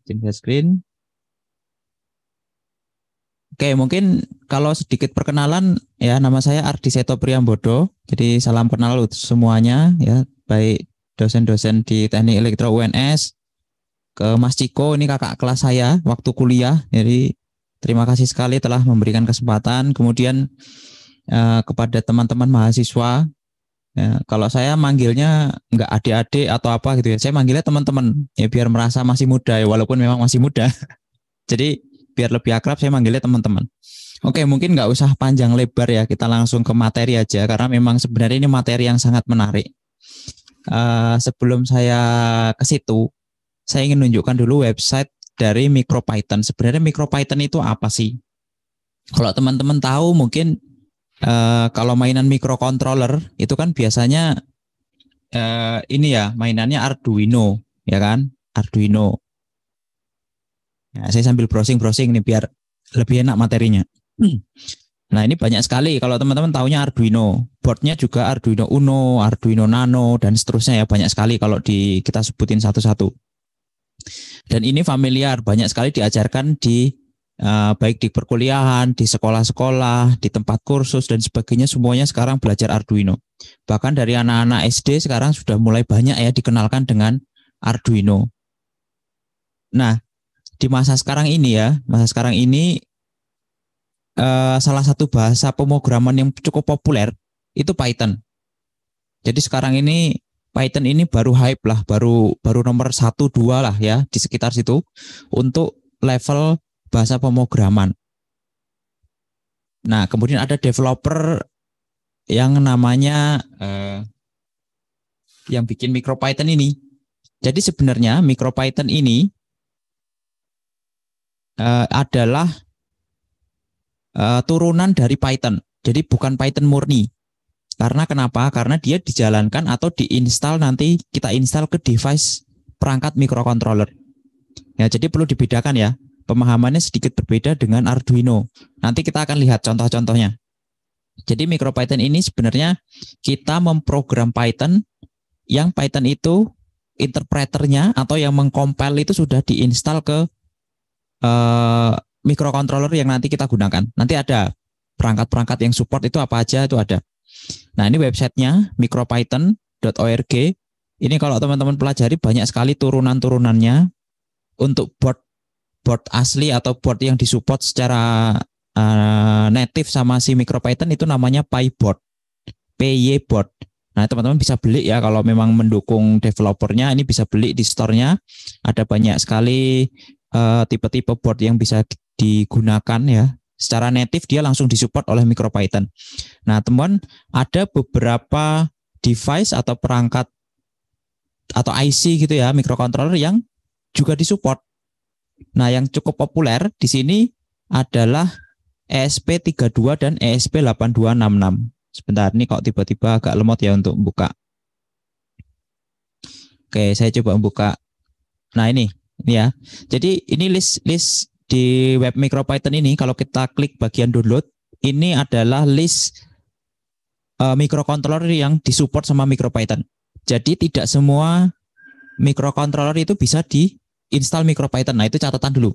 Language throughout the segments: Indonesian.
Share screen. Oke, mungkin kalau sedikit perkenalan ya, nama saya Ardi Seto Priambodo. Jadi salam kenal untuk semuanya ya, baik dosen-dosen di Teknik Elektro UNS, ke Mas Ciko, ini kakak kelas saya waktu kuliah. Jadi terima kasih sekali telah memberikan kesempatan. Kemudian kepada teman-teman mahasiswa, ya, kalau saya manggilnya nggak adik-adik atau apa gitu ya, saya manggilnya teman-teman ya biar merasa masih muda ya, walaupun memang masih muda. Jadi biar lebih akrab saya manggilnya teman-teman. Oke, mungkin nggak usah panjang lebar ya, kita langsung ke materi aja karena memang sebenarnya ini materi yang sangat menarik. Sebelum saya ke situ, saya ingin menunjukkan dulu website dari MicroPython. Sebenarnya MicroPython itu apa sih? Kalau teman-teman tahu mungkin kalau mainan microcontroller itu kan biasanya ini ya mainannya Arduino, ya kan? Arduino. Ya, saya sambil browsing-browsing nih biar lebih enak materinya. Nah, ini banyak sekali. Kalau teman-teman tahunya Arduino, boardnya juga Arduino Uno, Arduino Nano, dan seterusnya ya, banyak sekali kalau kita sebutin satu-satu. Dan ini familiar, banyak sekali diajarkan di baik di perkuliahan, di sekolah-sekolah, di tempat kursus, dan sebagainya, semuanya sekarang belajar Arduino. Bahkan dari anak-anak SD sekarang sudah mulai banyak ya dikenalkan dengan Arduino. Nah, di masa sekarang ini salah satu bahasa pemrograman yang cukup populer itu Python. Jadi sekarang ini Python ini baru hype lah, baru nomor 1-2 lah ya di sekitar situ untuk level bahasa pemrograman. Nah, kemudian ada developer yang namanya yang bikin MicroPython ini. Jadi sebenarnya MicroPython ini adalah turunan dari Python. Jadi bukan Python murni. Karena kenapa? Karena dia dijalankan atau diinstal, nanti kita install ke device perangkat microcontroller. Ya, jadi perlu dibedakan ya. Pemahamannya sedikit berbeda dengan Arduino. Nanti kita akan lihat contoh-contohnya. Jadi MicroPython ini sebenarnya kita memprogram Python yang Python itu interpreternya atau yang mengcompile itu sudah diinstal ke microcontroller yang nanti kita gunakan. Nanti ada perangkat-perangkat yang support itu apa aja, itu ada. Nah, ini websitenya micropython.org. Ini kalau teman-teman pelajari banyak sekali turunan-turunannya. Untuk board asli atau board yang disupport secara native sama si MicroPython itu namanya PyBoard, PyBoard. Nah, teman-teman bisa beli ya kalau memang mendukung developernya, ini bisa beli di store-nya. Ada banyak sekali tipe-tipe board yang bisa digunakan ya. Secara native dia langsung disupport oleh MicroPython. Nah, teman, ada beberapa device atau perangkat atau IC gitu ya, microcontroller yang juga disupport. Nah, yang cukup populer di sini adalah ESP32 dan ESP8266. Sebentar, ini kok tiba-tiba agak lemot ya untuk buka. Oke, saya coba buka. Nah, ini ya. Jadi ini list di web MicroPython ini, kalau kita klik bagian download, ini adalah list microcontroller yang disupport sama MicroPython. Jadi tidak semua microcontroller itu bisa diinstal MicroPython. Nah, itu catatan dulu.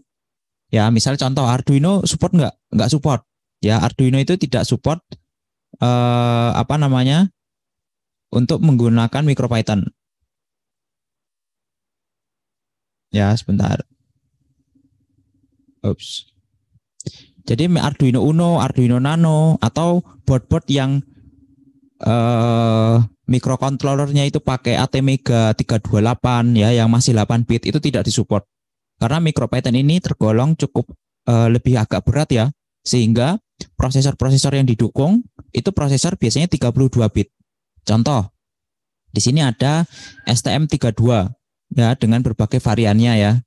Ya, misal contoh Arduino support nggak? Nggak support. Ya, Arduino itu tidak support untuk menggunakan MicroPython. Ya, sebentar. Oops. Jadi Arduino Uno, Arduino Nano, atau board-board yang microcontrollernya itu pakai ATmega 328 ya, yang masih 8 bit itu tidak disupport. Karena MicroPython ini tergolong cukup lebih agak berat ya, sehingga prosesor-prosesor yang didukung itu prosesor biasanya 32 bit. Contoh, di sini ada STM32 ya dengan berbagai variannya ya.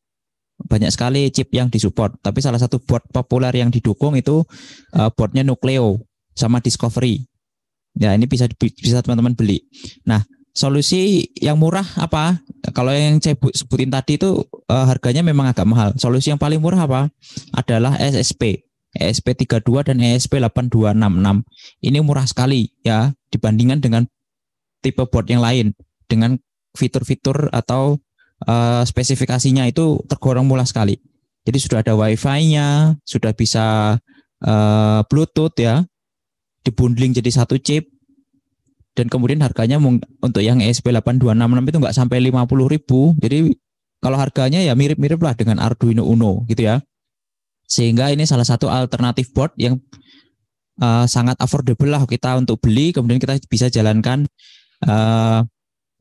Banyak sekali chip yang disupport, tapi salah satu board populer yang didukung itu boardnya Nucleo sama Discovery. Ya, ini bisa teman-teman beli. Nah, solusi yang murah apa? Kalau yang saya sebutin tadi itu harganya memang agak mahal. Solusi yang paling murah apa? Adalah ESP32 dan ESP8266. Ini murah sekali ya dibandingkan dengan tipe board yang lain dengan fitur-fitur atau spesifikasinya itu tergolong murah sekali. Jadi sudah ada Wi-Fi-nya, sudah bisa Bluetooth ya, dibundling jadi satu chip, dan kemudian harganya untuk yang ESP8266 itu nggak sampai 50.000. Jadi kalau harganya ya mirip-mirip lah dengan Arduino Uno gitu ya. Sehingga ini salah satu alternatif board yang sangat affordable lah kita untuk beli, kemudian kita bisa jalankan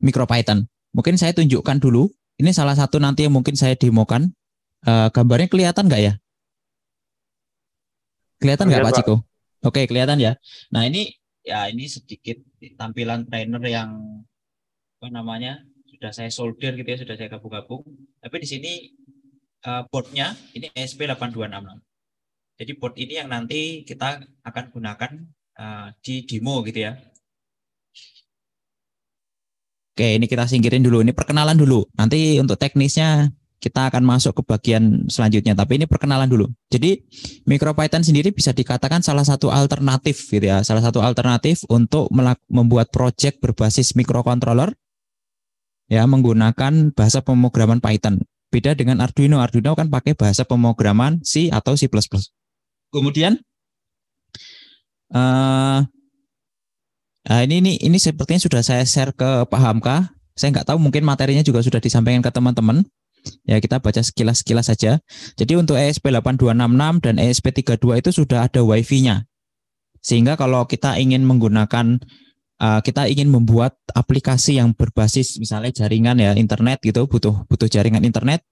MicroPython. Mungkin saya tunjukkan dulu. Ini salah satu nanti yang mungkin saya demokan. Gambarnya kelihatan nggak ya? Kelihatan nggak Pak Ciko? Oke, kelihatan ya. Nah ini sedikit tampilan trainer yang apa namanya sudah saya solder gitu ya, sudah saya gabung-gabung. Tapi di sini boardnya ini ESP8266. Jadi board ini yang nanti kita akan gunakan di demo gitu ya. Oke, ini kita singkirin dulu. Ini perkenalan dulu. Nanti untuk teknisnya kita akan masuk ke bagian selanjutnya. Tapi ini perkenalan dulu. Jadi MicroPython sendiri bisa dikatakan salah satu alternatif gitu ya. Salah satu alternatif untuk membuat project berbasis microcontroller ya, menggunakan bahasa pemrograman Python. Beda dengan Arduino. Arduino kan pakai bahasa pemrograman C atau C++. Kemudian ini sepertinya sudah saya share ke Pak Hamka. Saya nggak tahu, mungkin materinya juga sudah disampaikan ke teman-teman. Ya, kita baca sekilas-sekilas saja. Jadi untuk ESP8266 dan ESP32 itu sudah ada Wi-Fi-nya. Sehingga kalau kita ingin menggunakan, kita ingin membuat aplikasi yang berbasis misalnya jaringan ya, internet gitu, butuh jaringan internet.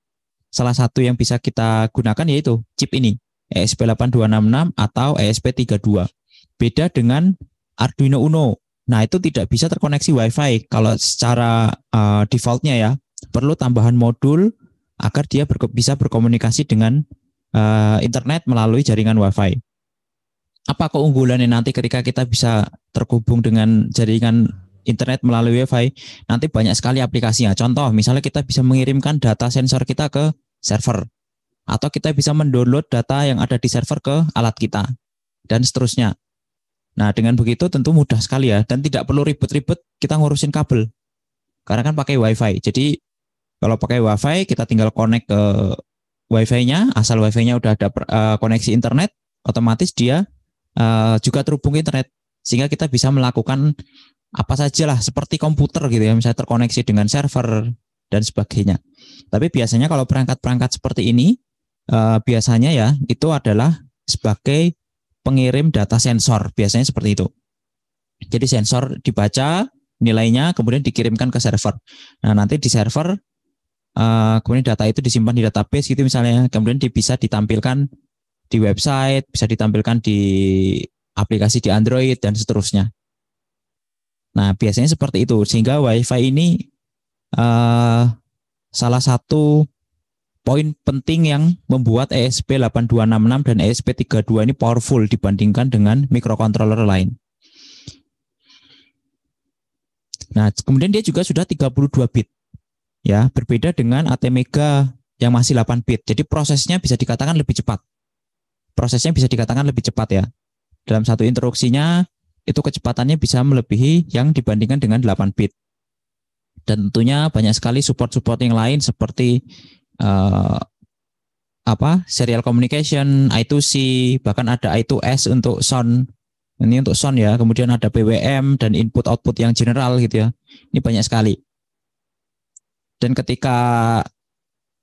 Salah satu yang bisa kita gunakan yaitu chip ini, ESP8266 atau ESP32. Beda dengan Arduino Uno. Nah, itu tidak bisa terkoneksi Wi-Fi. Kalau secara defaultnya ya, perlu tambahan modul agar dia bisa berkomunikasi dengan internet melalui jaringan Wi-Fi. Apa keunggulannya nanti ketika kita bisa terhubung dengan jaringan internet melalui Wi-Fi? Nanti banyak sekali aplikasinya. Contoh, misalnya kita bisa mengirimkan data sensor kita ke server. Atau kita bisa mendownload data yang ada di server ke alat kita. Dan seterusnya. Nah, dengan begitu tentu mudah sekali ya, dan tidak perlu ribet-ribet kita ngurusin kabel. Karena kan pakai Wi-Fi. Jadi kalau pakai Wi-Fi kita tinggal connect ke Wi-Fi-nya, asal Wi-Fi-nya udah ada koneksi internet, otomatis dia juga terhubung ke internet. Sehingga kita bisa melakukan apa saja lah, seperti komputer gitu ya, misalnya terkoneksi dengan server dan sebagainya. Tapi biasanya kalau perangkat-perangkat seperti ini, biasanya ya itu adalah sebagai pengirim data sensor, biasanya seperti itu. Jadi sensor dibaca nilainya, kemudian dikirimkan ke server. Nah, nanti di server kemudian data itu disimpan di database gitu misalnya, kemudian bisa ditampilkan di website, bisa ditampilkan di aplikasi di Android dan seterusnya. Nah, biasanya seperti itu, sehingga Wi-Fi ini salah satu poin penting yang membuat ESP8266 dan ESP32 ini powerful dibandingkan dengan microcontroller lain. Nah, kemudian dia juga sudah 32 bit. Ya, berbeda dengan ATmega yang masih 8 bit. Jadi prosesnya bisa dikatakan lebih cepat. Ya. Dalam satu instruksinya itu kecepatannya bisa melebihi yang dibandingkan dengan 8 bit. Dan tentunya banyak sekali support-support yang lain seperti serial communication, I2C, bahkan ada I2S untuk sound. Ini untuk sound ya. Kemudian ada PWM dan input output yang general gitu ya. Ini banyak sekali. Dan ketika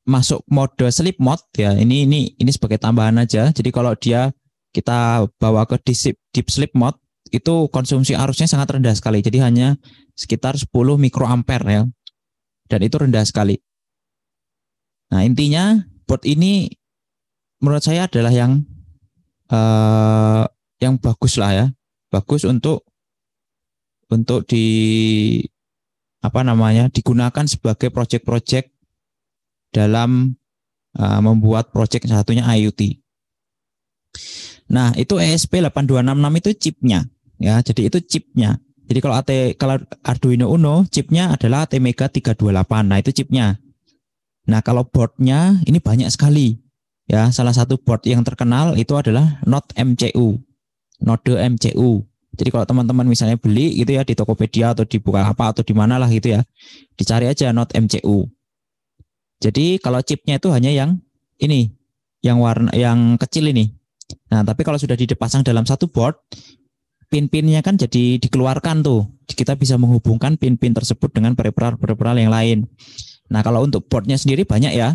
masuk mode sleep mode ya, ini sebagai tambahan aja. Jadi kalau kita bawa ke deep sleep mode, itu konsumsi arusnya sangat rendah sekali. Jadi hanya sekitar 10 mikroampere ya. Dan itu rendah sekali. Nah, intinya board ini menurut saya adalah yang bagus lah ya. Bagus untuk digunakan sebagai project-project dalam membuat project satunya IoT. Nah, itu ESP8266 itu chipnya ya. Jadi itu chipnya. Jadi kalau Arduino Uno chipnya adalah ATmega 328. Nah, itu chipnya. Nah, kalau boardnya ini banyak sekali. Ya, salah satu board yang terkenal itu adalah Node MCU. Jadi kalau teman-teman misalnya beli gitu ya di Tokopedia atau di Bukalapak atau di mana lah gitu ya, dicari aja Node MCU. Jadi kalau chipnya itu hanya yang ini, yang warna yang kecil ini. Nah, tapi kalau sudah dipasang dalam satu board, pin-pinnya kan jadi dikeluarkan tuh. Kita bisa menghubungkan pin-pin tersebut dengan peripheral yang lain. Nah, kalau untuk boardnya sendiri banyak ya,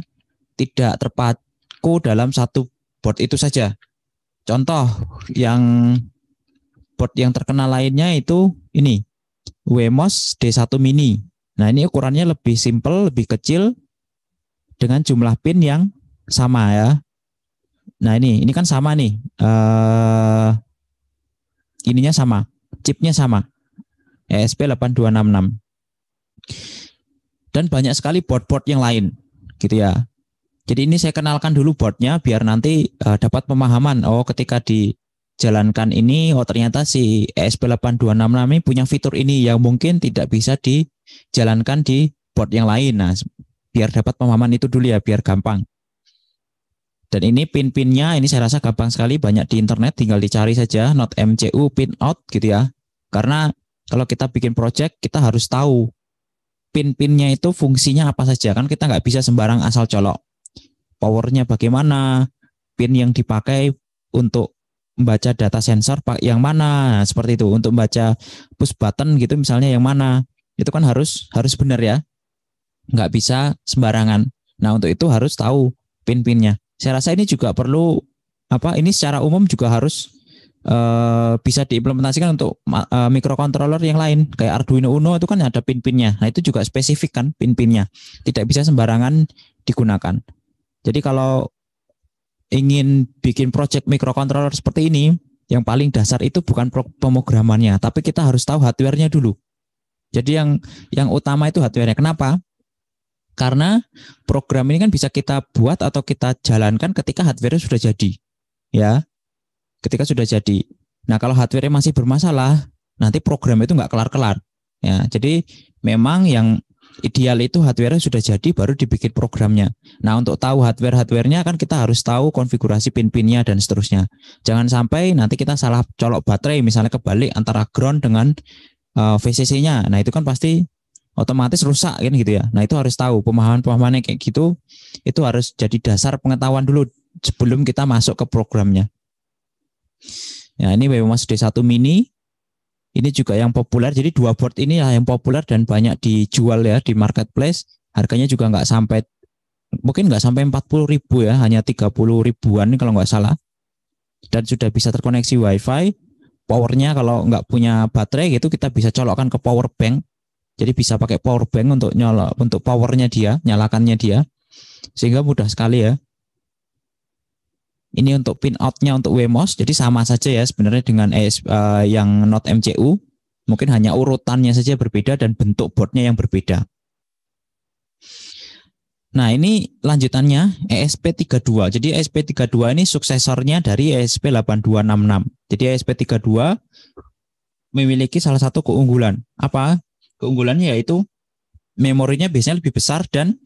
tidak terpaku dalam satu board itu saja. Contoh yang board yang terkenal lainnya itu ini, Wemos D1 Mini. Nah, ini ukurannya lebih simple, lebih kecil dengan jumlah pin yang sama ya. Nah, ini kan sama nih. Ininya sama, chipnya sama. ESP8266. Dan banyak sekali board-board yang lain gitu ya. Jadi ini saya kenalkan dulu boardnya biar nanti dapat pemahaman. Oh, ketika dijalankan ini, oh ternyata si ESP8266 ini punya fitur ini yang mungkin tidak bisa dijalankan di board yang lain. Nah, biar dapat pemahaman itu dulu ya, biar gampang. Dan ini pin-pinnya ini saya rasa gampang sekali, banyak di internet, tinggal dicari saja not MCU pin out gitu ya. Karena kalau kita bikin project, kita harus tahu pin-pinnya itu fungsinya apa saja. Kan kita nggak bisa sembarang asal colok. Powernya bagaimana, pin yang dipakai untuk membaca data sensor yang mana, nah, seperti itu. Untuk membaca push button gitu misalnya yang mana, itu kan harus benar ya, nggak bisa sembarangan. Nah, untuk itu harus tahu pin-pinnya. Saya rasa ini juga perlu ini secara umum juga harus bisa diimplementasikan untuk microcontroller yang lain kayak Arduino Uno, itu kan ada pin-pinnya. Nah, itu juga spesifik kan pin-pinnya, tidak bisa sembarangan digunakan. Jadi kalau ingin bikin project microcontroller seperti ini, yang paling dasar itu bukan pemrogramannya, tapi kita harus tahu hardware-nya dulu. Jadi yang utama itu hardware-nya. Kenapa? Karena program ini kan bisa kita buat atau kita jalankan ketika hardware-nya sudah jadi. Ya, ketika sudah jadi. Nah, kalau hardware-nya masih bermasalah, nanti program itu nggak kelar-kelar. Ya, jadi memang yang ideal itu hardware sudah jadi baru dibikin programnya. Nah, untuk tahu hardware-nya kan kita harus tahu konfigurasi pin-pinnya dan seterusnya. Jangan sampai nanti kita salah colok baterai, misalnya kebalik antara ground dengan VCC-nya. Nah, itu kan pasti otomatis rusak kan gitu ya. Nah, itu harus tahu pemahaman-pemahamannya kayak gitu. Itu harus jadi dasar pengetahuan dulu sebelum kita masuk ke programnya. Ya, ini Wemos D1 Mini. Ini juga yang populer, jadi dua board ini yang populer dan banyak dijual ya di marketplace. Harganya juga mungkin nggak sampai 40.000 ya, hanya 30 ribuan kalau nggak salah. Dan sudah bisa terkoneksi WiFi. Powernya kalau nggak punya baterai gitu kita bisa colokkan ke power bank. Jadi bisa pakai power bank untuk powernya dia, nyalakannya dia, sehingga mudah sekali ya. Ini untuk pin out-nya untuk Wemos, jadi sama saja ya sebenarnya dengan yang not MCU, mungkin hanya urutannya saja berbeda dan bentuk boardnya yang berbeda. Nah, ini lanjutannya ESP32. Jadi ESP32 ini suksesornya dari ESP8266. Jadi ESP32 memiliki salah satu keunggulan. Apa? Keunggulannya yaitu memorinya biasanya lebih besar dan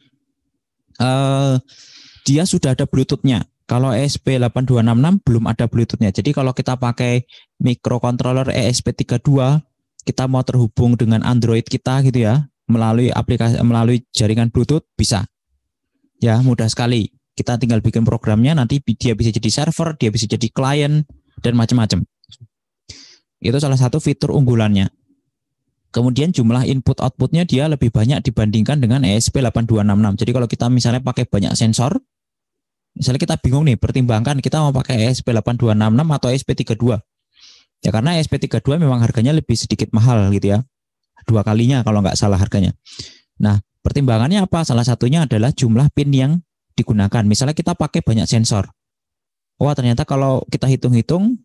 dia sudah ada Bluetooth-nya. Kalau ESP8266 belum ada Bluetooth-nya. Jadi kalau kita pakai microcontroller ESP32, kita mau terhubung dengan Android kita gitu ya, melalui jaringan Bluetooth bisa. Ya, mudah sekali. Kita tinggal bikin programnya, nanti dia bisa jadi server, dia bisa jadi klien dan macam-macam. Itu salah satu fitur unggulannya. Kemudian jumlah input outputnya dia lebih banyak dibandingkan dengan ESP8266. Jadi kalau kita misalnya pakai banyak sensor, misalnya kita bingung nih, pertimbangkan kita mau pakai ESP8266 atau ESP32. Ya karena ESP32 memang harganya lebih sedikit mahal gitu ya. 2 kalinya kalau nggak salah harganya. Nah, pertimbangannya apa? Salah satunya adalah jumlah pin yang digunakan. Misalnya kita pakai banyak sensor. Wah, ternyata kalau kita hitung-hitung,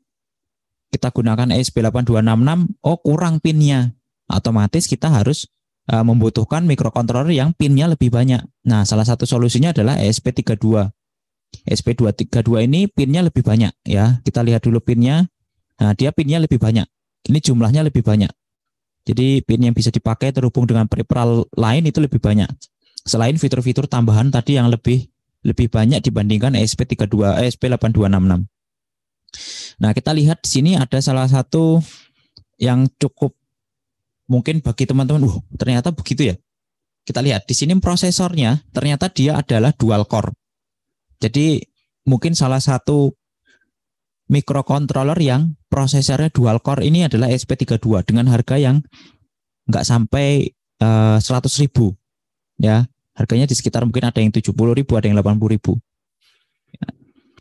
kita gunakan ESP8266, oh kurang pinnya. Otomatis kita harus membutuhkan microcontroller yang pinnya lebih banyak. Nah, salah satu solusinya adalah ESP32. ESP232 ini pinnya lebih banyak ya. Kita lihat dulu pinnya. Nah, dia pinnya lebih banyak. Ini jumlahnya lebih banyak. Jadi pin yang bisa dipakai terhubung dengan peripheral lain itu lebih banyak. Selain fitur-fitur tambahan tadi yang lebih banyak dibandingkan ESP8266. Nah, kita lihat di sini ada salah satu yang cukup mungkin bagi teman-teman, ternyata begitu ya. kita lihat di sini prosesornya ternyata dia adalah dual core. Jadi mungkin salah satu microcontroller yang prosesornya dual core ini adalah ESP32 dengan harga yang nggak sampai 100.000 ya. Harganya di sekitar mungkin ada yang 70.000, ada yang 80.000.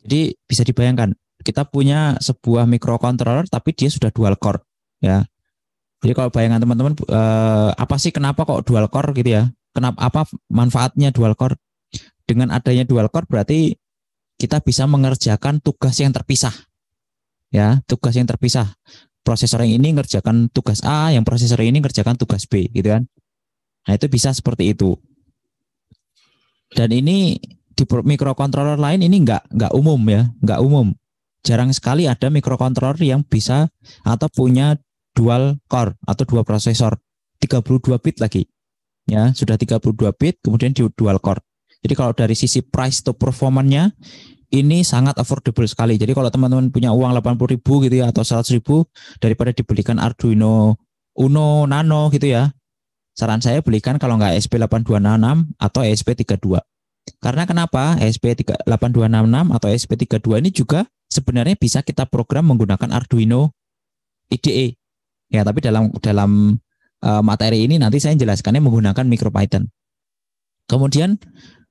Jadi bisa dibayangkan kita punya sebuah microcontroller tapi dia sudah dual core ya. Jadi kalau bayangan teman-teman apa sih kenapa kok dual core gitu ya? Kenapa apa manfaatnya dual core? Dengan adanya dual core berarti kita bisa mengerjakan tugas yang terpisah. Ya, tugas yang terpisah. Prosesor yang ini ngerjakan tugas A, yang prosesor ini ngerjakan tugas B gitu kan. Nah, itu bisa seperti itu. Dan ini di microcontroller lain ini nggak umum ya, nggak umum. Jarang sekali ada microcontroller yang bisa atau punya dual core atau dua prosesor 32 bit lagi. Ya, sudah 32 bit kemudian di dual core. Jadi kalau dari sisi price to performance-nya ini sangat affordable sekali. Jadi kalau teman-teman punya uang 80.000 gitu ya atau 100.000 daripada dibelikan Arduino Uno Nano gitu ya. Saran saya belikan kalau nggak ESP8266 atau ESP32. Karena kenapa? ESP8266 atau ESP32 ini juga sebenarnya bisa kita program menggunakan Arduino IDE. Ya, tapi dalam materi ini nanti saya jelaskannya menggunakan MicroPython. Kemudian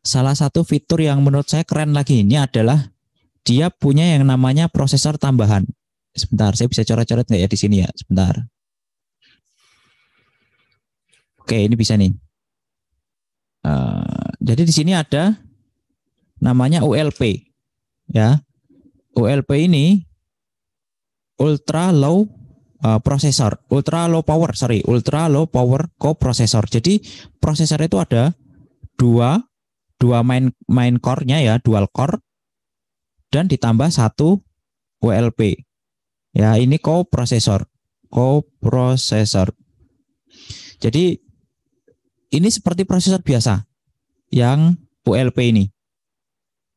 salah satu fitur yang menurut saya keren lagi ini adalah dia punya yang namanya prosesor tambahan. Sebentar, saya bisa coret-coret nggak ya di sini ya? Sebentar. Oke, ini bisa nih. Jadi di sini ada namanya ULP. Ya, ULP ini ultra low ultra low power coprocessor. Jadi prosesor itu ada dua main core-nya ya, dual core dan ditambah satu ULP. Ya, ini coprocessor. Jadi ini seperti prosesor biasa yang ULP ini.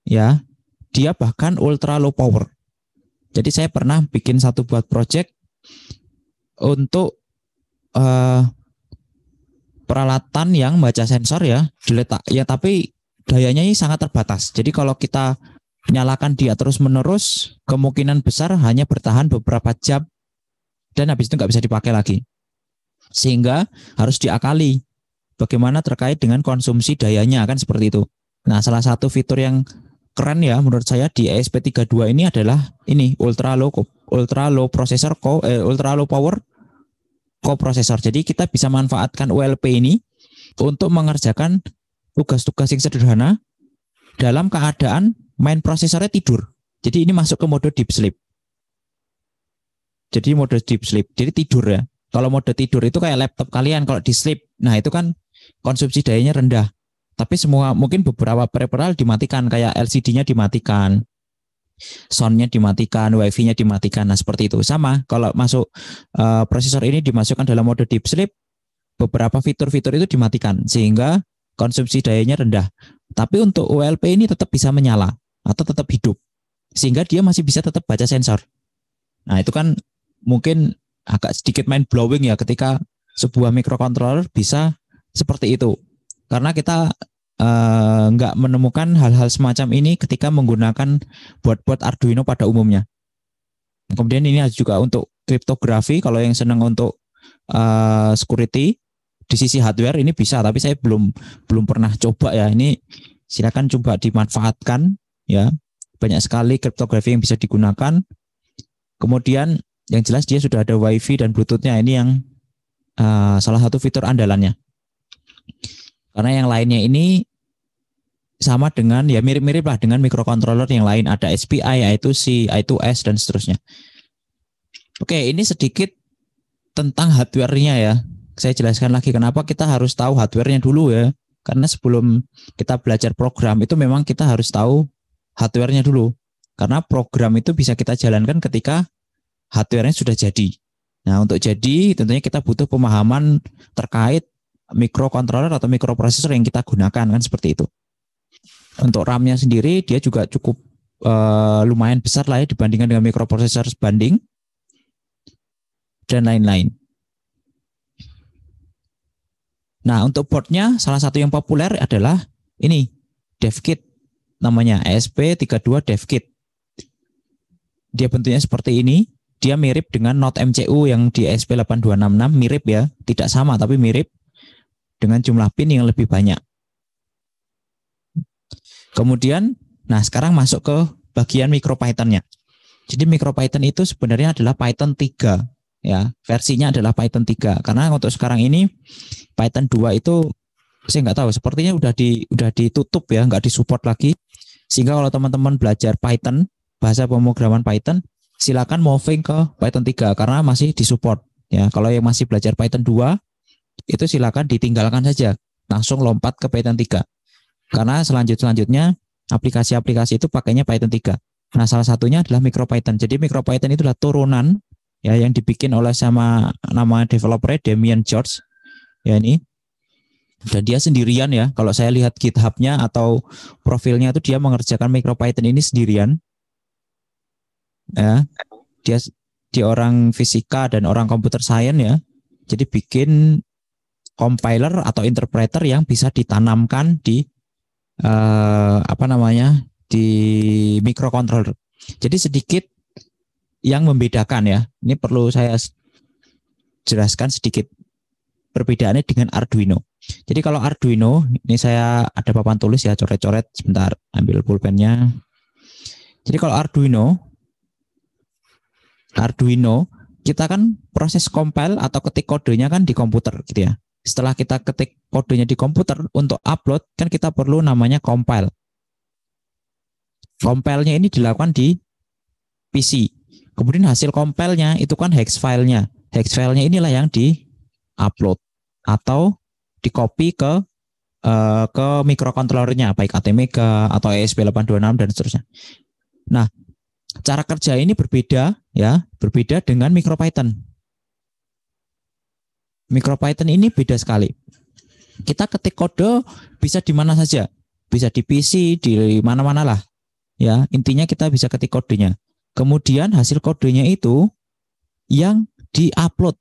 Ya, dia bahkan ultra low power. Jadi saya pernah bikin satu buat project untuk peralatan yang baca sensor ya, diletak ya, tapi dayanya ini sangat terbatas. Jadi kalau kita nyalakan dia terus-menerus, kemungkinan besar hanya bertahan beberapa jam dan habis itu nggak bisa dipakai lagi. Sehingga harus diakali bagaimana terkait dengan konsumsi dayanya, kan seperti itu. Nah, salah satu fitur yang keren ya menurut saya di ESP32 ini adalah ini ultra low power coprocessor. Jadi kita bisa manfaatkan ULP ini untuk mengerjakan tugas-tugas yang sederhana dalam keadaan main prosesornya tidur. Jadi ini masuk ke mode deep sleep. Jadi mode deep sleep. Jadi tidur ya. Kalau mode tidur itu kayak laptop kalian kalau di sleep. Nah, itu kan konsumsi dayanya rendah. Tapi semua mungkin beberapa peripheral dimatikan, kayak LCD-nya dimatikan, sound-nya dimatikan, wifi-nya dimatikan. Nah, seperti itu. Sama kalau masuk prosesor ini dimasukkan dalam mode deep sleep, beberapa fitur-fitur itu dimatikan sehingga konsumsi dayanya rendah. Tapi untuk ULP ini tetap bisa menyala atau tetap hidup sehingga dia masih bisa tetap baca sensor. Nah, itu kan mungkin agak sedikit mind blowing ya ketika sebuah microcontroller bisa seperti itu. Karena kita nggak menemukan hal-hal semacam ini ketika menggunakan board Arduino pada umumnya. Kemudian ini juga untuk kriptografi, kalau yang senang untuk security di sisi hardware ini bisa, tapi saya belum pernah coba ya. Ini silakan coba dimanfaatkan ya. Banyak sekali kriptografi yang bisa digunakan. Kemudian yang jelas dia sudah ada wifi dan bluetooth-nya, ini yang salah satu fitur andalannya. Karena yang lainnya ini sama dengan ya mirip-mirip lah dengan microcontroller yang lain, ada SPI, I2C, I2S dan seterusnya. Oke, ini sedikit tentang hardware-nya ya. Saya jelaskan lagi kenapa kita harus tahu hardware-nya dulu ya. Karena sebelum kita belajar program itu memang kita harus tahu hardware-nya dulu. Karena program itu bisa kita jalankan ketika hardware-nya sudah jadi. Nah, untuk jadi tentunya kita butuh pemahaman terkait microcontroller atau microprocessor yang kita gunakan, kan seperti itu. Untuk RAM-nya sendiri dia juga cukup lumayan besar lah ya dibandingkan dengan microprocessor sebanding dan lain-lain. Nah, untuk boardnya salah satu yang populer adalah ini, DevKit namanya, ESP32 DevKit. Dia bentuknya seperti ini, dia mirip dengan Node MCU yang di ESP8266, mirip ya, tidak sama tapi mirip, dengan jumlah pin yang lebih banyak. Kemudian, nah sekarang masuk ke bagian MicroPython-nya. Jadi MicroPython itu sebenarnya adalah Python 3 ya, versinya adalah Python 3 karena untuk sekarang ini Python 2 itu saya nggak tahu, sepertinya udah ditutup ya, nggak disupport lagi. Sehingga kalau teman-teman belajar Python, bahasa pemrograman Python, silakan moving ke Python 3 karena masih disupport ya. Kalau yang masih belajar Python 2 itu silakan ditinggalkan saja, langsung lompat ke Python 3. Karena selanjutnya aplikasi-aplikasi itu pakainya Python 3. Nah, salah satunya adalah MicroPython. Jadi MicroPython itu adalah turunan ya yang dibikin oleh sama nama developernya Damian George. Ya ini. Dan dia sendirian ya. Kalau saya lihat GitHub-nya atau profilnya itu dia mengerjakan MicroPython ini sendirian. Ya. Dia orang fisika dan orang computer science ya. Jadi bikin compiler atau interpreter yang bisa ditanamkan di di microcontroller. Jadi sedikit yang membedakan ya. Ini perlu saya jelaskan sedikit perbedaannya dengan Arduino. Jadi kalau Arduino, ini saya ada papan tulis ya, coret-coret sebentar, ambil pulpennya. Jadi kalau Arduino kita kan proses compile atau ketik kodenya kan di komputer gitu ya. Setelah kita ketik kodenya di komputer, untuk upload kan kita perlu namanya compile. Compile-nya ini dilakukan di PC. Kemudian hasil compile-nya itu kan hex file-nya. Hex file-nya inilah yang di-upload atau di-copy ke microcontroller-nya, baik ATmega atau ESP8266 dan seterusnya. Nah, cara kerja ini berbeda dengan MicroPython. MicroPython ini beda sekali. Kita ketik kode bisa di mana saja, bisa di PC, di mana-mana lah. Ya, intinya kita bisa ketik kodenya. Kemudian hasil kodenya itu yang di-upload.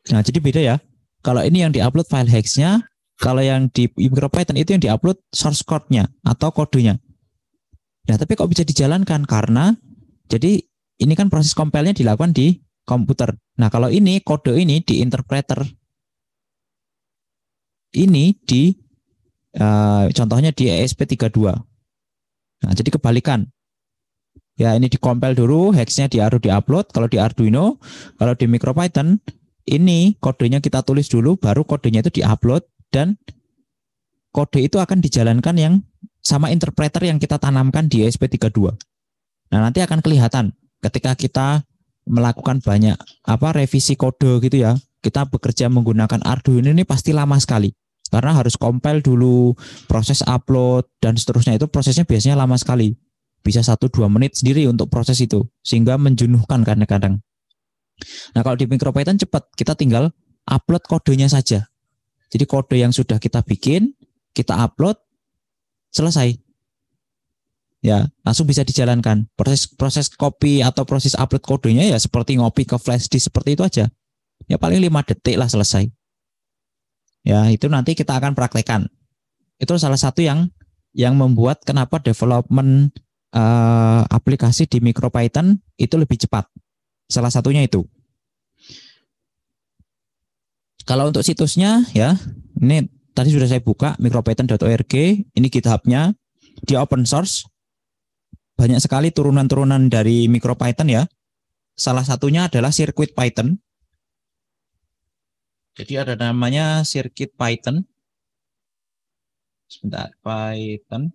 Nah, jadi beda ya. Kalau ini yang di-upload file hex-nya, kalau yang di MicroPython itu yang di-upload source code-nya atau kodenya. Nah, tapi kok bisa dijalankan? Karena jadi ini kan proses compile-nya dilakukan di komputer. Nah, kalau ini kode ini di interpreter. Ini di contohnya di ESP32. Nah, jadi kebalikan. Ya, ini di-compile dulu, hex-nya di-upload. Kalau di Arduino, kalau di MicroPython, ini kodenya kita tulis dulu, baru kodenya itu di-upload, dan kode itu akan dijalankan yang sama interpreter yang kita tanamkan di ESP32. Nah, nanti akan kelihatan ketika kita melakukan banyak revisi kode gitu ya. Kita bekerja menggunakan Arduino ini pasti lama sekali. Karena harus compile dulu, proses upload, dan seterusnya itu prosesnya biasanya lama sekali. Bisa 1-2 menit sendiri untuk proses itu. Sehingga menjenuhkan kadang-kadang. Nah, kalau di MicroPython cepat, kita tinggal upload kodenya saja. Jadi kode yang sudah kita bikin, kita upload, selesai. Ya, langsung bisa dijalankan. Proses copy atau proses upload kodenya ya seperti ngopi ke flash disk seperti itu aja. Ya paling 5 detik lah selesai. Ya, itu nanti kita akan praktekkan. Itu salah satu yang membuat kenapa development aplikasi di MicroPython itu lebih cepat. Salah satunya itu. Kalau untuk situsnya ya, ini tadi sudah saya buka micropython.org, ini GitHub-nya, dia open source. Banyak sekali turunan-turunan dari MicroPython ya. Salah satunya adalah CircuitPython. Jadi ada namanya CircuitPython. Sebentar, Python.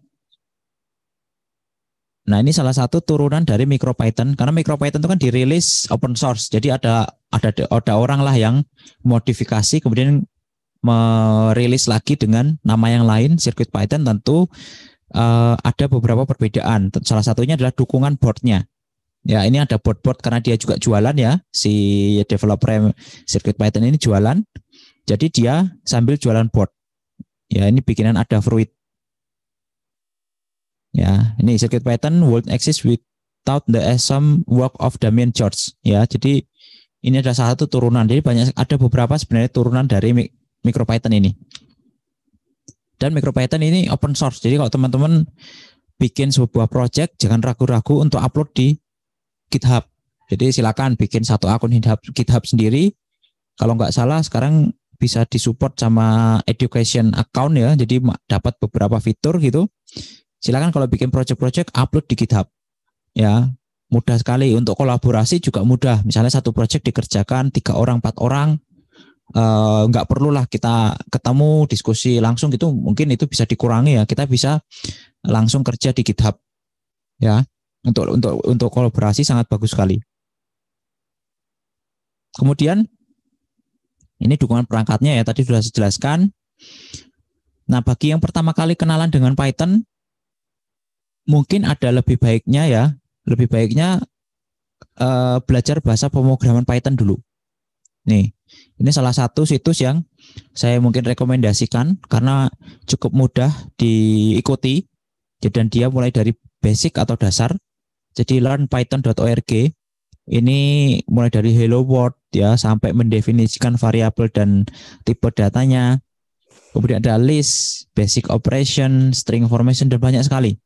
Nah, ini salah satu turunan dari MicroPython karena MicroPython itu kan dirilis open source. Jadi ada orang lah yang modifikasi kemudian merilis lagi dengan nama yang lain, CircuitPython. Tentu ada beberapa perbedaan. Salah satunya adalah dukungan boardnya. Ya, ini ada board karena dia juga jualan ya, si developer CircuitPython ini jualan. Jadi dia sambil jualan board. Ya, ini bikinan Adafruit. Ya, ini CircuitPython won't exist without the awesome work of Damian George. Ya, jadi Ini adalah salah satu turunan. Jadi ada beberapa sebenarnya turunan dari MicroPython ini. Dan MicroPython ini open source. Jadi kalau teman-teman bikin sebuah project, jangan ragu-ragu untuk upload di GitHub. Jadi silakan bikin satu akun GitHub sendiri. Kalau nggak salah sekarang bisa disupport sama education account ya. Jadi dapat beberapa fitur gitu. Silakan kalau bikin project-project upload di GitHub. Ya, mudah sekali. Untuk kolaborasi juga mudah. Misalnya satu project dikerjakan 3 orang, 4 orang. Nggak perlulah kita ketemu diskusi langsung gitu, mungkin itu bisa dikurangi ya, kita bisa langsung kerja di GitHub ya. Untuk kolaborasi sangat bagus sekali. Kemudian ini dukungan perangkatnya ya, tadi sudah saya jelaskan. Nah, bagi yang pertama kali kenalan dengan Python, mungkin ada lebih baiknya belajar bahasa pemrograman Python dulu. Nih, ini salah satu situs yang saya mungkin rekomendasikan karena cukup mudah diikuti. Dan dia mulai dari basic atau dasar. Jadi learnpython.org. Ini mulai dari hello world ya sampai mendefinisikan variabel dan tipe datanya. Kemudian ada list, basic operation, string information, dan banyak sekali.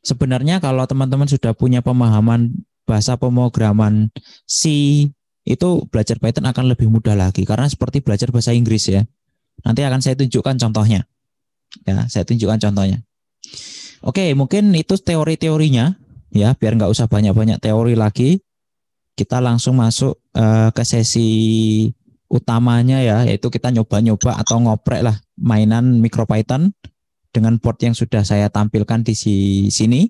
Sebenarnya kalau teman-teman sudah punya pemahaman bahasa pemrograman C, itu belajar Python akan lebih mudah lagi karena seperti belajar bahasa Inggris ya. Nanti akan saya tunjukkan contohnya. Ya, saya tunjukkan contohnya. Oke, mungkin itu teori-teorinya ya, biar nggak usah banyak-banyak teori lagi. Kita langsung masuk ke sesi utamanya ya, yaitu kita nyoba-nyoba atau ngoprek lah mainan MicroPython dengan board yang sudah saya tampilkan di sini.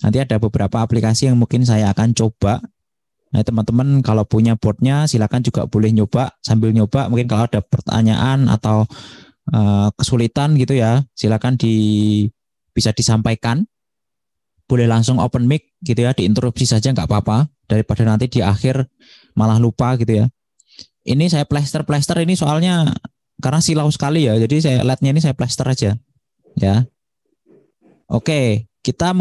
Nanti ada beberapa aplikasi yang mungkin saya akan coba. Nah, teman-teman kalau punya boardnya silakan juga boleh nyoba, sambil nyoba mungkin kalau ada pertanyaan atau kesulitan gitu ya, silakan bisa disampaikan. Boleh langsung open mic gitu ya, diinterupsi saja nggak apa-apa, daripada nanti di akhir malah lupa gitu ya. Ini saya plaster ini soalnya karena silau sekali ya, jadi saya LED-nya ini saya plaster aja ya. Oke, kita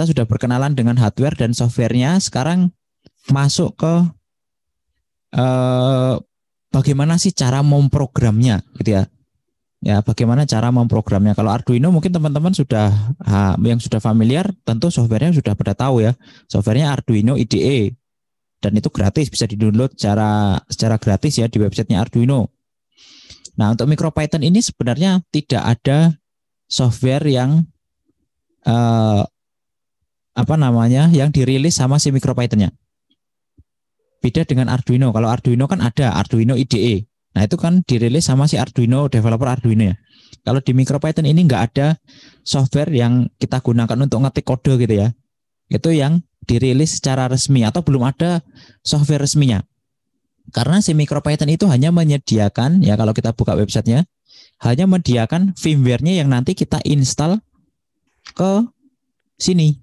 sudah berkenalan dengan hardware dan softwarenya. Sekarang masuk ke bagaimana sih cara memprogramnya gitu ya. Ya, bagaimana cara memprogramnya. Kalau Arduino mungkin teman-teman yang sudah familiar, tentu softwarenya sudah pada tahu ya. Softwarenya Arduino IDE. Dan itu gratis, bisa di-download secara gratis ya di websitenya Arduino. Nah, untuk MicroPython ini sebenarnya tidak ada software yang yang dirilis sama si MicroPython-nya. Beda dengan Arduino. Kalau Arduino kan ada Arduino IDE. Nah, itu kan dirilis sama si Arduino, developer Arduino ya. Kalau di MicroPython ini nggak ada software yang kita gunakan untuk ngetik kode gitu ya. Itu yang dirilis secara resmi atau belum ada software resminya. Karena si MicroPython itu hanya menyediakan, ya kalau kita buka websitenya, hanya menyediakan firmware-nya yang nanti kita install ke sini.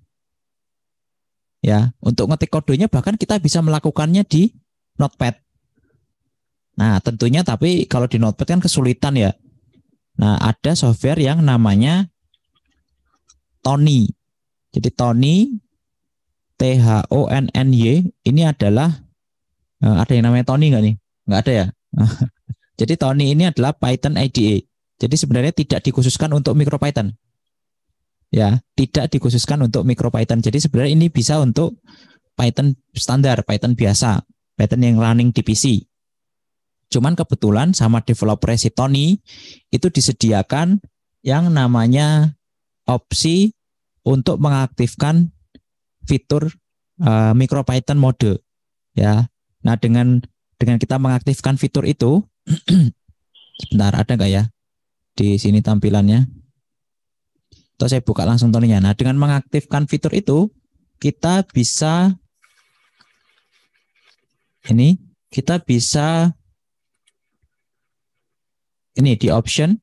Ya, untuk ngetik kodenya bahkan kita bisa melakukannya di Notepad. Nah, tentunya tapi kalau di Notepad kan kesulitan ya. Nah, ada software yang namanya Tony. Jadi Tony, THONNY, ini adalah ada yang namanya Tony nggak nih? Nggak ada ya. Jadi Tony ini adalah Python IDE. Jadi sebenarnya tidak dikhususkan untuk MicroPython. Ya, tidak dikhususkan untuk MicroPython. Jadi sebenarnya ini bisa untuk Python standar, Python biasa, Python yang running di PC. Cuman kebetulan sama developer si Tony itu disediakan yang namanya opsi untuk mengaktifkan fitur MicroPython mode. Ya, nah dengan kita mengaktifkan fitur itu, sebentar ada nggak ya di sini tampilannya? Atau saya buka langsung Tony-nya. Nah, dengan mengaktifkan fitur itu, kita bisa ini di option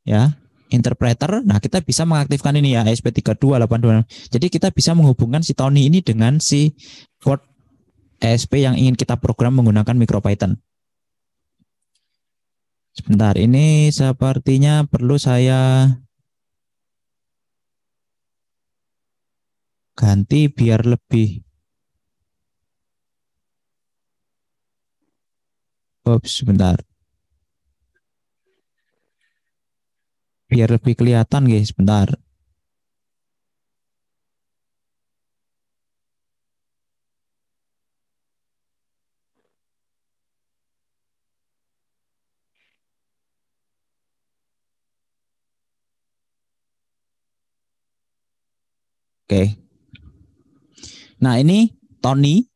ya, interpreter. Nah, kita bisa mengaktifkan ini ya, ESP3282. Jadi kita bisa menghubungkan si Tony ini dengan si board ESP yang ingin kita program menggunakan MicroPython. Sebentar, ini sepertinya perlu saya ganti biar lebih Sebentar. Biar lebih kelihatan guys, sebentar. Oke. Nah, ini Tony.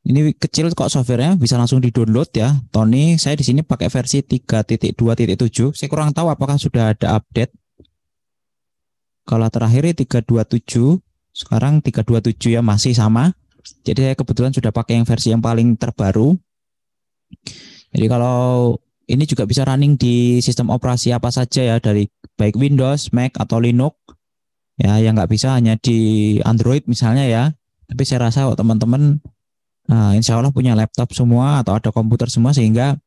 Ini kecil kok softwarenya, bisa langsung di-download ya. Tony, saya di sini pakai versi 3.2.7. Saya kurang tahu apakah sudah ada update. Kalau terakhir 3.27, sekarang 3.27 ya, masih sama. Jadi saya kebetulan sudah pakai yang versi yang paling terbaru. Jadi kalau ini juga bisa running di sistem operasi apa saja ya, dari baik Windows, Mac atau Linux. Ya, yang nggak bisa hanya di Android misalnya ya. Tapi saya rasa teman-teman insya Allah punya laptop semua atau ada komputer semua, sehingga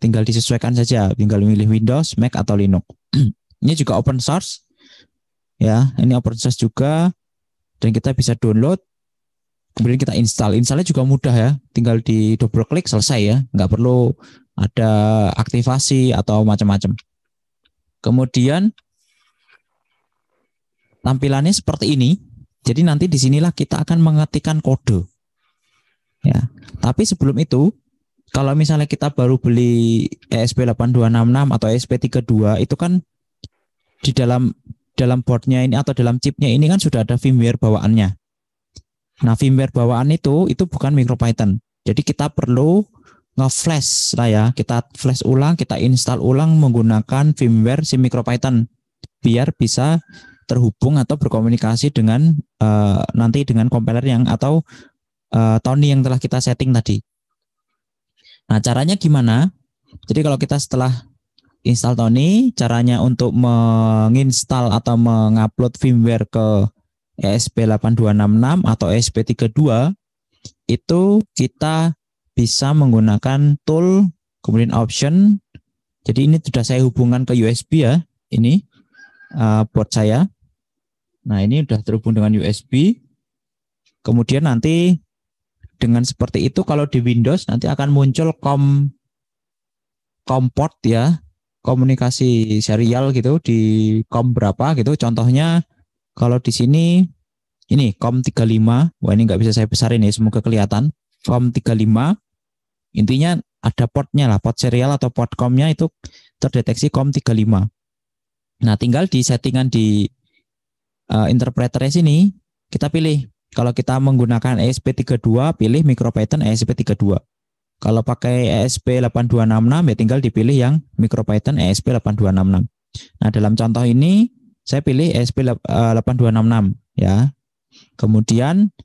tinggal disesuaikan saja, tinggal memilih Windows, Mac atau Linux. Ini juga open source ya, ini open source juga, dan kita bisa download, kemudian kita install. Installnya juga mudah ya, tinggal di double klik selesai ya, nggak perlu ada aktivasi atau macam-macam. Kemudian tampilannya seperti ini. Jadi nanti disinilah kita akan mengetikkan kode. Ya, tapi sebelum itu, kalau misalnya kita baru beli ESP8266 atau ESP32, itu kan di dalam boardnya ini atau dalam chipnya ini kan sudah ada firmware bawaannya. Nah, firmware bawaan itu bukan MicroPython. Jadi kita perlu nge-flash lah ya, kita flash ulang, kita install ulang menggunakan firmware si MicroPython biar bisa terhubung atau berkomunikasi dengan nanti dengan compiler yang atau Tony yang telah kita setting tadi. Nah, caranya gimana? Jadi kalau kita setelah install Tony, caranya untuk menginstal atau mengupload firmware ke ESP8266 atau ESP32 itu kita bisa menggunakan tool, kemudian option. Jadi ini sudah saya hubungkan ke USB ya, ini board saya. Nah, ini sudah terhubung dengan USB. Kemudian nanti dengan seperti itu, kalau di Windows nanti akan muncul COM port ya, komunikasi serial gitu di COM berapa gitu. Contohnya kalau di sini ini COM35. Wah, ini nggak bisa saya besarin ya, semoga kelihatan. COM35 intinya ada portnya lah, port serial atau port COM-nya itu terdeteksi COM35. Nah, tinggal di settingan di interpreternya sini kita pilih. Kalau kita menggunakan ESP32, pilih MicroPython ESP32. Kalau pakai ESP8266 ya tinggal dipilih yang MicroPython ESP8266. Nah, dalam contoh ini saya pilih ESP8266 ya. Kemudian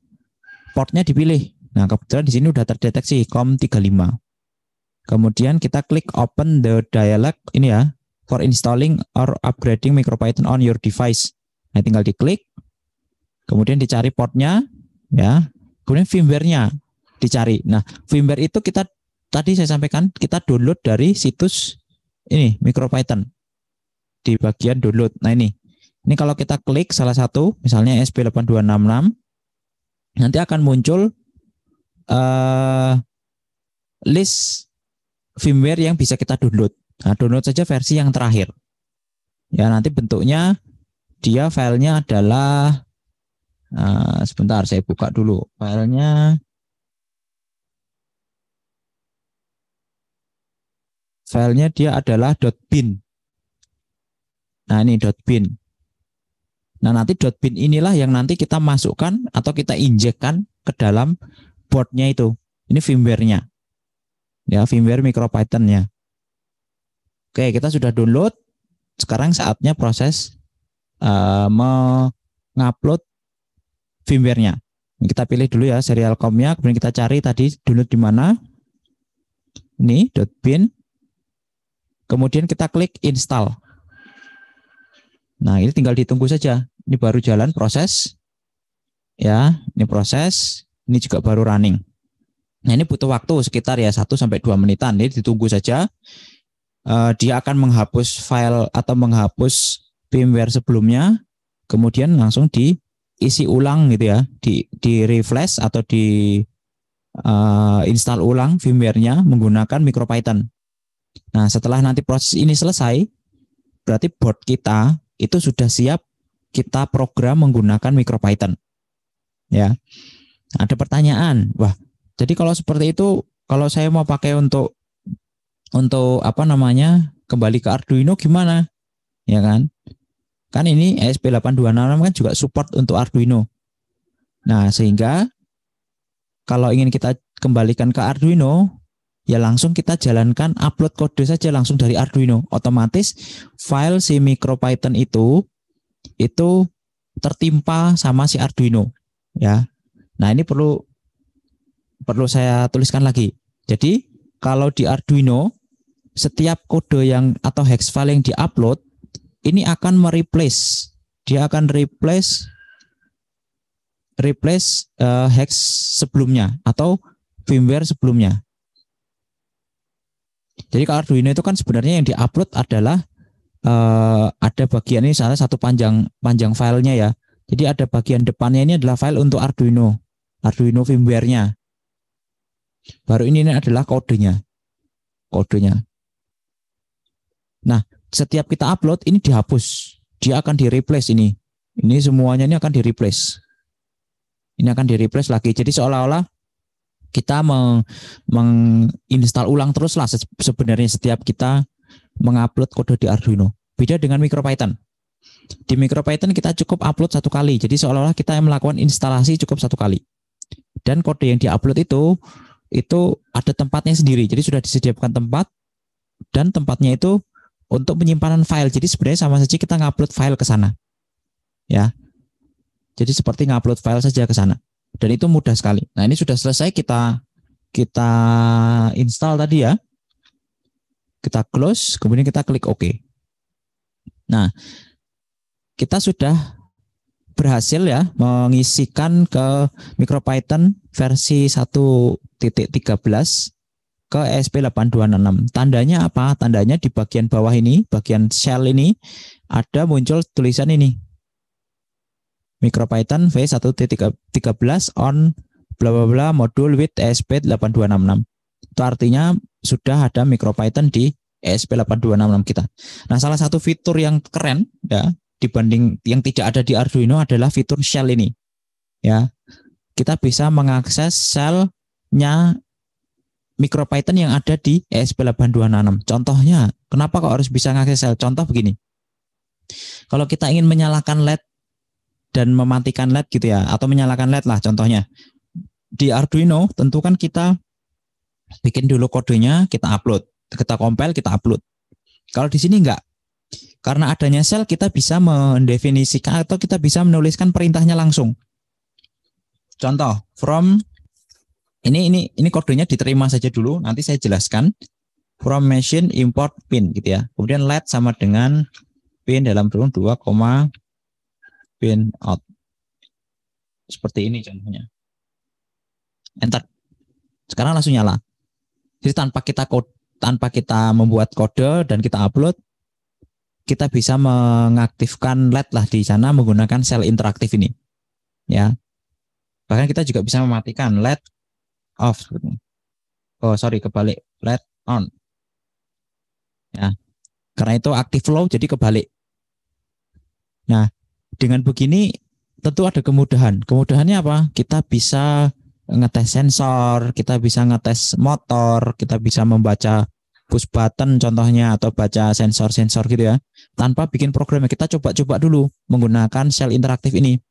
portnya dipilih. Nah, kebetulan di sini sudah terdeteksi COM35. Kemudian kita klik open the dialog ini ya, for installing or upgrading MicroPython on your device. Nah, tinggal diklik. Kemudian dicari portnya ya. Kemudian firmware-nya dicari. Nah, firmware itu kita tadi saya sampaikan kita download dari situs ini MicroPython di bagian download. Nah, ini kalau kita klik salah satu, misalnya ESP8266, nanti akan muncul list firmware yang bisa kita download. Nah, download saja versi yang terakhir. Ya, nanti bentuknya dia filenya adalah sebentar saya buka dulu filenya. Filenya dia adalah .bin. Nah, ini .bin. Nah, nanti .bin inilah yang nanti kita masukkan atau kita injekkan ke dalam boardnya itu. Ini firmware-nya. Ya, firmware MicroPython-nya. Oke, kita sudah download. Sekarang saatnya proses mengupload firmware-nya. Kita pilih dulu ya serial COM-nya, kemudian kita cari tadi download di mana. Ini .bin. Kemudian kita klik install. Nah, ini tinggal ditunggu saja. Ini baru jalan proses. Ya, ini proses. Ini juga baru running. Nah, ini butuh waktu sekitar ya 1-2 menitan. Jadi ditunggu saja. Dia akan menghapus file atau menghapus firmware sebelumnya. Kemudian langsung diisi ulang gitu ya. Di refresh atau install ulang firmware-nya menggunakan MicroPython. Nah, setelah nanti proses ini selesai, berarti board kita itu sudah siap kita program menggunakan MicroPython. Ya. Ada pertanyaan, wah, jadi kalau seperti itu, kalau saya mau pakai untuk apa namanya, kembali ke Arduino gimana? Ya kan? Kan ini ESP8266 kan juga support untuk Arduino. Nah, sehingga kalau ingin kita kembalikan ke Arduino, ya langsung kita jalankan upload kode saja langsung dari Arduino. Otomatis file si MicroPython itu tertimpa sama si Arduino. Ya. Nah, ini perlu saya tuliskan lagi. Jadi, kalau di Arduino, setiap kode yang atau hex file yang diupload, ini akan mereplace. Dia akan replace hex sebelumnya atau firmware sebelumnya. Jadi kalau Arduino itu kan sebenarnya yang diupload adalah ada bagian ini salah satu panjang filenya ya. Jadi ada bagian depannya ini adalah file untuk Arduino firmware-nya. Baru ini adalah kodenya. Nah, setiap kita upload ini dihapus. Dia akan di-replace ini. Ini semuanya ini akan di-replace. Ini akan di-replace lagi. Jadi seolah-olah kita menginstal ulang terus lah sebenarnya setiap kita mengupload kode di Arduino. Beda dengan MicroPython. Di MicroPython kita cukup upload satu kali. Jadi seolah-olah kita melakukan instalasi cukup satu kali. Dan kode yang diupload itu ada tempatnya sendiri. Jadi sudah disediakan tempat dan tempatnya itu untuk penyimpanan file. Jadi sebenarnya sama saja kita ngupload file ke sana. Ya. Jadi seperti ngupload file saja ke sana. Dan itu mudah sekali. Nah, ini sudah selesai kita install tadi ya. Kita close, kemudian kita klik OK. Nah, kita sudah berhasil ya mengisikan ke MicroPython versi 1.13 ke ESP8266. Tandanya apa? Tandanya di bagian bawah ini, bagian shell ini ada muncul tulisan ini. MicroPython v1.13 on bla bla bla module with ESP8266. Itu artinya sudah ada MicroPython di ESP8266 kita. Nah, salah satu fitur yang keren ya dibanding yang tidak ada di Arduino adalah fitur shell ini. Ya. Kita bisa mengakses shell-nya MicroPython yang ada di ESP8266. Contohnya, kenapa kok harus bisa mengakses shell? Contoh begini. Kalau kita ingin menyalakan LED dan mematikan LED gitu ya, atau menyalakan LED lah contohnya. Di Arduino tentu kan kita bikin dulu kodenya, kita upload. Kita compile, kita upload. Kalau di sini enggak. Karena adanya shell kita bisa mendefinisikan atau kita bisa menuliskan perintahnya langsung. Contoh, from ini kodenya diterima saja dulu, nanti saya jelaskan. From machine import pin gitu ya. Kemudian LED sama dengan pin dalam kurung 2, pin out. Seperti ini contohnya. Enter. Sekarang langsung nyala. Jadi tanpa kita membuat kode dan kita upload, kita bisa mengaktifkan LED lah di sana menggunakan shell interaktif ini. Ya. Bahkan kita juga bisa mematikan LED off. Oh, sorry, kebalik. LED on. Ya. Karena itu aktif low jadi kebalik. Nah, dengan begini tentu ada kemudahan. Kemudahannya apa? Kita bisa ngetes sensor, kita bisa ngetes motor, kita bisa membaca push button contohnya atau baca sensor-sensor gitu ya. Tanpa bikin programnya, kita coba-coba dulu menggunakan shell interaktif ini.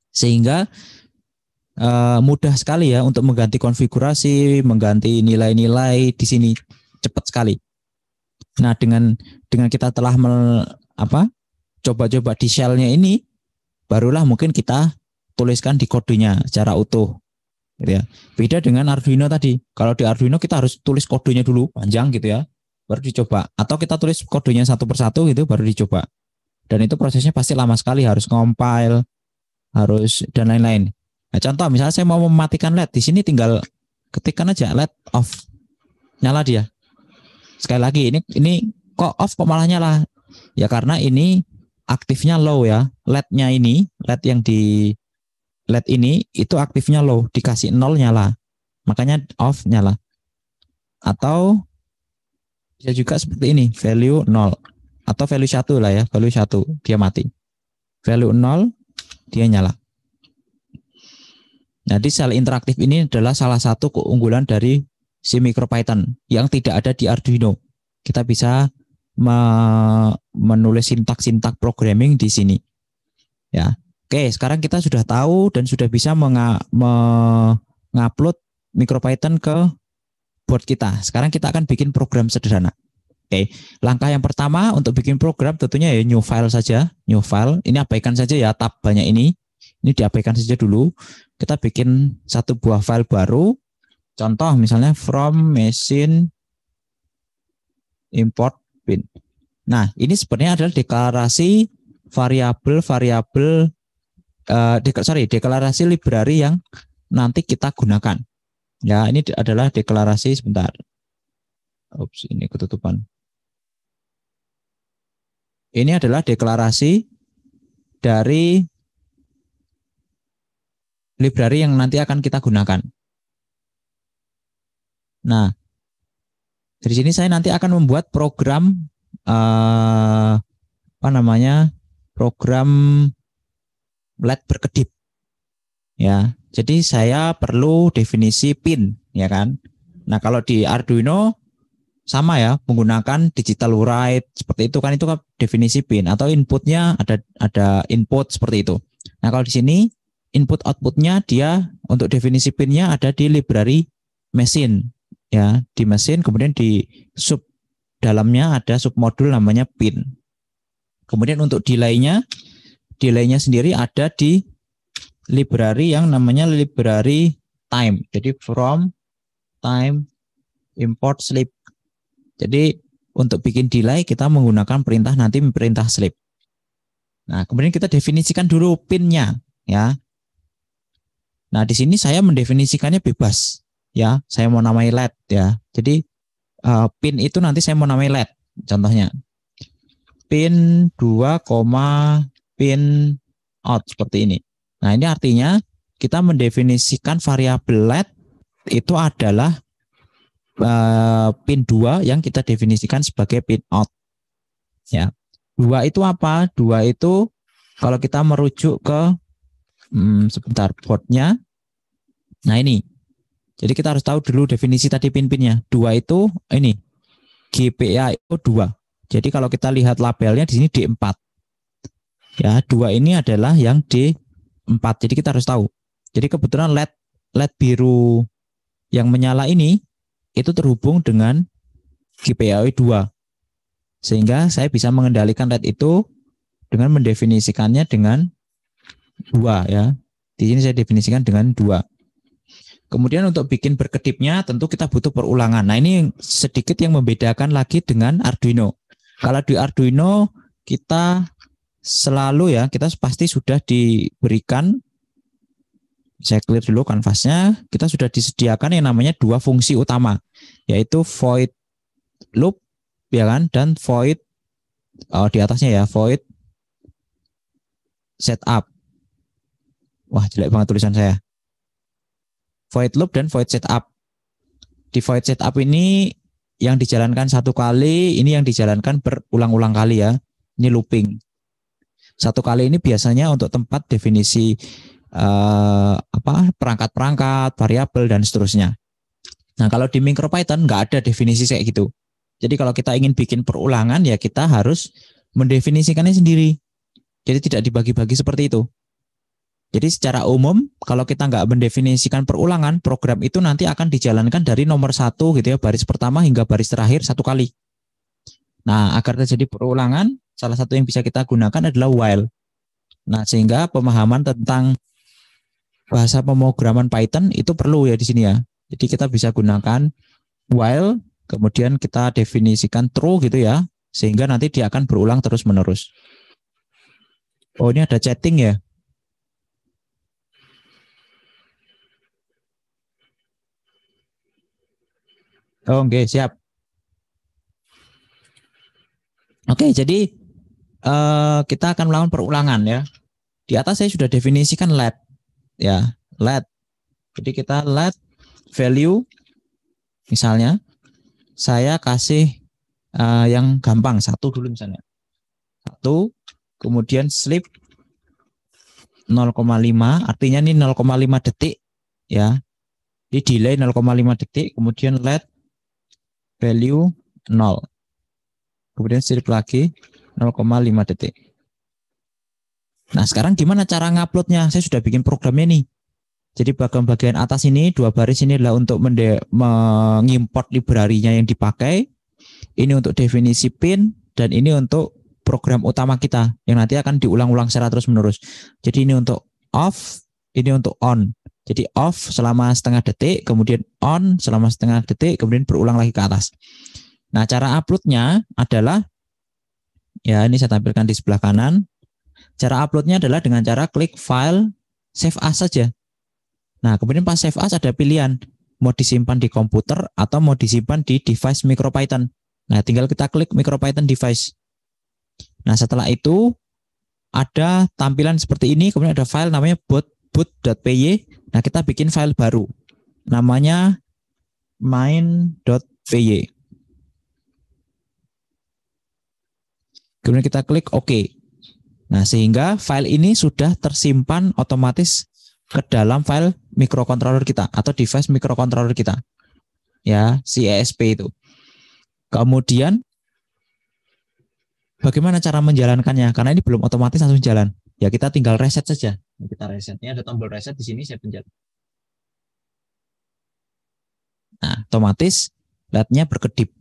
Sehingga mudah sekali ya untuk mengganti konfigurasi, mengganti nilai-nilai di sini cepat sekali. Nah, dengan kita telah coba-coba di shell-nya ini, barulah mungkin kita tuliskan di kodenya secara utuh. Gitu ya. Beda dengan Arduino tadi. Kalau di Arduino kita harus tulis kodenya dulu panjang gitu ya, baru dicoba. Atau kita tulis kodenya satu persatu gitu, baru dicoba. Dan itu prosesnya pasti lama sekali, harus compile, harus dan lain-lain. Nah, contoh misalnya saya mau mematikan LED, di sini tinggal ketikkan aja LED off, nyala dia. Sekali lagi ini kok off kok malah nyala? Ya karena ini aktifnya low ya, LED-nya ini, LED yang di LED ini itu aktifnya low, dikasih 0 nyala. makanya off nyala. Atau bisa juga seperti ini, value 0 atau value 1 lah ya, value 1 dia mati. Value 0 dia nyala. Jadi sel interaktif ini adalah salah satu keunggulan dari si MicroPython yang tidak ada di Arduino. Kita bisa menulis sintak-sintak programming di sini. Ya. Oke, sekarang kita sudah tahu dan sudah bisa mengupload MicroPython ke board kita. Sekarang kita akan bikin program sederhana. Oke, langkah yang pertama untuk bikin program tentunya ya new file saja. New file, ini abaikan saja ya tab banyak ini. Ini diabaikan saja dulu. Kita bikin satu buah file baru. Contoh misalnya from machine import pin. Nah, ini sebenarnya adalah deklarasi deklarasi library yang nanti kita gunakan. Ya, ini adalah deklarasi sebentar. Ups, ini ketutupan. Ini adalah deklarasi dari library yang nanti akan kita gunakan. Nah, dari sini saya nanti akan membuat program program LED berkedip. Ya, jadi saya perlu definisi pin, ya kan? Nah, kalau di Arduino sama ya, menggunakan digital write seperti itu kan definisi pin atau inputnya ada input seperti itu. Nah, kalau di sini input outputnya dia untuk definisi pinnya ada di library machine ya, di mesin, kemudian di sub dalamnya ada submodul namanya pin. Kemudian untuk delaynya sendiri ada di library yang namanya library time. Jadi from time import sleep. Jadi untuk bikin delay kita menggunakan perintah sleep. Nah, kemudian kita definisikan dulu pinnya ya. Nah, di sini saya mendefinisikannya bebas ya. Saya mau namai LED ya. Jadi pin itu nanti saya mau namai LED. Contohnya pin 2, pin out seperti ini. Nah, ini artinya kita mendefinisikan variabel LED itu adalah pin 2 yang kita definisikan sebagai pin out. Ya. 2 itu apa? 2 itu kalau kita merujuk ke sebentar boardnya. Nah, ini. Jadi kita harus tahu dulu definisi tadi pin-pinnya. 2 itu ini. GPA itu 2. Jadi kalau kita lihat labelnya di sini D4. Ya, 2 ini adalah yang D4. Jadi kita harus tahu. Jadi kebetulan LED biru yang menyala ini itu terhubung dengan GPA 2. Sehingga saya bisa mengendalikan LED itu dengan mendefinisikannya dengan 2 ya. Di sini saya definisikan dengan 2. Kemudian untuk bikin berkedipnya tentu kita butuh perulangan. Nah, ini sedikit yang membedakan lagi dengan Arduino. Kalau di Arduino kita selalu ya, kita pasti sudah diberikan, saya clear dulu kanvasnya, kita sudah disediakan yang namanya 2 fungsi utama, yaitu void loop ya kan, dan void di atasnya ya, void setup. Wah, jelek banget tulisan saya. Void loop dan void setup. Di void setup ini yang dijalankan satu kali, ini yang dijalankan berulang-ulang kali ya. Ini looping. Satu kali ini biasanya untuk tempat definisi perangkat-perangkat, variabel dan seterusnya. Nah, kalau di MicroPython nggak ada definisi kayak gitu. Jadi kalau kita ingin bikin perulangan ya kita harus mendefinisikannya sendiri. Jadi tidak dibagi-bagi seperti itu. Jadi secara umum kalau kita nggak mendefinisikan perulangan, program itu nanti akan dijalankan dari nomor 1 gitu ya, baris pertama hingga baris terakhir 1 kali. Nah, agar terjadi perulangan, salah satu yang bisa kita gunakan adalah while. Nah, sehingga pemahaman tentang bahasa pemrograman Python itu perlu ya di sini ya. Jadi kita bisa gunakan while, kemudian kita definisikan true gitu ya, sehingga nanti dia akan berulang terus-menerus. Oh, ini ada chatting ya. Oh, oke, siap. Oke, jadi kita akan melakukan perulangan ya. Di atas saya sudah definisikan LED ya, LED. Jadi kita LED value, misalnya saya kasih yang gampang, 1 dulu misalnya. 1, kemudian sleep 0,5, artinya ini 0,5 detik ya. Di delay 0,5 detik, kemudian let value 0. Kemudian sleep lagi 0,5 detik. Nah, sekarang gimana cara nguploadnya? Saya sudah bikin programnya nih. Jadi bagian atas ini 2 baris ini adalah untuk mengimport library-nya yang dipakai. Ini untuk definisi pin dan ini untuk program utama kita yang nanti akan diulang-ulang secara terus-menerus. Jadi ini untuk off, ini untuk on. Jadi off selama setengah detik, kemudian on selama setengah detik, kemudian berulang lagi ke atas. Nah, cara uploadnya adalah, ya ini saya tampilkan di sebelah kanan. Cara uploadnya adalah dengan cara klik file, save as saja. Nah, kemudian pas save as ada pilihan, mau disimpan di komputer atau mau disimpan di device MicroPython. Nah, tinggal kita klik MicroPython device. Nah, setelah itu ada tampilan seperti ini, kemudian ada file namanya boot.py. Nah, kita bikin file baru. Namanya main.py. Kemudian kita klik OK. Nah, sehingga file ini sudah tersimpan otomatis ke dalam file microcontroller kita atau device microcontroller kita. Ya, si ESP itu. Kemudian bagaimana cara menjalankannya? Karena ini belum otomatis langsung jalan. Ya kita tinggal reset saja. Kita resetnya ada tombol reset di sini, saya pencet. Nah, otomatis LED-nya berkedip.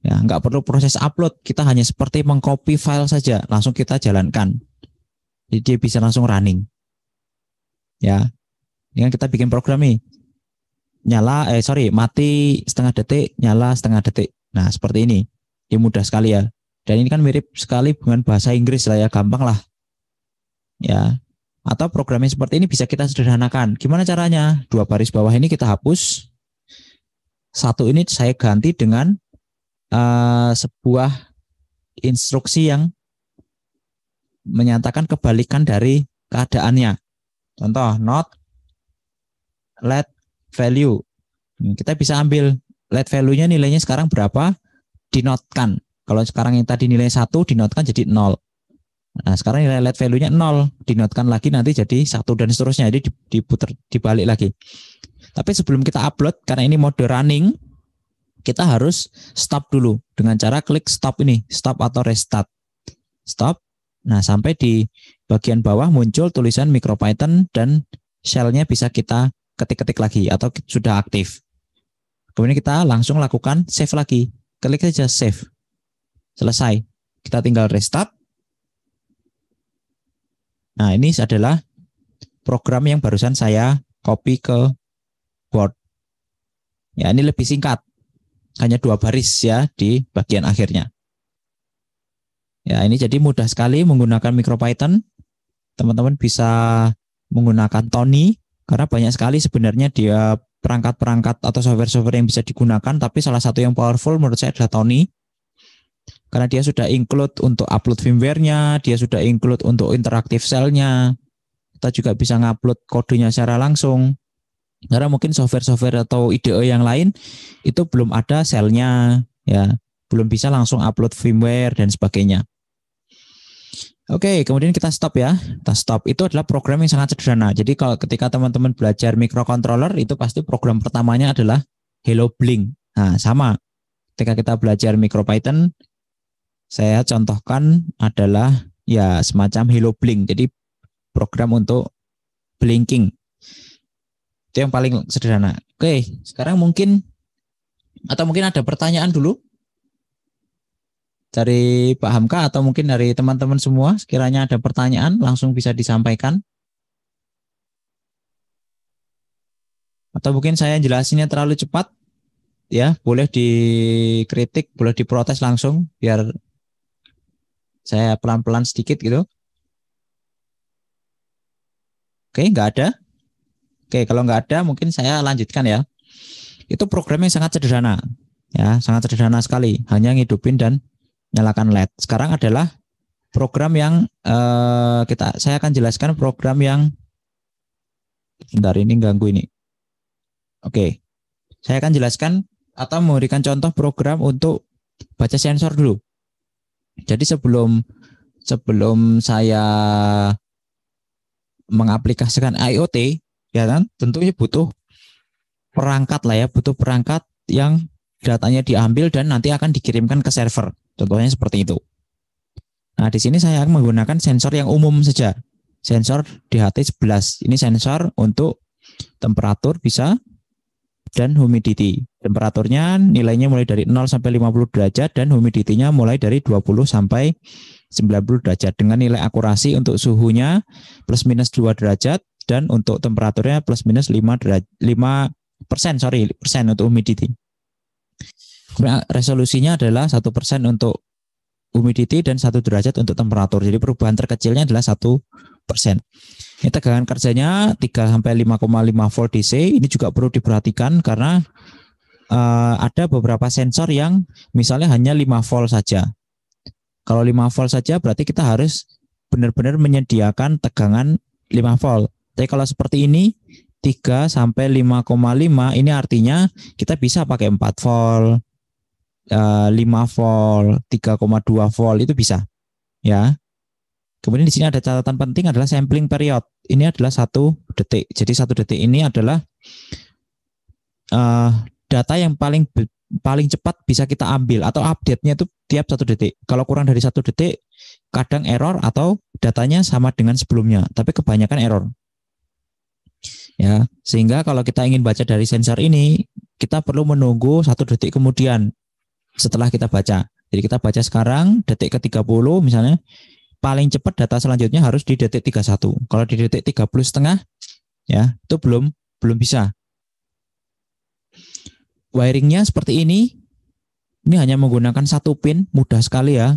Ya, nggak perlu proses upload. Kita hanya seperti mengcopy file saja, langsung kita jalankan. Jadi dia bisa langsung running. Ya, ini kan kita bikin program nih. Mati setengah detik, nyala setengah detik. Nah, seperti ini. Ini mudah sekali ya. Dan ini kan mirip sekali dengan bahasa Inggris lah ya, gampang lah. Ya. Atau programnya seperti ini bisa kita sederhanakan. Gimana caranya? 2 baris bawah ini kita hapus. 1 ini saya ganti dengan sebuah instruksi yang menyatakan kebalikan dari keadaannya. Contoh, not let value. Kita bisa ambil let value-nya nilainya sekarang berapa, dinotkan. Kalau sekarang yang tadi nilai 1, dinotkan jadi 0. Nah, sekarang nilai let value-nya 0, dinotkan lagi nanti jadi 1 dan seterusnya. Jadi diputar, dibalik lagi. Tapi sebelum kita upload, karena ini mode running, kita harus stop dulu dengan cara klik stop ini, stop atau restart. Stop. Nah, sampai di bagian bawah muncul tulisan MicroPython dan shell-nya bisa kita ketik-ketik lagi atau sudah aktif. Kemudian kita langsung lakukan save lagi. Klik saja save. Selesai. Kita tinggal restart. Nah, ini adalah program yang barusan saya copy ke Word. Ya, ini lebih singkat. Hanya 2 baris ya di bagian akhirnya. Ya, ini jadi mudah sekali menggunakan MicroPython. Teman-teman bisa menggunakan Tony karena banyak sekali sebenarnya dia perangkat-perangkat atau software-software yang bisa digunakan, tapi salah satu yang powerful menurut saya adalah Tony. Karena dia sudah include untuk upload firmware-nya, dia sudah include untuk interaktif cell-nya. Kita juga bisa ngupload kodenya secara langsung. Karena mungkin software-software atau IDE yang lain itu belum ada cell-nya, ya, belum bisa langsung upload firmware dan sebagainya. Oke, kemudian kita stop ya. Kita stop. Itu adalah program yang sangat sederhana. Jadi kalau ketika teman-teman belajar microcontroller, itu pasti program pertamanya adalah Hello Blink. Nah, sama. Ketika kita belajar MicroPython, saya contohkan adalah ya semacam Hello Blink. Jadi program untuk blinking. Itu yang paling sederhana. Oke, sekarang mungkin ada pertanyaan dulu dari Pak Hamka atau mungkin dari teman-teman semua. Sekiranya ada pertanyaan langsung bisa disampaikan. Atau mungkin saya jelasinnya terlalu cepat, ya boleh dikritik, boleh diprotes langsung biar saya pelan-pelan sedikit gitu. Oke, nggak ada. Oke, kalau nggak ada mungkin saya lanjutkan ya. Itu program yang sangat sederhana, ya sangat sederhana sekali. Hanya ngidupin dan nyalakan LED. Sekarang adalah program yang saya akan jelaskan program yang, bentar ini ganggu ini. Oke. Saya akan jelaskan atau memberikan contoh program untuk baca sensor dulu. Jadi sebelum saya mengaplikasikan IoT, ya kan, tentunya butuh perangkat lah ya, butuh perangkat yang datanya diambil dan nanti akan dikirimkan ke server. Contohnya seperti itu. Nah, di sini saya akan menggunakan sensor yang umum saja. Sensor DHT11. Ini sensor untuk temperatur bisa dan humidity. Temperaturnya nilainya mulai dari 0 sampai 50 derajat dan humidity-nya mulai dari 20 sampai 90 derajat dengan nilai akurasi untuk suhunya plus minus 2 derajat dan untuk temperaturnya plus minus 5% untuk humidity. Resolusinya adalah 1% untuk humidity dan 1 derajat untuk temperatur. Jadi perubahan terkecilnya adalah 1%. Ini tegangan kerjanya 3 sampai 5,5 volt DC. Ini juga perlu diperhatikan karena ada beberapa sensor yang misalnya hanya 5 volt saja. Kalau 5 volt saja berarti kita harus benar-benar menyediakan tegangan 5 volt. Tapi kalau seperti ini 3 sampai 5,5 ini artinya kita bisa pakai 4 volt. 5 volt, 3,2 volt itu bisa, ya. Kemudian di sini ada catatan penting adalah sampling period. Ini adalah 1 detik. Jadi 1 detik ini adalah data yang paling cepat bisa kita ambil atau update-nya itu tiap 1 detik. Kalau kurang dari 1 detik, kadang error atau datanya sama dengan sebelumnya, tapi kebanyakan error. Ya, sehingga kalau kita ingin baca dari sensor ini, kita perlu menunggu 1 detik kemudian. Setelah kita baca. Jadi kita baca sekarang detik ke-30 misalnya, paling cepat data selanjutnya harus di detik 31. Kalau di detik 30 setengah ya, itu belum bisa. Wiringnya seperti ini. Ini hanya menggunakan 1 pin, mudah sekali ya.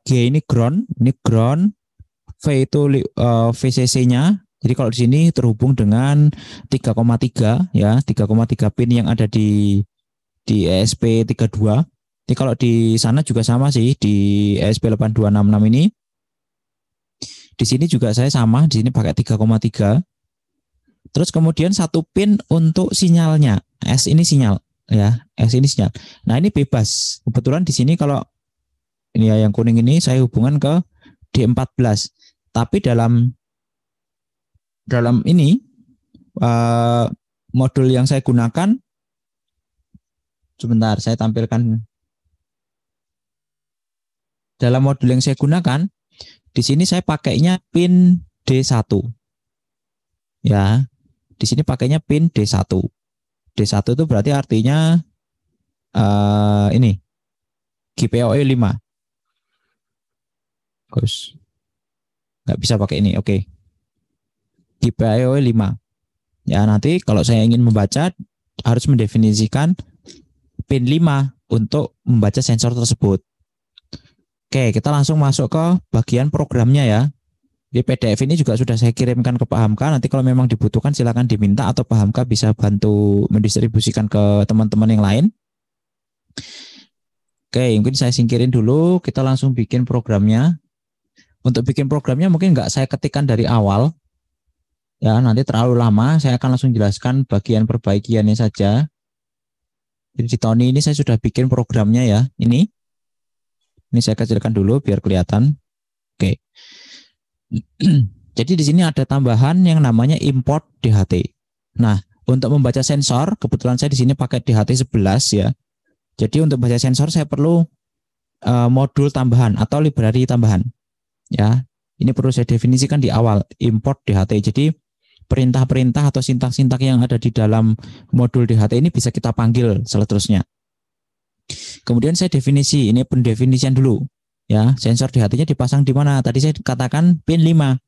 G ini ground, V itu VCC-nya. Jadi kalau di sini terhubung dengan 3,3 ya, 3,3 pin yang ada di ESP32. Jadi kalau di sana juga sama sih di ESP8266 ini. Di sini juga saya sama, di sini pakai 3,3. Terus kemudian 1 pin untuk sinyalnya. S ini sinyal ya, S ini sinyal. Nah, ini bebas. Kebetulan di sini kalau ini ya yang kuning ini saya hubungan ke D14. Tapi dalam ini modul yang saya gunakan, sebentar, saya tampilkan. Dalam modul yang saya gunakan, di sini saya pakainya pin D1. Ya, di sini pakainya pin D1. D1 itu berarti artinya ini GPIO 5. Terus nggak bisa pakai ini, oke. GPIO 5. Ya, nanti kalau saya ingin membaca harus mendefinisikan pin 5 untuk membaca sensor tersebut. Oke, kita langsung masuk ke bagian programnya ya. Di PDF ini juga sudah saya kirimkan ke Pak Hamka. Nanti kalau memang dibutuhkan silakan diminta atau Pak Hamka bisa bantu mendistribusikan ke teman-teman yang lain. Oke, mungkin saya singkirin dulu. Kita langsung bikin programnya. Untuk bikin programnya mungkin nggak saya ketikkan dari awal. Ya, nanti terlalu lama. Saya akan langsung jelaskan bagian perbaikiannya saja. Jadi di Tony ini saya sudah bikin programnya ya. Ini saya kecilkan dulu biar kelihatan. Oke. Jadi di sini ada tambahan yang namanya import DHT. Nah, untuk membaca sensor, kebetulan saya di sini pakai DHT 11 ya. Jadi untuk baca sensor saya perlu modul tambahan atau library tambahan. Ya, ini perlu saya definisikan di awal, import DHT. Jadi perintah-perintah atau sintak-sintak yang ada di dalam modul DHT ini bisa kita panggil seterusnya. Kemudian saya definisi, ini pendefinisian dulu. Ya, sensor DHT-nya dipasang di mana? Tadi saya katakan pin 5.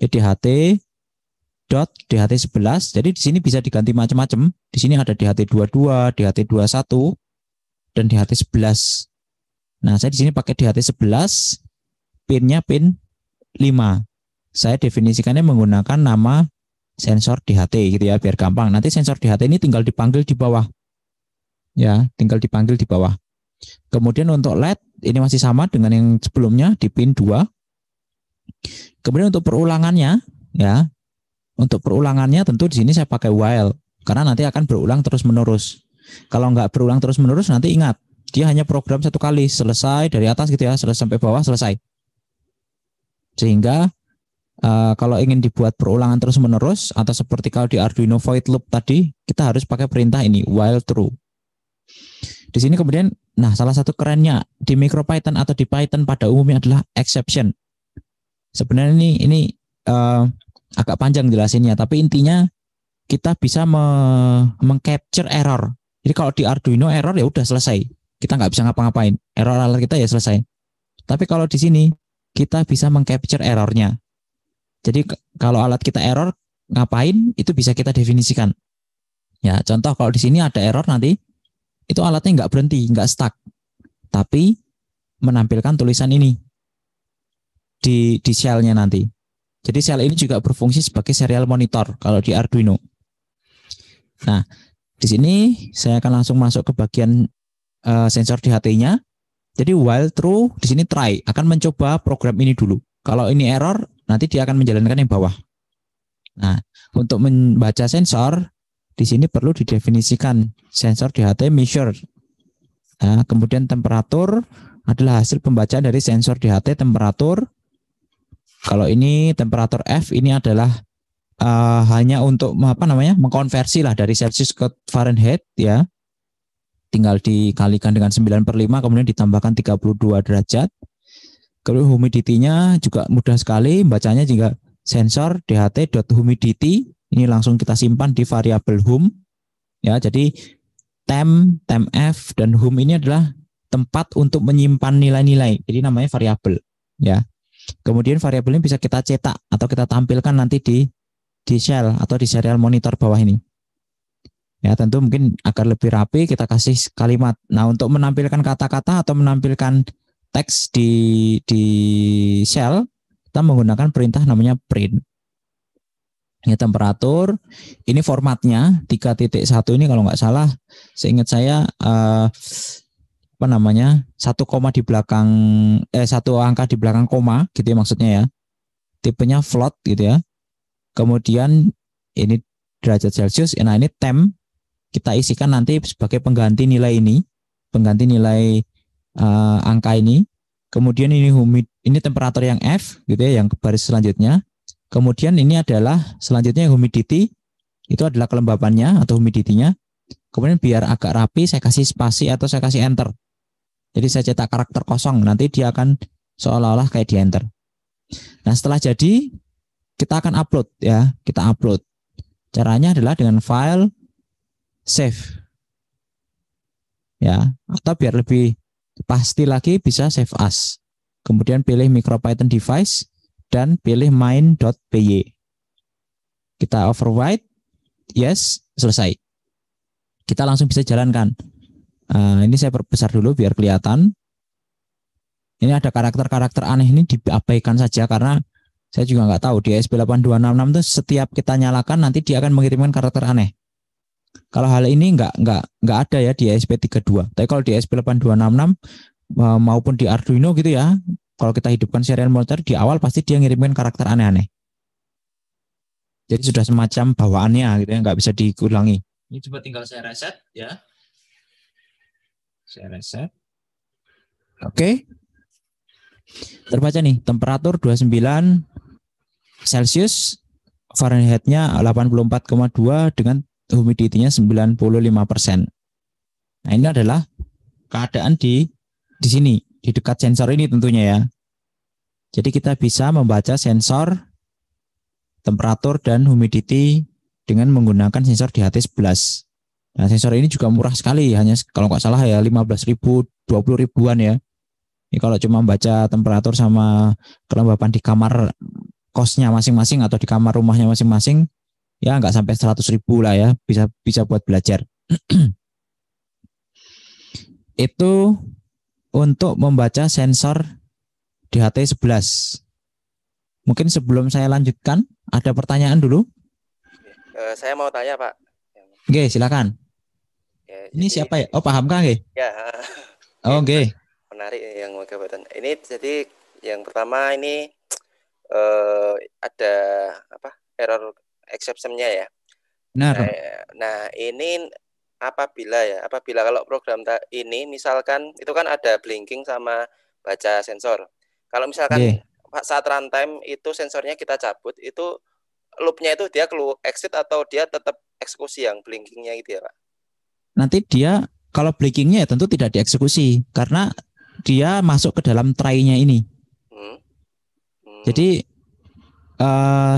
DHT.DHT11. Jadi di sini bisa diganti macam-macam. Di sini ada DHT22, DHT21, dan DHT11. Nah, saya di sini pakai DHT11, pinnya pin 5. Saya definisikannya menggunakan nama sensor DHT gitu ya, biar gampang. Nanti sensor DHT ini tinggal dipanggil di bawah. Ya, tinggal dipanggil di bawah. Kemudian untuk LED ini masih sama dengan yang sebelumnya di pin 2. Kemudian untuk perulangannya ya. Untuk perulangannya tentu di sini saya pakai while. karena nanti akan berulang terus-menerus. Kalau nggak berulang terus-menerus, nanti ingat, dia hanya program satu kali, selesai dari atas gitu ya, selesai sampai bawah, selesai. Sehingga kalau ingin dibuat berulangan terus-menerus, atau seperti kalau di Arduino void loop tadi, kita harus pakai perintah ini, while true. Di sini kemudian, nah salah satu kerennya di MicroPython atau di Python pada umumnya adalah exception. Sebenarnya ini agak panjang jelasinnya, tapi intinya kita bisa mengcapture error. Jadi kalau di Arduino error ya udah selesai, kita nggak bisa ngapa-ngapain. Error alat kita ya selesai. Tapi kalau di sini kita bisa mengcapture errornya. Jadi kalau alat kita error ngapain itu bisa kita definisikan. Ya contoh kalau di sini ada error nanti itu alatnya nggak berhenti, nggak stuck, tapi menampilkan tulisan ini di shell-nya nanti. Jadi shell ini juga berfungsi sebagai serial monitor kalau di Arduino. Nah, di sini saya akan langsung masuk ke bagian sensor DHT-nya. Jadi while true di sini try akan mencoba program ini dulu. Kalau ini error, nanti dia akan menjalankan yang bawah. Nah, untuk membaca sensor di sini perlu didefinisikan sensor DHT measure. Nah, kemudian temperatur adalah hasil pembacaan dari sensor DHT temperatur. Kalau ini temperatur F ini adalah hanya untuk mengkonversi lah dari Celsius ke Fahrenheit ya. Tinggal dikalikan dengan 9/5 kemudian ditambahkan 32 derajat. Kalau humidity-nya juga mudah sekali bacanya, juga sensor dht.humidity ini langsung kita simpan di variabel hum ya. Jadi temp dan hum ini adalah tempat untuk menyimpan nilai-nilai. Jadi namanya variabel ya. Kemudian variabel ini bisa kita cetak atau kita tampilkan nanti di shell atau di serial monitor bawah ini. Ya, tentu mungkin agar lebih rapi kita kasih kalimat. Nah, untuk menampilkan kata-kata atau menampilkan teks di shell, kita menggunakan perintah namanya print. Ini temperatur, ini formatnya 3.1 ini kalau nggak salah, seingat saya satu koma di belakang satu angka di belakang koma gitu ya maksudnya ya. Tipenya float gitu ya. Kemudian ini derajat Celcius. Nah, ini temp kita isikan nanti sebagai pengganti nilai ini, pengganti nilai angka ini. Kemudian ini ini temperatur yang F gitu ya, yang baris selanjutnya. Kemudian ini adalah selanjutnya humidity, itu adalah kelembabannya atau humidity-nya. Kemudian biar agak rapi saya kasih spasi atau saya kasih enter. Jadi saya cetak karakter kosong, nanti dia akan seolah-olah kayak di enter. Nah, setelah jadi kita akan upload ya, kita upload. Caranya adalah dengan file save. Ya, atau biar lebih pasti lagi bisa save as. Kemudian pilih MicroPython device dan pilih main.py. Kita override, yes, selesai. Kita langsung bisa jalankan. Ini saya perbesar dulu biar kelihatan. Ini ada karakter-karakter aneh ini diabaikan saja karena saya juga nggak tahu di ESP8266 itu setiap kita nyalakan nanti dia akan mengirimkan karakter aneh. Kalau hal ini nggak ada ya di ESP32. Tapi kalau di ESP8266 maupun di Arduino gitu ya, kalau kita hidupkan serial monitor di awal pasti dia ngirimkan karakter aneh-aneh. Jadi sudah semacam bawaannya gitu ya, nggak bisa diulangi. Ini coba tinggal saya reset ya. Saya reset. Oke. Terbaca nih, temperatur 29 Celcius, Fahrenheit-nya 84,2 dengan humidity-nya 95%. Nah, ini adalah keadaan di sini, di dekat sensor ini tentunya ya. Jadi kita bisa membaca sensor temperatur dan humidity dengan menggunakan sensor DHT11. Nah, sensor ini juga murah sekali, hanya kalau nggak salah ya 15.000, 20 ribuan ya. Ini kalau cuma baca temperatur sama kelembapan di kamar kosnya masing-masing atau di kamar rumahnya masing-masing, ya nggak sampai 100.000 lah ya, bisa buat belajar. Itu untuk membaca sensor DHT11. Mungkin sebelum saya lanjutkan, ada pertanyaan dulu? Saya mau tanya, Pak. Oke, silakan. Ya, Ini jadi siapa ya? Oh, paham kan? ya, Oh, oke. menarik yang Megabyte. Ini jadi yang pertama ini ada apa? Error exception-nya ya. Benar. Nah, ini apabila kalau program ini misalkan itu kan ada blinking sama baca sensor. Kalau misalkan Oke. saat runtime itu sensornya kita cabut, itu loopnya itu dia exit atau dia tetap eksekusi yang blinkingnya gitu ya, Pak? Nanti dia kalau breakingnya ya tentu tidak dieksekusi karena dia masuk ke dalam try-nya ini. Hmm. Hmm. Jadi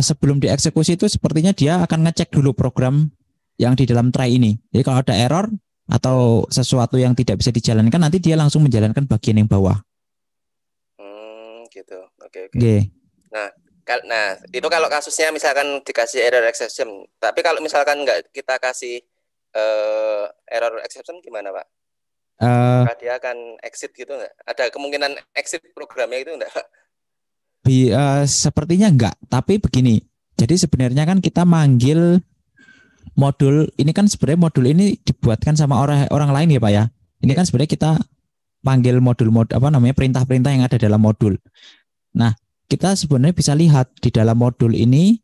sebelum dieksekusi itu sepertinya dia akan ngecek dulu program yang di dalam try ini. Jadi kalau ada error atau sesuatu yang tidak bisa dijalankan, nanti dia langsung menjalankan bagian yang bawah. Gitu. Oke, oke. Oke. Nah, itu kalau kasusnya misalkan dikasih error exception. Tapi kalau misalkan nggak kita kasih error exception gimana, Pak? Uh, Apakah dia akan exit gitu nggak? Ada kemungkinan exit programnya itu nggak, Pak? Sepertinya enggak, tapi begini. Jadi sebenarnya kan kita manggil modul ini kan sebenarnya modul ini dibuatkan sama orang orang lain ya Pak ya. Ini Yeah. kan sebenarnya kita panggil modul apa namanya perintah-perintah yang ada dalam modul. Nah, kita sebenarnya bisa lihat di dalam modul ini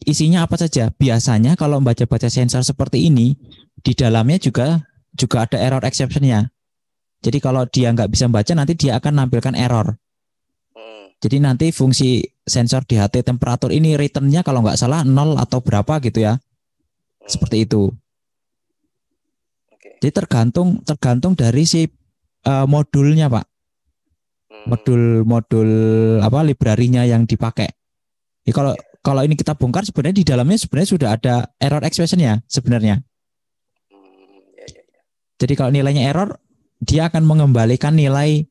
isinya apa saja. Biasanya kalau membaca-baca sensor seperti ini, di dalamnya juga ada error exception-nya. Jadi kalau dia nggak bisa membaca, nanti dia akan nampilkan error. Jadi nanti fungsi sensor DHT temperatur ini return-nya kalau nggak salah 0 atau berapa gitu ya. Seperti itu. Jadi tergantung dari si modulnya Pak. Modul apa library-nya yang dipakai. Jadi kalau ini kita bongkar sebenarnya di dalamnya sebenarnya sudah ada error expression-nya sebenarnya. Jadi kalau nilainya error, dia akan mengembalikan nilai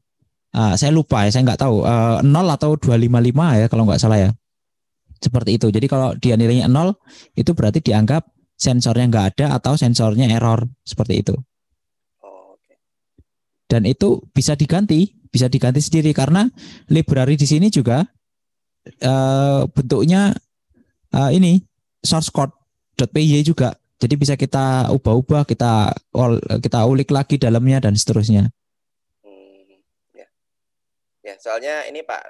saya lupa ya, saya nggak tahu 0 atau 255 ya kalau nggak salah ya. Seperti itu. Jadi kalau dia nilainya 0, itu berarti dianggap sensornya nggak ada atau sensornya error. Seperti itu. Dan itu bisa diganti sendiri karena library di sini juga bentuknya ini source code.py juga. Jadi bisa kita ubah-ubah, kita ulik lagi dalamnya dan seterusnya. Ya, soalnya ini Pak,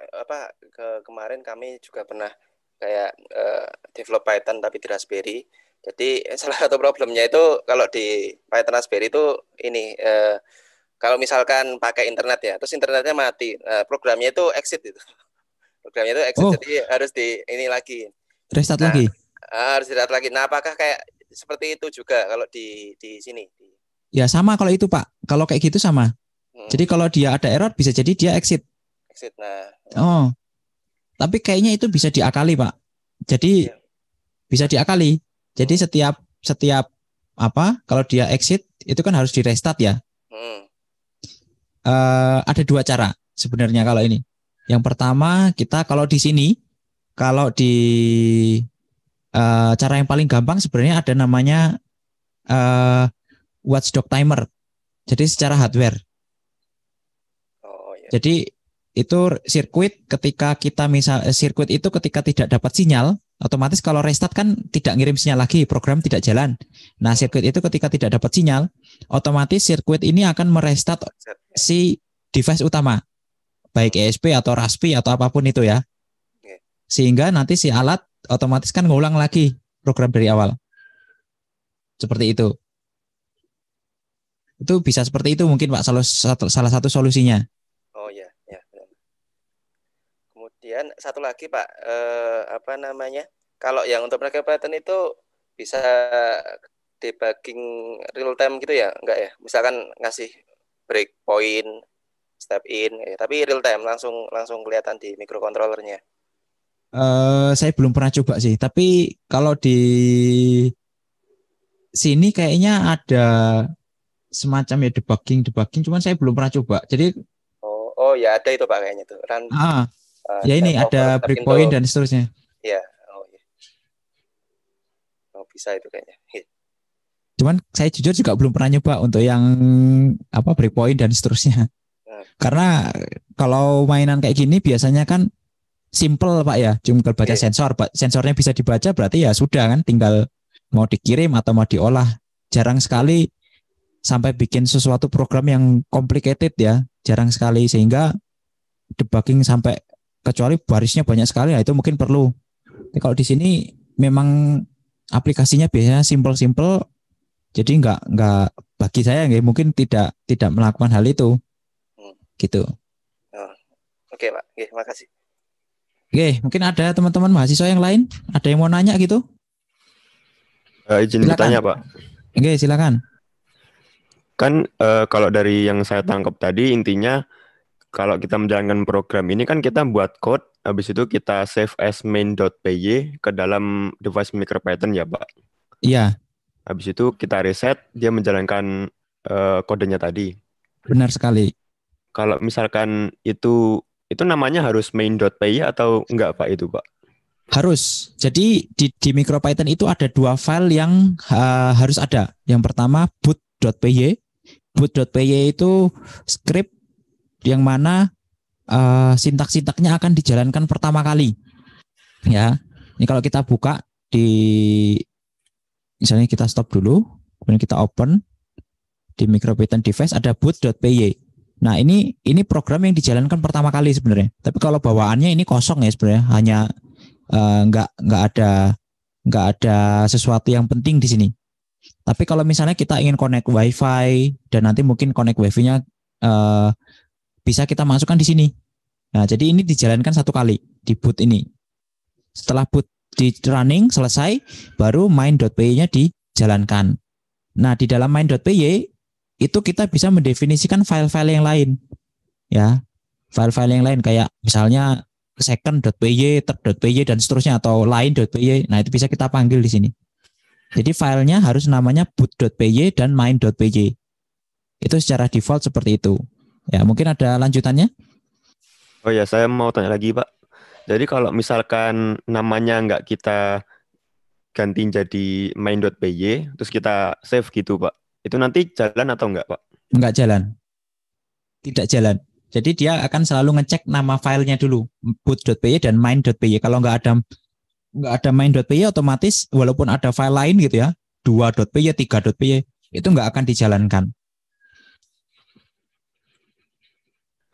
kemarin kami juga pernah kayak develop Python tapi di Raspberry. Jadi salah satu problemnya itu kalau di Python Raspberry itu ini kalau misalkan pakai internet ya, terus internetnya mati, programnya itu exit itu. Programnya itu exit, jadi harus ini lagi. Restart lagi. Harus restart lagi. Nah, apakah kayak seperti itu juga kalau di sini? Ya sama kalau itu Pak. Kalau kayak gitu sama. Jadi kalau dia ada error bisa jadi dia exit. Nah. Oh. Tapi kayaknya itu bisa diakali, Pak. Jadi bisa diakali. Jadi setiap apa? Kalau dia exit itu kan harus di restart ya. Ada dua cara sebenarnya kalau ini. Yang pertama kita kalau di sini, kalau di cara yang paling gampang sebenarnya ada namanya watchdog timer. Jadi secara hardware. Jadi itu sirkuit ketika kita sirkuit itu ketika tidak dapat sinyal, otomatis kalau restart kan tidak ngirim sinyal lagi, program tidak jalan. Nah, sirkuit itu ketika tidak dapat sinyal, otomatis sirkuit ini akan merestart si device utama, baik ESP atau Raspi atau apapun itu ya. Sehingga nanti si alat otomatis kan ngulang lagi program dari awal. Seperti itu. Itu bisa seperti itu mungkin Pak, salah satu solusinya. Oh ya, ya. Kemudian satu lagi Pak, apa namanya? Kalau yang untuk mereka Python itu bisa debugging real time gitu ya, enggak ya? Misalkan ngasih breakpoint, step in, tapi real time langsung kelihatan di microcontrollernya. Saya belum pernah coba sih, tapi kalau di sini kayaknya ada semacam ya debugging, cuman saya belum pernah coba. Jadi oh ya ada itu Pak kayaknya tuh. Ya ini ada breakpoint dan seterusnya. Iya, bisa itu kayaknya. Cuman saya jujur juga belum pernah nyoba untuk yang apa breakpoint dan seterusnya. Karena kalau mainan kayak gini biasanya kan simple Pak ya, cuma baca sensor, sensornya bisa dibaca berarti ya sudah kan, tinggal mau dikirim atau mau diolah. Jarang sekali sampai bikin sesuatu program yang complicated ya, jarang sekali, sehingga debugging sampai kecuali barisnya banyak sekali, nah itu mungkin perlu. Tapi kalau di sini memang aplikasinya biasanya simple-simple, jadi nggak bagi saya nggak mungkin tidak melakukan hal itu gitu. Oh, oke Pak, oke, makasih. Oke, mungkin ada teman-teman mahasiswa yang lain ada yang mau nanya gitu? Izin Silakan. bertanya Pak. Oke, silakan. Kan kalau dari yang saya tangkap tadi intinya kalau kita menjalankan program ini kan kita buat code, habis itu kita save as main.py ke dalam device MicroPython ya Pak. Iya. Habis itu kita reset, dia menjalankan kodenya tadi. Benar sekali. Kalau misalkan itu namanya harus main.py atau enggak Pak itu Pak? Harus. Jadi di MicroPython itu ada dua file yang harus ada. Yang pertama boot.py. Boot.py itu script yang mana sintak-sintaknya akan dijalankan pertama kali. Ya. Ini kalau kita buka misalnya kita stop dulu, kemudian kita open di MicroPython device ada boot.py. Nah, ini program yang dijalankan pertama kali sebenarnya. Tapi kalau bawaannya ini kosong ya sebenarnya, hanya nggak ada sesuatu yang penting di sini. Tapi kalau misalnya kita ingin connect WiFi dan nanti mungkin connect WiFi-nya bisa kita masukkan di sini. Nah, jadi ini dijalankan satu kali di boot ini. Setelah boot di running selesai, baru main.py-nya dijalankan. Nah, di dalam main.py itu kita bisa mendefinisikan file-file yang lain. Ya, file-file yang lain kayak misalnya second.py, third.py dan seterusnya atau line.py. Nah, itu bisa kita panggil di sini. Jadi filenya harus namanya boot.py dan main.py. Itu secara default seperti itu. Ya, mungkin ada lanjutannya? Oh ya, saya mau tanya lagi Pak. Jadi kalau misalkan namanya nggak kita gantiin jadi main.py, terus kita save gitu Pak, itu nanti jalan atau enggak Pak? Enggak jalan. Tidak jalan. Jadi dia akan selalu ngecek nama filenya dulu, boot.py dan main.py. Kalau nggak ada main.py otomatis walaupun ada file lain gitu ya, 2.py, 3.py, itu nggak akan dijalankan.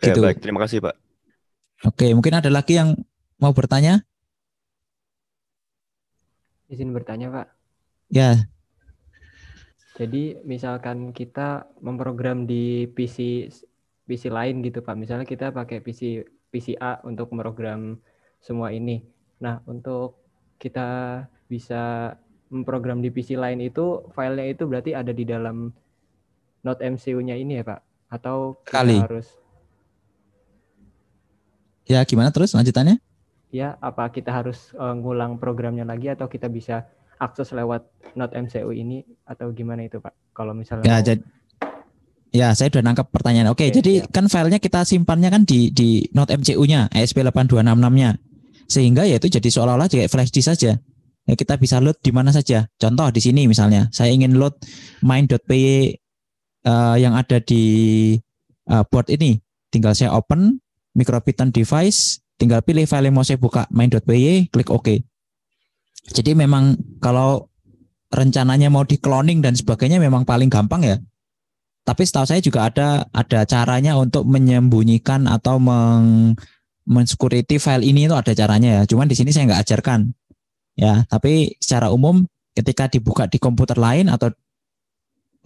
Ya, Gitu. baik, terima kasih Pak. Oke, mungkin ada lagi yang mau bertanya? Izin bertanya Pak. Ya. Jadi misalkan kita memprogram di PC lain gitu Pak. Misalnya kita pakai PC A untuk memprogram semua ini. Nah, untuk kita bisa memprogram di PC lain itu filenya itu berarti ada di dalam .mcu-nya ini ya Pak? Atau kita harus ya gimana terus lanjutannya? Ya, apa kita harus ngulang programnya lagi atau kita bisa akses lewat .mcu ini atau gimana itu Pak? Kalau misalnya ya saya sudah nangkap pertanyaan. Oke, jadi kan filenya kita simpannya kan di .mcu-nya, ESP8266-nya. Sehingga ya itu jadi seolah-olah kayak flash disk saja. Ya, kita bisa load di mana saja. Contoh di sini misalnya, saya ingin load main.py yang ada di board ini. Tinggal saya open MicroPython device, tinggal pilih file yang mau saya buka main.py, klik OK. Jadi memang kalau rencananya mau di cloning dan sebagainya memang paling gampang ya. Tapi setahu saya juga ada caranya untuk menyembunyikan atau men-security file ini itu ada caranya ya. Cuman di sini saya nggak ajarkan. Ya, tapi secara umum ketika dibuka di komputer lain atau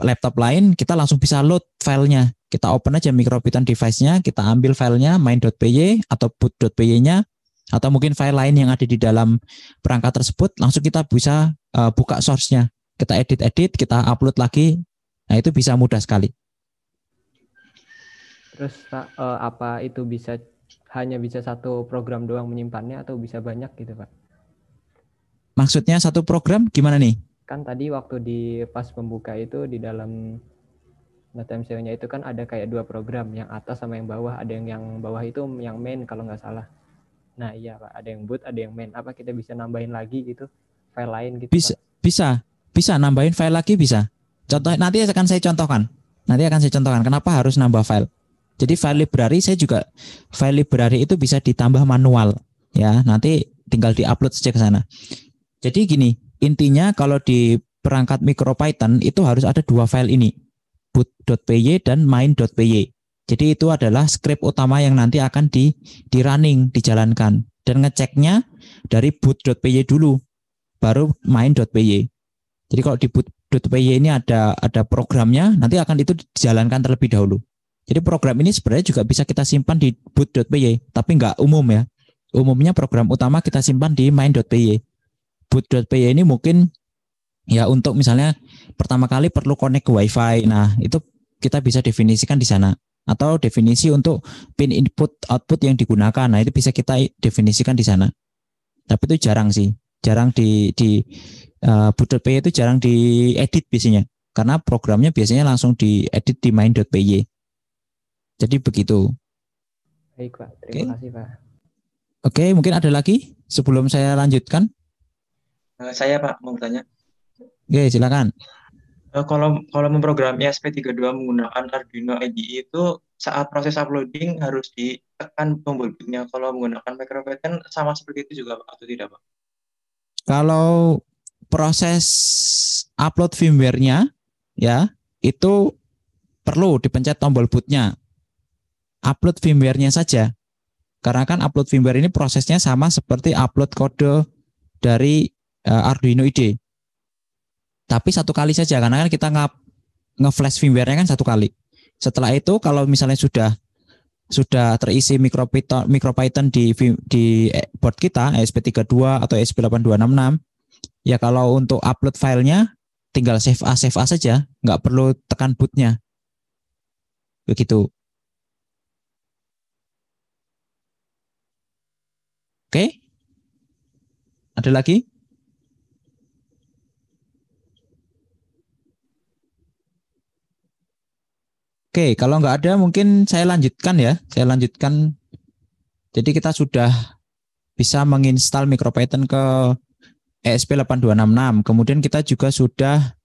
laptop lain, kita langsung bisa load filenya. Kita open aja MicroPython device-nya, kita ambil filenya main.py atau boot.py-nya, atau mungkin file lain yang ada di dalam perangkat tersebut, langsung kita bisa buka source-nya. Kita edit, kita upload lagi. Nah, itu bisa mudah sekali. Terus Pak, apa itu hanya bisa satu program doang menyimpannya atau bisa banyak gitu Pak? Maksudnya satu program gimana nih? Kan tadi waktu di pas pembuka itu di dalam .mcu-nya itu kan ada kayak dua program, yang atas sama yang bawah. Ada yang bawah itu yang main kalau nggak salah. Nah iya Pak, ada yang boot, ada yang main. Apa kita bisa nambahin lagi gitu file lain gitu Pak? Bisa nambahin file lagi bisa. Contoh nanti akan saya contohkan. Kenapa harus nambah file. Jadi file library itu bisa ditambah manual ya. Nanti tinggal diupload saja ke sana. Jadi gini, intinya kalau di perangkat MicroPython itu harus ada dua file ini, boot.py dan main.py. Jadi itu adalah script utama yang nanti akan di running, dijalankan. Dan ngeceknya dari boot.py dulu. baru main.py. Jadi kalau di boot.py ini ada programnya, nanti akan itu dijalankan terlebih dahulu. Jadi program ini sebenarnya juga bisa kita simpan di boot.py, tapi nggak umum ya. Umumnya program utama kita simpan di main.py. Boot.py ini mungkin ya untuk misalnya pertama kali perlu connect ke WiFi. Nah, itu kita bisa definisikan di sana. Atau definisi untuk pin input output yang digunakan. Nah, itu bisa kita definisikan di sana. Tapi itu jarang sih. Jarang di boot.py itu jarang diedit biasanya. Karena programnya biasanya langsung diedit di main.py. Jadi begitu. Baik, Pak. Terima kasih, Pak. Oke, mungkin ada lagi sebelum saya lanjutkan. Saya Pak mau bertanya. Oke, silakan. Kalau memprogram ESP32 menggunakan Arduino IDE itu saat proses uploading harus ditekan tombol bootnya. Kalau menggunakan MicroPython sama seperti itu juga Pak, atau tidak Pak? Kalau proses upload firmware-nya ya itu perlu dipencet tombol bootnya. Upload firmware-nya saja. Karena kan upload firmware ini prosesnya sama seperti upload kode dari Arduino IDE. Tapi satu kali saja karena kan kita nge-flash firmware-nya kan satu kali. Setelah itu kalau misalnya sudah terisi MicroPython di board kita ESP32 atau ESP8266, ya kalau untuk upload filenya tinggal save as saja, nggak perlu tekan bootnya. Begitu. Oke? Ada lagi? Oke, kalau nggak ada mungkin saya lanjutkan ya. Saya lanjutkan. Jadi kita sudah bisa menginstal MicroPython ke ESP8266. Kemudian kita juga sudah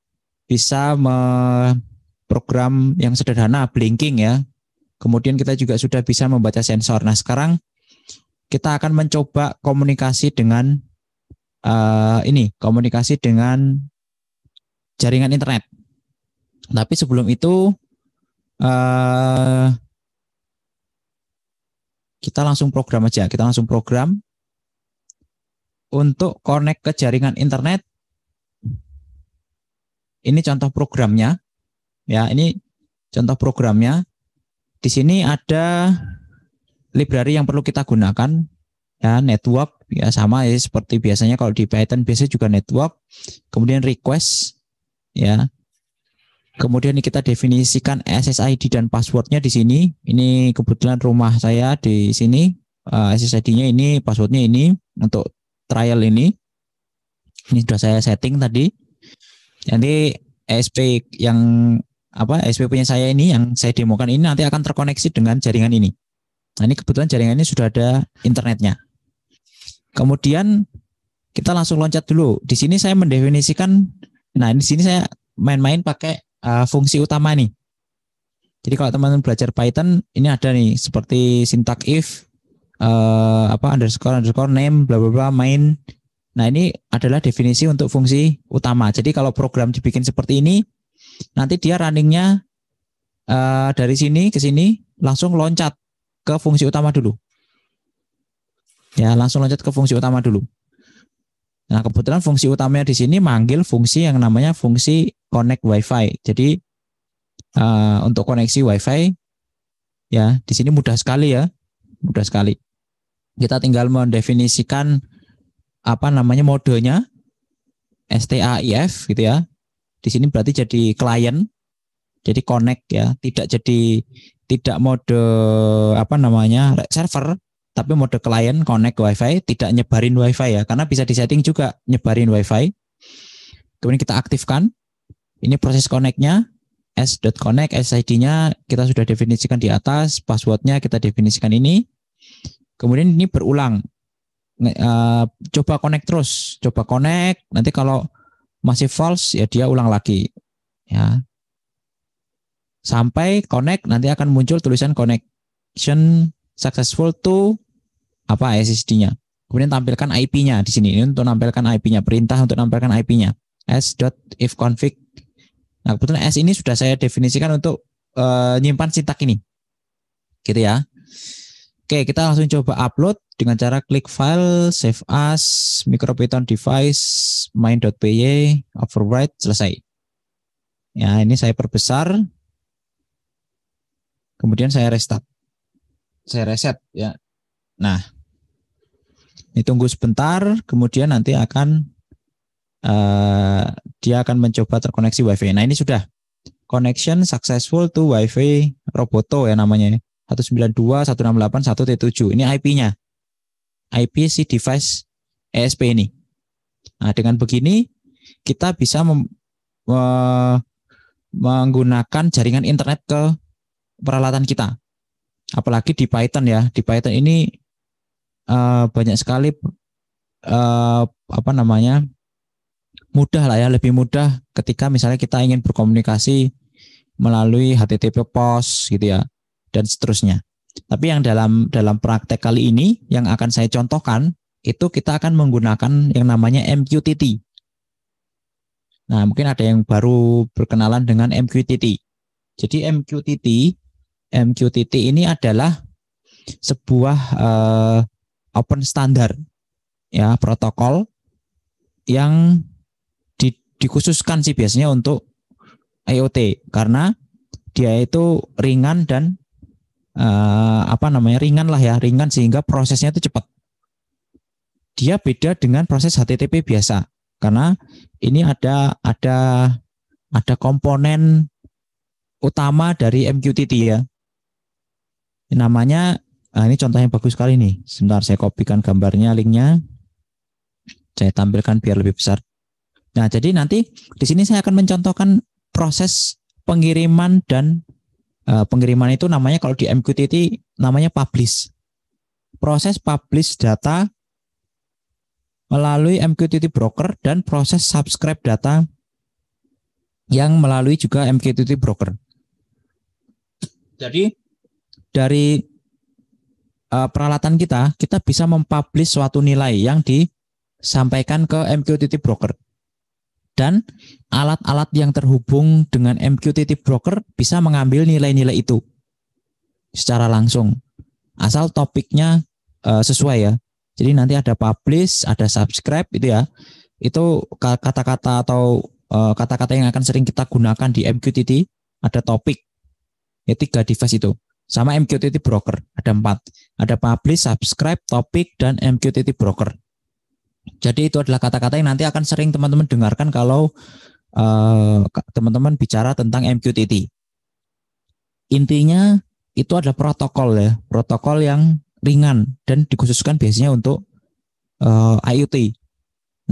bisa program yang sederhana, blinking ya. Kemudian kita juga sudah bisa membaca sensor. Nah sekarang kita akan mencoba komunikasi dengan komunikasi dengan jaringan internet. Tapi sebelum itu kita langsung program aja. Kita langsung program untuk connect ke jaringan internet. Ini contoh programnya. Ya, ini contoh programnya. Di sini ada library yang perlu kita gunakan. Ya, network ya sama ya seperti biasanya kalau di Python biasanya juga network. Kemudian request ya. Kemudian kita definisikan SSID dan passwordnya di sini. Ini kebetulan rumah saya di sini. SSID-nya ini, passwordnya ini untuk trial ini. Ini sudah saya setting tadi. Nanti ESP ESP punya saya ini yang saya demokan ini nanti akan terkoneksi dengan jaringan ini. Nah ini kebetulan jaringan ini sudah ada internetnya. Kemudian kita langsung loncat dulu. Di sini saya mendefinisikan. Nah di sini saya main-main pakai fungsi utama nih. Jadi kalau teman-teman belajar Python ini ada nih seperti syntax if underscore name bla bla bla main. Nah ini adalah definisi untuk fungsi utama. Jadi kalau program dibikin seperti ini nanti dia runningnya dari sini ke sini langsung loncat ke fungsi utama dulu. Ya langsung loncat ke fungsi utama dulu. Nah kebetulan fungsi utamanya di sini manggil fungsi yang namanya fungsi connect WiFi. Jadi untuk koneksi WiFi ya di sini mudah sekali ya, mudah sekali. Kita tinggal mendefinisikan modenya STAIF gitu ya. Di sini berarti jadi klien, jadi connect ya, tidak mode server. Tapi mode klien connect WiFi, tidak nyebarin WiFi ya, karena bisa disetting juga nyebarin WiFi. Kemudian kita aktifkan. Ini proses connect-nya, s.connect, SSID-nya kita sudah definisikan di atas, password-nya kita definisikan ini. Kemudian ini berulang. Coba connect terus, coba connect. Nanti kalau masih false ya dia ulang lagi. Ya. Sampai connect nanti akan muncul tulisan connection successful to SSD-nya. Kemudian tampilkan IP-nya di sini. Ini untuk tampilkan IP-nya, perintah untuk tampilkan IP-nya. s.ifconfig. Nah, kebetulan S ini sudah saya definisikan untuk nyimpan sintak ini. Gitu ya. Oke, kita langsung coba upload dengan cara klik file, save as, MicroPython device, main.py, override, selesai. Ya, ini saya perbesar. Kemudian saya restart. Saya reset ya. Nah, ini tunggu sebentar, kemudian nanti akan dia akan mencoba terkoneksi WiFi. Nah, ini sudah connection successful to WiFi Roboto ya namanya. 192.168.1.7. Ini IP-nya. IP si device ESP ini. Nah, dengan begini kita bisa menggunakan jaringan internet ke peralatan kita. Apalagi di Python ya. Di Python ini banyak sekali mudah lah ya, lebih mudah ketika misalnya kita ingin berkomunikasi melalui HTTP post gitu ya dan seterusnya. Tapi yang dalam praktek kali ini yang akan saya contohkan itu kita akan menggunakan yang namanya MQTT. Nah, mungkin ada yang baru berkenalan dengan MQTT. Jadi MQTT ini adalah sebuah open standard ya, protokol yang dikhususkan sih biasanya untuk IoT karena dia itu ringan dan ringan sehingga prosesnya itu cepat. Dia beda dengan proses HTTP biasa karena ini ada komponen utama dari MQTT ya. Namanya ini contohnya bagus sekali nih. Sebentar saya kopikan gambarnya, linknya. Saya tampilkan biar lebih besar. Nah, jadi nanti di sini saya akan mencontohkan proses pengiriman dan pengiriman itu namanya kalau di MQTT namanya publish. Proses publish data melalui MQTT broker dan proses subscribe data yang melalui juga MQTT broker. Jadi dari peralatan kita bisa mempublish suatu nilai yang disampaikan ke MQTT broker. Dan alat-alat yang terhubung dengan MQTT broker bisa mengambil nilai-nilai itu secara langsung. Asal topiknya sesuai ya. Jadi nanti ada publish, ada subscribe itu ya. Itu kata-kata atau kata-kata yang akan sering kita gunakan di MQTT. Ada topik. Ya 3 device itu. Sama MQTT broker. Ada 4. Ada publish, subscribe, topik, dan MQTT broker. Jadi itu adalah kata-kata yang nanti akan sering teman-teman dengarkan kalau teman-teman bicara tentang MQTT. Intinya itu adalah protokol ya, protokol yang ringan dan dikhususkan biasanya untuk IoT.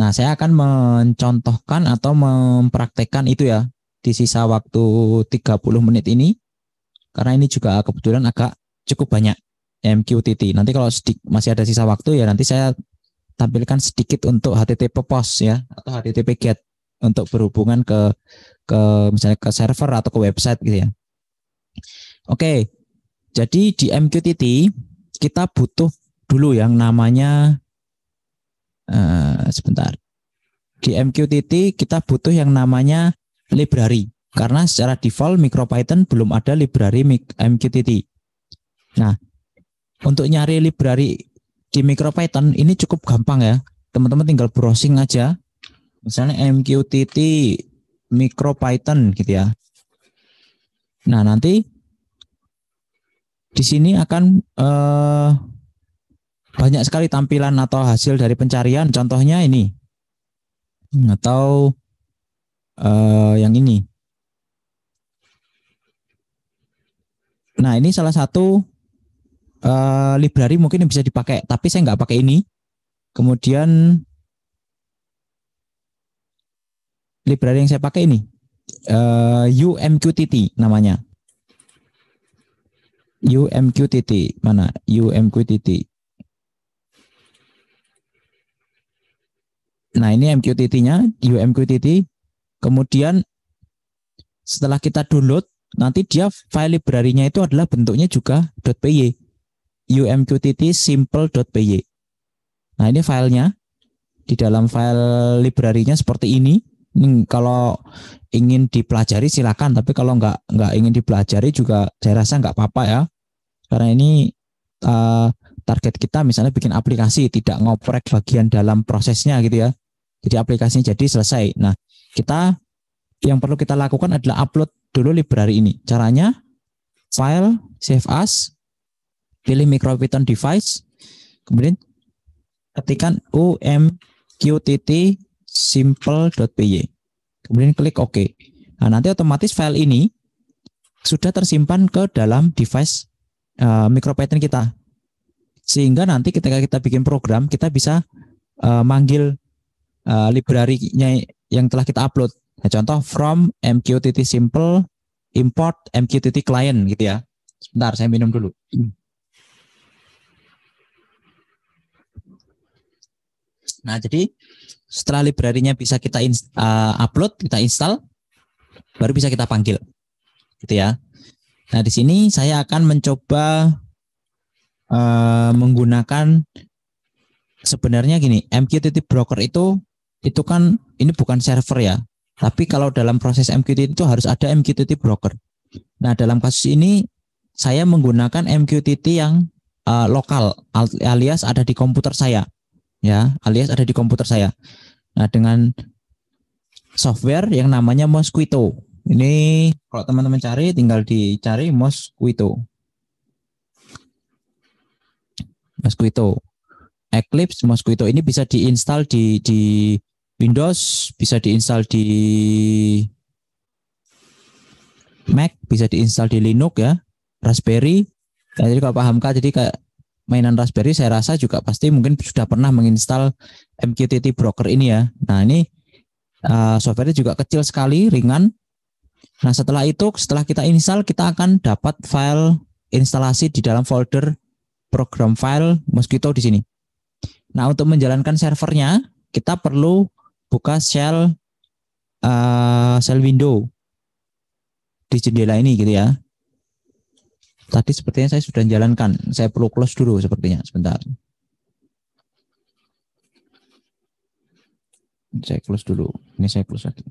Nah, saya akan mencontohkan atau mempraktekkan itu ya di sisa waktu 30 menit ini karena ini juga kebetulan agak cukup banyak MQTT. Nanti kalau masih ada sisa waktu ya nanti saya tampilkan sedikit untuk HTTP post ya atau HTTP get untuk berhubungan ke misalnya ke server atau ke website gitu ya. Oke. Jadi di MQTT kita butuh dulu yang namanya sebentar. Di MQTT kita butuh yang namanya library karena secara default MicroPython belum ada library MQTT. Nah, untuk nyari library di MicroPython ini cukup gampang ya. Teman-teman tinggal browsing aja. Misalnya MQTT MicroPython gitu ya. Nah, nanti di sini akan banyak sekali tampilan atau hasil dari pencarian. Contohnya ini. Atau yang ini. Nah, ini salah satu library mungkin yang bisa dipakai, tapi saya nggak pakai ini. Kemudian library yang saya pakai ini UMQTT namanya. UMQTT mana? UMQTT. Nah, ini MQTT-nya UMQTT. Kemudian setelah kita download, nanti dia file library-nya itu adalah bentuknya juga .py. UMQTT simple.py. Nah, ini filenya. Di dalam file library-nya seperti ini. Kalau ingin dipelajari silakan, tapi kalau nggak ingin dipelajari juga saya rasa nggak apa-apa ya. Karena ini target kita misalnya bikin aplikasi, tidak ngoprek bagian dalam prosesnya gitu ya. Jadi aplikasinya jadi selesai. Nah, kita yang perlu kita lakukan adalah upload dulu library ini. Caranya file, save as, pilih micropython device, kemudian ketikkan umqtt simple.py. Kemudian klik OK. Nah, nanti otomatis file ini sudah tersimpan ke dalam device MicroPython kita. Sehingga nanti ketika kita bikin program, kita bisa manggil library-nya yang telah kita upload. Nah, contoh from mqtt simple import mqtt client gitu ya. Sebentar, saya minum dulu. Nah, jadi setelah library-nya bisa kita upload, kita install, baru bisa kita panggil. Gitu ya. Nah, di sini saya akan mencoba menggunakan sebenarnya gini, MQTT broker itu kan ini bukan server ya. Tapi kalau dalam proses MQTT itu harus ada MQTT broker. Nah, dalam kasus ini saya menggunakan MQTT yang lokal alias ada di komputer saya. Ya, alias ada di komputer saya. Nah, dengan software yang namanya Mosquito. Ini kalau teman-teman cari, tinggal dicari Mosquito. Eclipse Mosquito ini bisa diinstal di Windows, bisa diinstal di Mac, bisa diinstal di Linux ya, Raspberry. Nah, jadi kalau paham Kak, jadi kayak mainan Raspberry saya rasa juga pasti mungkin sudah pernah menginstal MQTT broker ini ya. Nah, ini software juga kecil sekali, ringan. Nah, setelah kita install, kita akan dapat file instalasi di dalam folder program file Mosquito di sini. Nah, untuk menjalankan servernya, kita perlu buka shell window di jendela ini gitu ya. Tadi sepertinya saya sudah jalankan. Saya perlu close dulu sepertinya. Sebentar. Saya close dulu. Ini saya close lagi.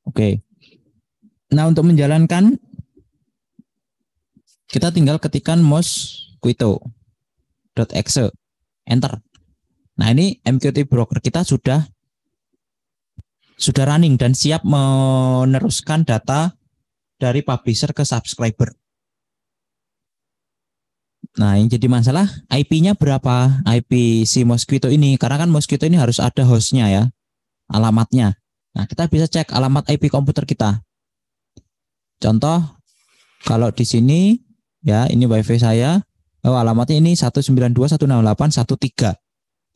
Oke. Nah, untuk menjalankan kita tinggal ketikkan mosquito.exe. Enter. Nah, ini MQTT broker kita sudah running dan siap meneruskan data dari publisher ke subscriber. Nah, yang jadi masalah IP-nya berapa? IP si Mosquito ini, karena kan Mosquito ini harus ada hostnya ya, alamatnya. Nah, kita bisa cek alamat IP komputer kita. Contoh, kalau di sini ya, ini WiFi saya, alamatnya ini 192.168.1.3.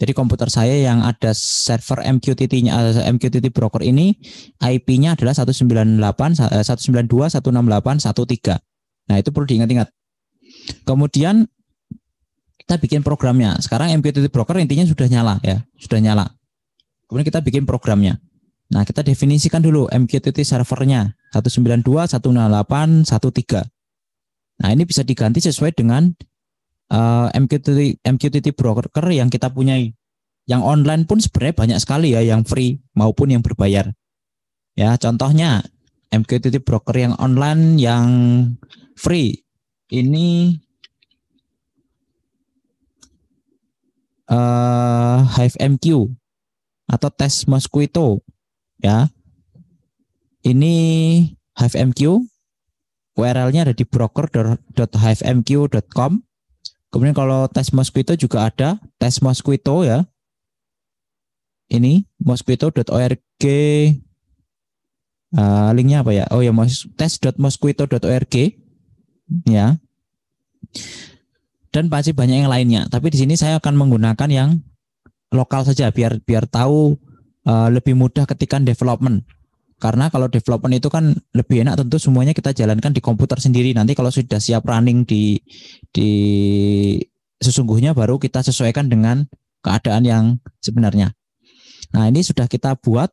Jadi komputer saya yang ada server MQTT-nya, MQTT broker ini, IP-nya adalah 192.168.1.3. Nah, itu perlu diingat-ingat. Kemudian kita bikin programnya. Sekarang MQTT broker intinya sudah nyala ya, sudah nyala. Kemudian kita bikin programnya. Nah, kita definisikan dulu MQTT servernya 192.168.1.3. Nah, ini bisa diganti sesuai dengan MQTT broker yang kita punyai. Yang online pun sebenarnya banyak sekali ya, yang free maupun yang berbayar. Ya, contohnya MQTT broker yang online yang free ini HiveMQ atau Test Mosquito ya. Ini HiveMQ, URL-nya ada di broker.hivemq.com. Kemudian kalau Test Mosquito juga ada, Test Mosquito ya. Ini mosquito.org. Linknya apa ya? Oh ya, test.mosquito.org ya. Dan pasti banyak yang lainnya. Tapi di sini saya akan menggunakan yang lokal saja biar tahu lebih mudah ketika development. Karena kalau development itu kan lebih enak, tentu semuanya kita jalankan di komputer sendiri. Nanti kalau sudah siap running di sesungguhnya baru kita sesuaikan dengan keadaan yang sebenarnya. Nah, ini sudah kita buat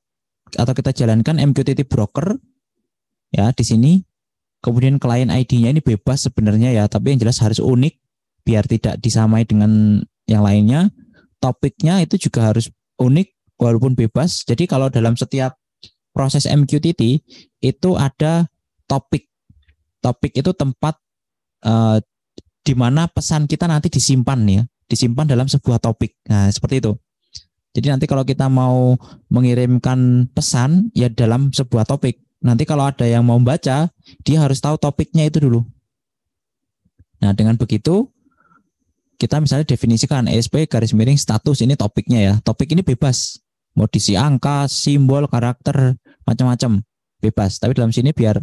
atau kita jalankan MQTT broker ya di sini. Kemudian client ID-nya ini bebas sebenarnya ya, tapi yang jelas harus unik biar tidak disamai dengan yang lainnya. Topiknya itu juga harus unik walaupun bebas. Jadi kalau dalam setiap proses MQTT itu ada topik. Topik itu tempat di mana pesan kita nanti disimpan ya, disimpan dalam sebuah topik. Nah, seperti itu. Jadi nanti kalau kita mau mengirimkan pesan ya dalam sebuah topik. Nanti kalau ada yang mau baca, dia harus tahu topiknya itu dulu. Nah, dengan begitu kita misalnya definisikan ESP garis miring status, ini topiknya ya. Topik ini bebas. Mau diisi angka, simbol, karakter, macam-macam. Bebas. Tapi dalam sini biar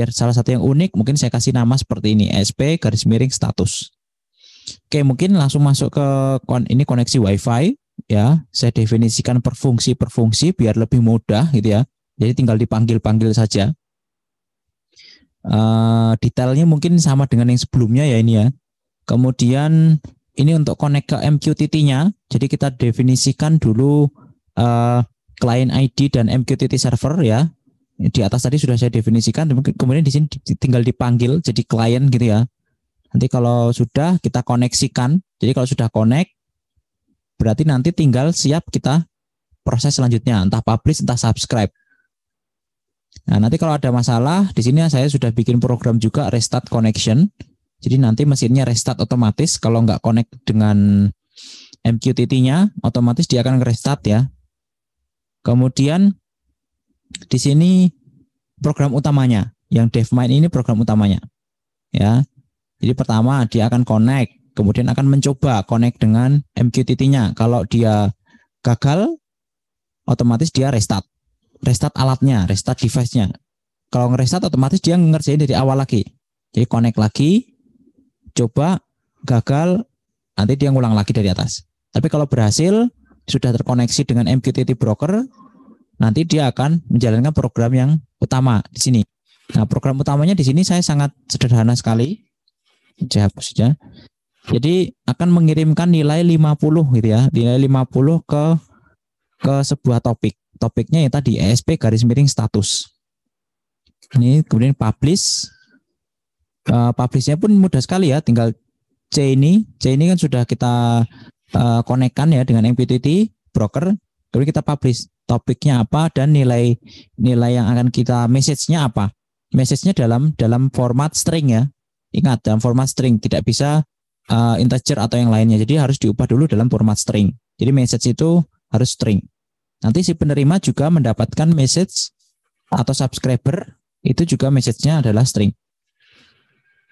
salah satu yang unik, mungkin saya kasih nama seperti ini, ESP garis miring status. Oke, mungkin langsung masuk ke ini koneksi WiFi ya. Saya definisikan per fungsi biar lebih mudah gitu ya. Jadi tinggal dipanggil-panggil saja. Detailnya mungkin sama dengan yang sebelumnya ya ini ya. Kemudian ini untuk connect ke MQTT-nya. Jadi kita definisikan dulu client ID dan MQTT server ya. Di atas tadi sudah saya definisikan, kemudian di sini tinggal dipanggil jadi klien gitu ya. Nanti kalau sudah kita koneksikan, jadi kalau sudah connect, berarti nanti tinggal siap kita proses selanjutnya, entah publish, entah subscribe. Nah, nanti kalau ada masalah, di sini saya sudah bikin program juga restart connection. Jadi nanti mesinnya restart otomatis, kalau nggak connect dengan MQTT-nya, otomatis dia akan restart ya. Kemudian di sini program utamanya, yang DevMind ini program utamanya, ya. Jadi pertama dia akan connect, kemudian akan mencoba connect dengan MQTT-nya. Kalau dia gagal, otomatis dia restart alatnya, restart device-nya. Kalau nge-restart otomatis dia ngerjain dari awal lagi. Jadi connect lagi, coba, gagal, nanti dia ngulang lagi dari atas. Tapi kalau berhasil, sudah terkoneksi dengan MQTT broker, nanti dia akan menjalankan program yang utama di sini. Nah, program utamanya di sini saya sangat sederhana sekali. Saya hapus saja. Jadi akan mengirimkan nilai 50 gitu ya, nilai 50 ke sebuah topik. Topiknya ya tadi ESP garis miring status. Ini kemudian publish. Publishnya pun mudah sekali ya, tinggal C ini kan sudah kita konekkan ya dengan MQTT broker. Kemudian kita publish topiknya apa dan nilai yang akan kita message-nya apa. Message-nya dalam format string ya. Ingat, dalam format string, tidak bisa integer atau yang lainnya. Jadi harus diubah dulu dalam format string. Jadi message itu harus string. Nanti si penerima juga mendapatkan message atau subscriber, itu juga message-nya adalah string.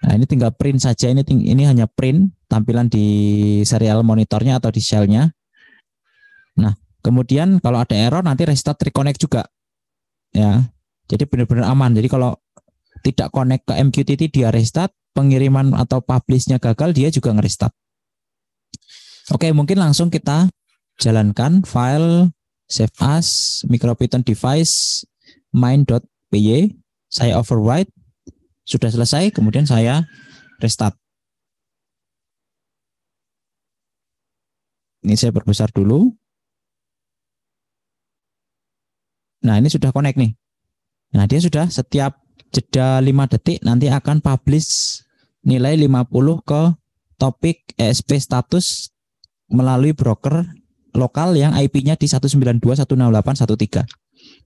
Nah, ini tinggal print saja. Ini hanya print tampilan di serial monitornya atau di shell-nya. Nah, kemudian kalau ada error nanti restart reconnect juga. Ya. Jadi benar-benar aman. Jadi kalau tidak connect ke MQTT dia restart, pengiriman atau publish-nya gagal dia juga nge-restart. Oke, mungkin langsung kita jalankan file save as micropython device main.py. Saya overwrite. Sudah selesai, kemudian saya restart. Ini saya perbesar dulu. Nah, ini sudah connect nih. Nah, dia sudah setiap jeda 5 detik nanti akan publish nilai 50 ke topik ESP status melalui broker lokal yang IP-nya di 192.168.1.3.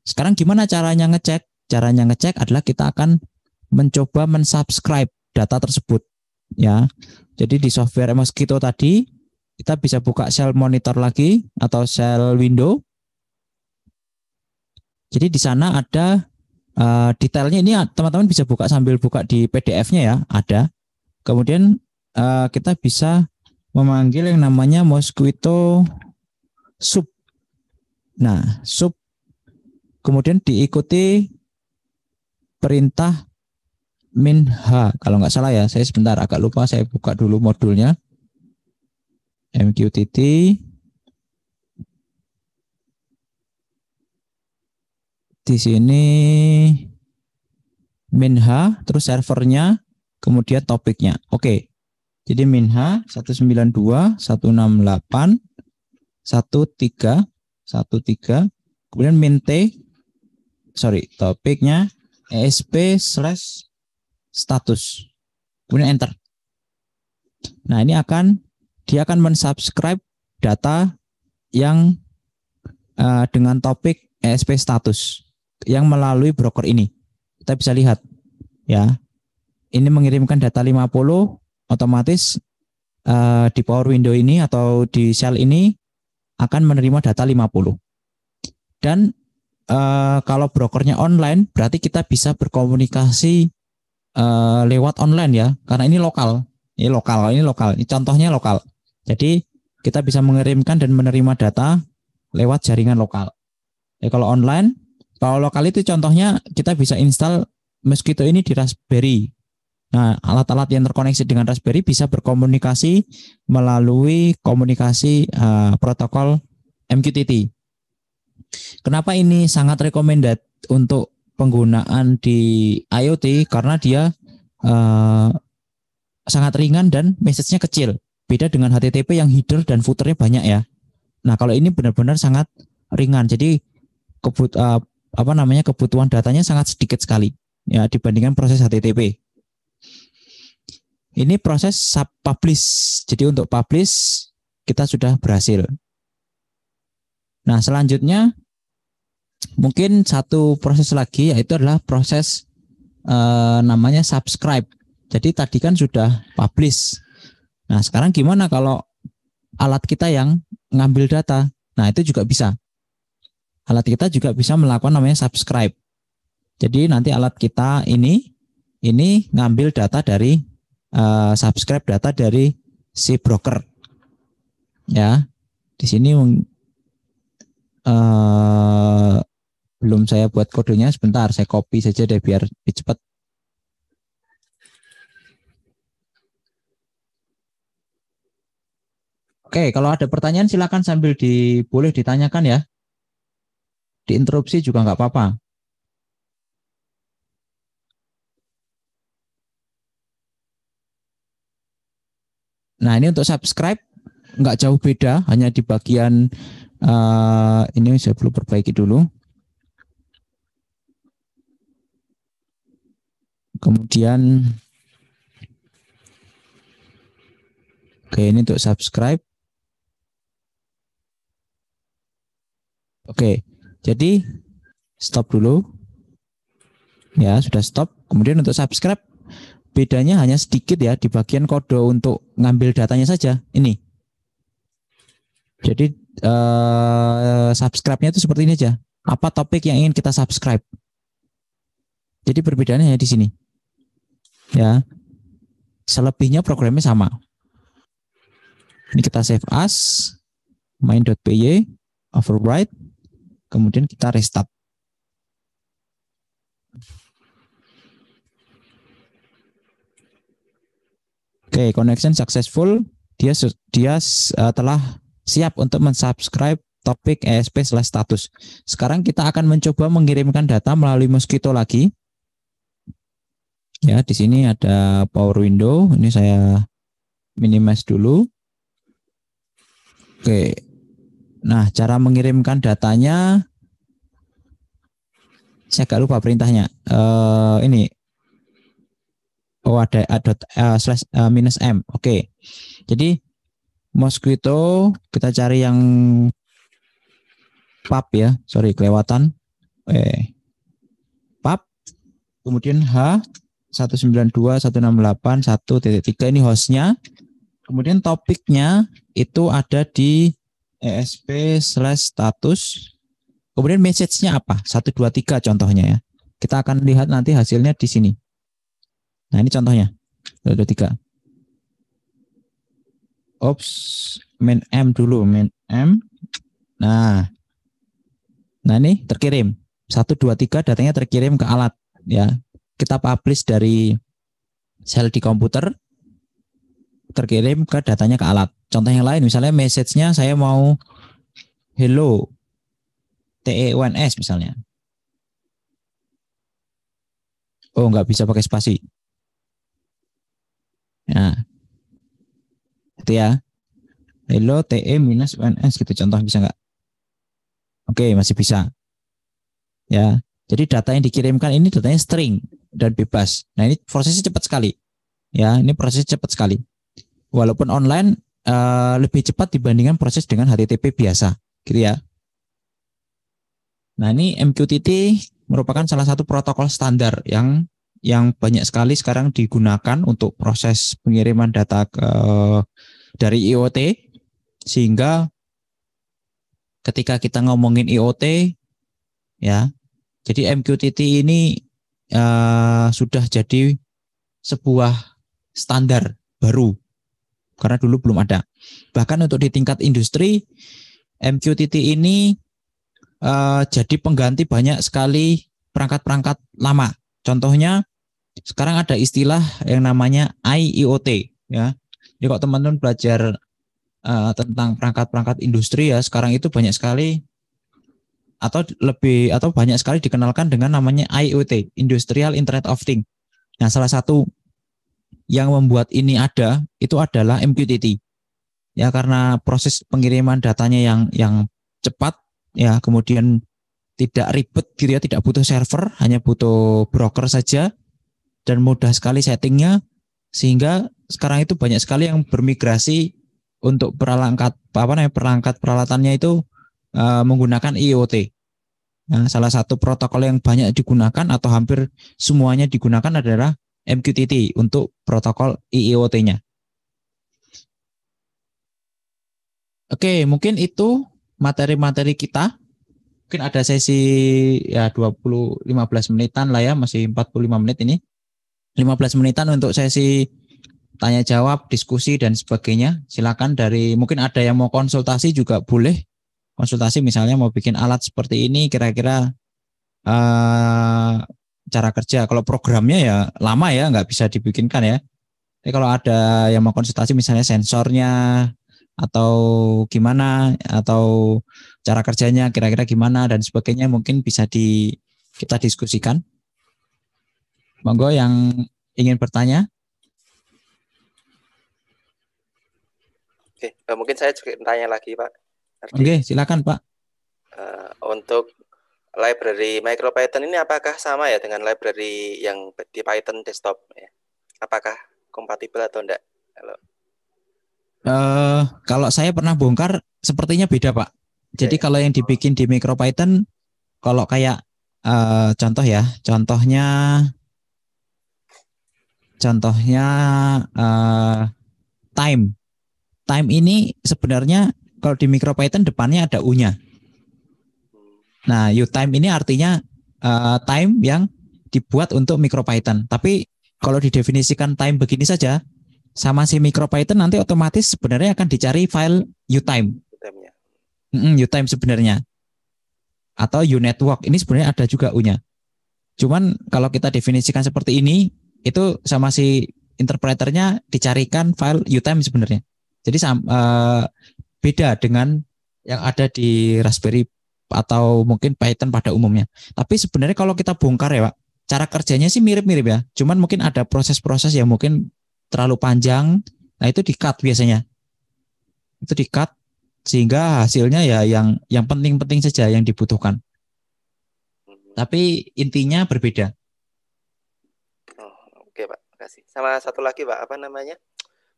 Sekarang gimana caranya ngecek? Caranya ngecek adalah kita akan mencoba mensubscribe data tersebut ya. Jadi di software Mosquito tadi kita bisa buka shell monitor lagi atau shell window. Jadi di sana ada detailnya, ini teman-teman bisa buka sambil buka di PDF-nya ya, ada. Kemudian kita bisa memanggil yang namanya Mosquito sub. Nah, sub kemudian diikuti perintah min-h kalau nggak salah ya. Saya sebentar agak lupa, saya buka dulu modulnya. MQTT di sini min-h terus servernya kemudian topiknya. Oke. Jadi min-h 192.168.1.3 kemudian min-t topiknya ESP/status. Kemudian enter. Nah, ini dia akan mensubscribe data yang dengan topik ESP status yang melalui broker ini. Kita bisa lihat ya. Ini mengirimkan data 50 otomatis di Power Window ini atau di shell ini akan menerima data 50. Dan kalau brokernya online, berarti kita bisa berkomunikasi lewat online ya, karena ini lokal. Ini lokal. Ini contohnya lokal. Jadi kita bisa mengirimkan dan menerima data lewat jaringan lokal. Kalau online, kalau lokal itu contohnya kita bisa install Mosquitto ini di Raspberry. Nah, alat-alat yang terkoneksi dengan Raspberry bisa berkomunikasi melalui komunikasi protokol MQTT. Kenapa ini sangat recommended untuk penggunaan di IoT? Karena dia sangat ringan dan message-nya kecil. Beda dengan HTTP yang header dan footer-nya banyak ya. Nah, kalau ini benar-benar sangat ringan. Jadi kebutuhan datanya sangat sedikit sekali ya dibandingkan proses HTTP. Ini proses sub publish. Jadi untuk publish kita sudah berhasil. Nah, selanjutnya mungkin satu proses lagi yaitu adalah proses namanya subscribe. Jadi tadi kan sudah publish. Nah, sekarang gimana kalau alat kita yang ngambil data? Nah, itu juga bisa. Alat kita juga bisa melakukan namanya subscribe. Jadi nanti alat kita ini ngambil data dari subscribe data dari si broker. Ya, di sini belum saya buat kodenya, sebentar saya copy saja deh biar lebih cepat. Oke, kalau ada pertanyaan silakan sambil boleh ditanyakan ya. Diinterupsi juga nggak apa-apa. Nah, ini untuk subscribe nggak jauh beda, hanya di bagian ini saya perlu perbaiki dulu. Kemudian, oke, ini untuk subscribe. Oke, jadi stop dulu. Ya, sudah stop. Kemudian untuk subscribe, bedanya hanya sedikit ya di bagian kode untuk ngambil datanya saja. Ini. Jadi subscribe-nya itu seperti ini aja. Apa topik yang ingin kita subscribe? Jadi perbedaannya hanya di sini. Ya. Selebihnya programnya sama. Ini kita save as main.py, override, kemudian kita restart. Oke, connection successful. Dia telah siap untuk mensubscribe topik ESP/status. Sekarang kita akan mencoba mengirimkan data melalui Mosquitto lagi. Ya, di sini ada Power Window. Ini saya minimize dulu. Oke. Nah, cara mengirimkan datanya saya agak lupa perintahnya. Ini. Oh, ada /-m. Oke. Jadi Mosquitto kita cari yang pub ya. Sorry, kelewatan. Pub. Kemudian H192.168.1.3 ini hostnya. Kemudian topiknya itu ada di ESP/status. Kemudian message-nya apa? 123 contohnya ya. Kita akan lihat nanti hasilnya di sini. Nah, ini contohnya. 123. Ops, main M dulu, main M. Nah ini terkirim. 123 datanya terkirim ke alat ya. Kita publish dari sel di komputer, terkirim ke datanya ke alat. Contoh yang lain misalnya message-nya saya mau hello TEUNS misalnya. Oh, nggak bisa pakai spasi. Nah, itu ya. Hello TE-UNS gitu contoh, bisa nggak? Oke, masih bisa. Ya, jadi data yang dikirimkan ini datanya string dan bebas. Nah, ini prosesnya cepat sekali. Ya, ini prosesnya cepat sekali. Walaupun online lebih cepat dibandingkan proses dengan HTTP biasa, gitu ya. Nah, ini MQTT merupakan salah satu protokol standar yang yang banyak sekali sekarang digunakan untuk proses pengiriman data dari IoT, sehingga ketika kita ngomongin IoT ya, jadi MQTT ini sudah jadi sebuah standar baru karena dulu belum ada. Bahkan untuk di tingkat industri, MQTT ini jadi pengganti banyak sekali perangkat-perangkat lama. Contohnya sekarang ada istilah yang namanya IIoT ya. Jadi kalau teman-teman belajar tentang perangkat-perangkat industri ya, sekarang itu banyak sekali atau banyak sekali dikenalkan dengan namanya IoT, Industrial Internet of Things. Nah, salah satu yang membuat ini ada itu adalah MQTT. Ya, karena proses pengiriman datanya yang cepat ya, kemudian tidak ribet gitu ya, tidak butuh server, hanya butuh broker saja dan mudah sekali settingnya, sehingga sekarang itu banyak sekali yang bermigrasi untuk perangkat peralatannya itu menggunakan IoT. Nah, salah satu protokol yang banyak digunakan atau hampir semuanya digunakan adalah MQTT untuk protokol IoT-nya. Oke, mungkin itu materi-materi kita. Mungkin ada sesi ya 15 menitan lah ya, masih 45 menit ini. 15 menitan untuk sesi tanya jawab, diskusi dan sebagainya. Silakan mungkin ada yang mau konsultasi juga boleh. Konsultasi misalnya mau bikin alat seperti ini, kira-kira cara kerja. Kalau programnya ya lama ya, nggak bisa dibikinkan ya. Tapi kalau ada yang mau konsultasi misalnya sensornya atau gimana, atau cara kerjanya kira-kira gimana dan sebagainya, mungkin bisa kita diskusikan. Monggo yang ingin bertanya. Oke, mungkin saya juga tanya lagi Pak Ardi. Oke, silakan Pak. Untuk library MicroPython ini apakah sama ya dengan library yang di Python desktop ya? Apakah kompatibel atau enggak? Kalau saya pernah bongkar, sepertinya beda Pak. Jadi kalau yang dibikin di MicroPython, kalau kayak contohnya time ini sebenarnya kalau di MicroPython depannya ada U-nya. Nah, UTime ini artinya time yang dibuat untuk MicroPython. Tapi kalau didefinisikan time begini saja, sama si MicroPython nanti otomatis sebenarnya akan dicari file UTime. UTime sebenarnya. Atau UNetwork, ini sebenarnya ada juga U-nya. Cuman kalau kita definisikan seperti ini, itu sama si interpreternya dicarikan file UTime sebenarnya. Jadi beda dengan yang ada di Raspberry atau mungkin Python pada umumnya. Tapi sebenarnya kalau kita bongkar ya Pak, cara kerjanya sih mirip-mirip ya. Cuman mungkin ada proses-proses yang mungkin terlalu panjang. Nah itu di-cut biasanya. Itu di-cut sehingga hasilnya ya yang penting-penting saja yang dibutuhkan. Tapi intinya berbeda. Oke Pak, makasih. Sama satu lagi Pak, apa namanya?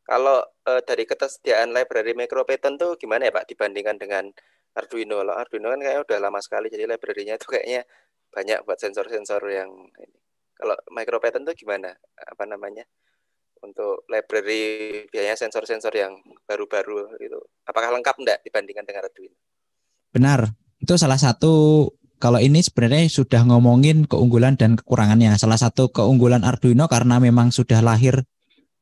Kalau dari ketersediaan library MicroPython tuh gimana ya Pak dibandingkan dengan Arduino? Kalau Arduino kan kayaknya udah lama sekali, jadi library-nya itu kayaknya banyak buat sensor-sensor yang ini. Kalau MicroPython tuh gimana? Apa namanya? Untuk library biasanya sensor-sensor yang baru-baru itu. Apakah lengkap enggak dibandingkan dengan Arduino? Benar. Itu salah satu, kalau ini sebenarnya sudah ngomongin keunggulan dan kekurangannya. Salah satu keunggulan Arduino karena memang sudah lahir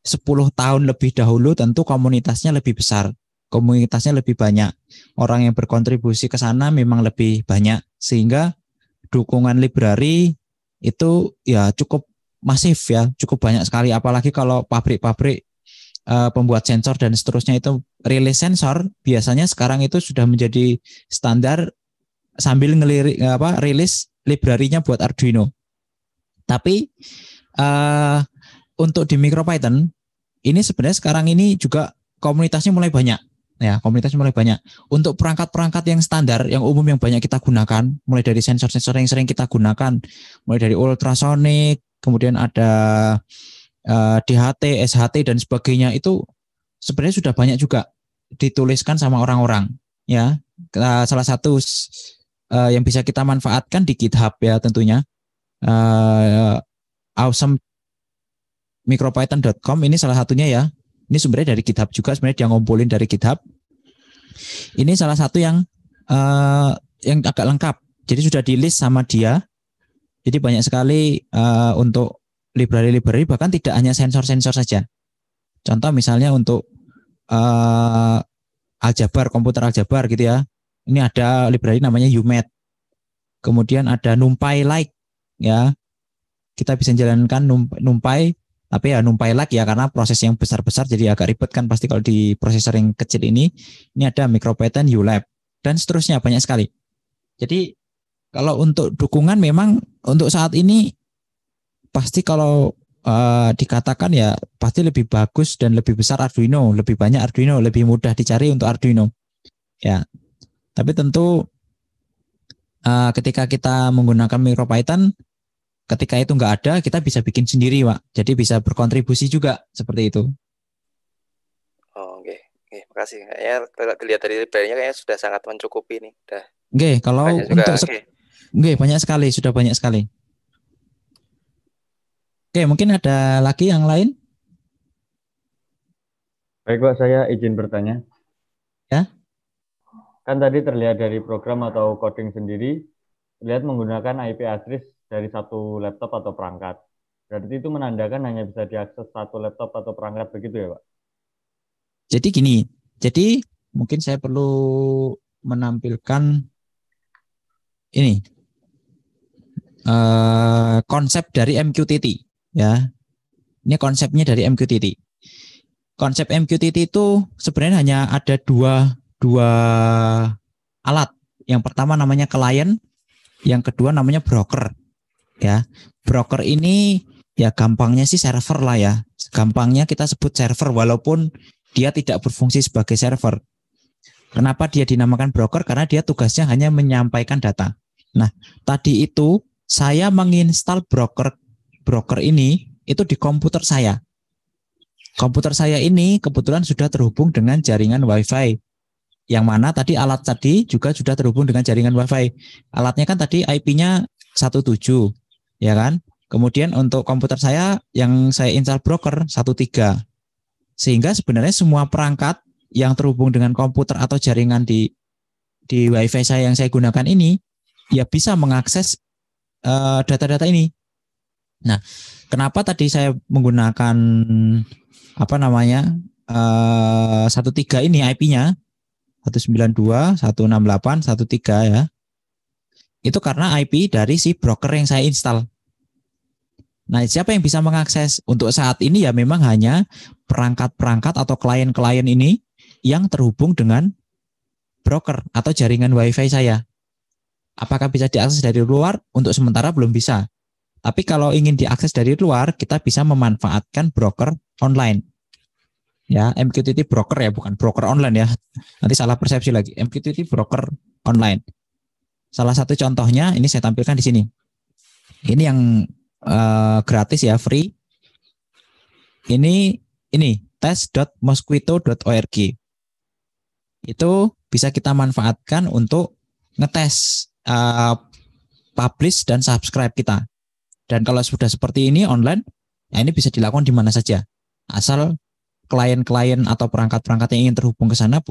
10 tahun lebih dahulu, tentu komunitasnya lebih besar. Komunitasnya lebih banyak. Orang yang berkontribusi ke sana memang lebih banyak. Sehingga dukungan library itu ya cukup masif ya, cukup banyak sekali. Apalagi kalau pabrik-pabrik pembuat sensor dan seterusnya itu rilis sensor, biasanya sekarang itu sudah menjadi standar sambil rilis library-nya buat Arduino. Tapi untuk di MicroPython ini sebenarnya sekarang ini juga komunitasnya mulai banyak. Ya, komunitasnya mulai banyak. Untuk perangkat-perangkat yang standar, yang umum yang banyak kita gunakan, mulai dari sensor-sensor yang sering kita gunakan, mulai dari ultrasonic, kemudian ada DHT, SHT dan sebagainya, itu sebenarnya sudah banyak juga dituliskan sama orang-orang. Ya, salah satu yang bisa kita manfaatkan di GitHub ya tentunya. awesome micropython.com ini salah satunya ya. Ini sebenarnya dari GitHub juga, sebenarnya dia ngumpulin dari GitHub. Ini salah satu yang agak lengkap. Jadi sudah di list sama dia. Jadi banyak sekali untuk library-library, bahkan tidak hanya sensor-sensor saja. Contoh misalnya untuk aljabar, komputer aljabar gitu ya. Ini ada library namanya UMath. Kemudian ada NumPy-like ya. Kita bisa jalankan NumPy, tapi ya NumPy-like ya karena proses yang besar-besar jadi agak ribet kan pasti kalau di prosesor yang kecil ini. Ini ada MicroPython ULab dan seterusnya banyak sekali. Jadi kalau untuk dukungan memang untuk saat ini pasti kalau dikatakan ya pasti lebih bagus dan lebih besar Arduino, lebih banyak Arduino, lebih mudah dicari untuk Arduino. Ya. Tapi tentu ketika kita menggunakan MicroPython, ketika itu nggak ada, kita bisa bikin sendiri, Pak. Jadi bisa berkontribusi juga seperti itu. Oh, oke. Makasih. Kayaknya dilihat dari library-nya kayaknya sudah sangat mencukupi nih. Udah. Oke, kalau untuk banyak sekali, sudah banyak sekali. Oke, mungkin ada lagi yang lain? Baik, Pak, saya izin bertanya. Ya. Kan tadi terlihat dari program atau coding sendiri, terlihat menggunakan IP address dari satu laptop atau perangkat. Berarti itu menandakan hanya bisa diakses satu laptop atau perangkat begitu ya, Pak? Jadi gini, jadi mungkin saya perlu menampilkan ini konsep dari MQTT ya. Ini konsepnya dari MQTT. Konsep MQTT itu sebenarnya hanya ada dua alat. Yang pertama namanya client, yang kedua namanya broker. Ya, broker ini ya gampangnya sih server lah ya. Gampangnya kita sebut server walaupun dia tidak berfungsi sebagai server. Kenapa dia dinamakan broker? Karena dia tugasnya hanya menyampaikan data. Nah, tadi itu saya menginstal broker ini itu di komputer saya. Komputer saya ini kebetulan sudah terhubung dengan jaringan Wi-Fi. Yang mana tadi alat tadi juga sudah terhubung dengan jaringan Wi-Fi. Alatnya kan tadi IP-nya 17, ya kan? Kemudian untuk komputer saya yang saya install broker 13. Sehingga sebenarnya semua perangkat yang terhubung dengan komputer atau jaringan di Wi-Fi saya yang saya gunakan ini ya bisa mengakses data-data ini. Nah, kenapa tadi saya menggunakan 13 ini IP-nya 192.168.1.3 ya. Itu karena IP dari si broker yang saya install. Nah, siapa yang bisa mengakses? Untuk saat ini ya memang hanya perangkat-perangkat atau klien-klien ini yang terhubung dengan broker atau jaringan Wi-Fi saya. Apakah bisa diakses dari luar? Untuk sementara belum bisa. Tapi kalau ingin diakses dari luar, kita bisa memanfaatkan broker online. Ya, MQTT broker ya, bukan broker online ya. Nanti salah persepsi lagi. MQTT broker online. Salah satu contohnya ini saya tampilkan di sini. Ini yang gratis ya, free. Ini test.mosquito.org. Itu bisa kita manfaatkan untuk ngetes publish dan subscribe kita. Dan kalau sudah seperti ini online, ya ini bisa dilakukan di mana saja. Asal klien-klien atau perangkat-perangkat yang ingin terhubung ke sana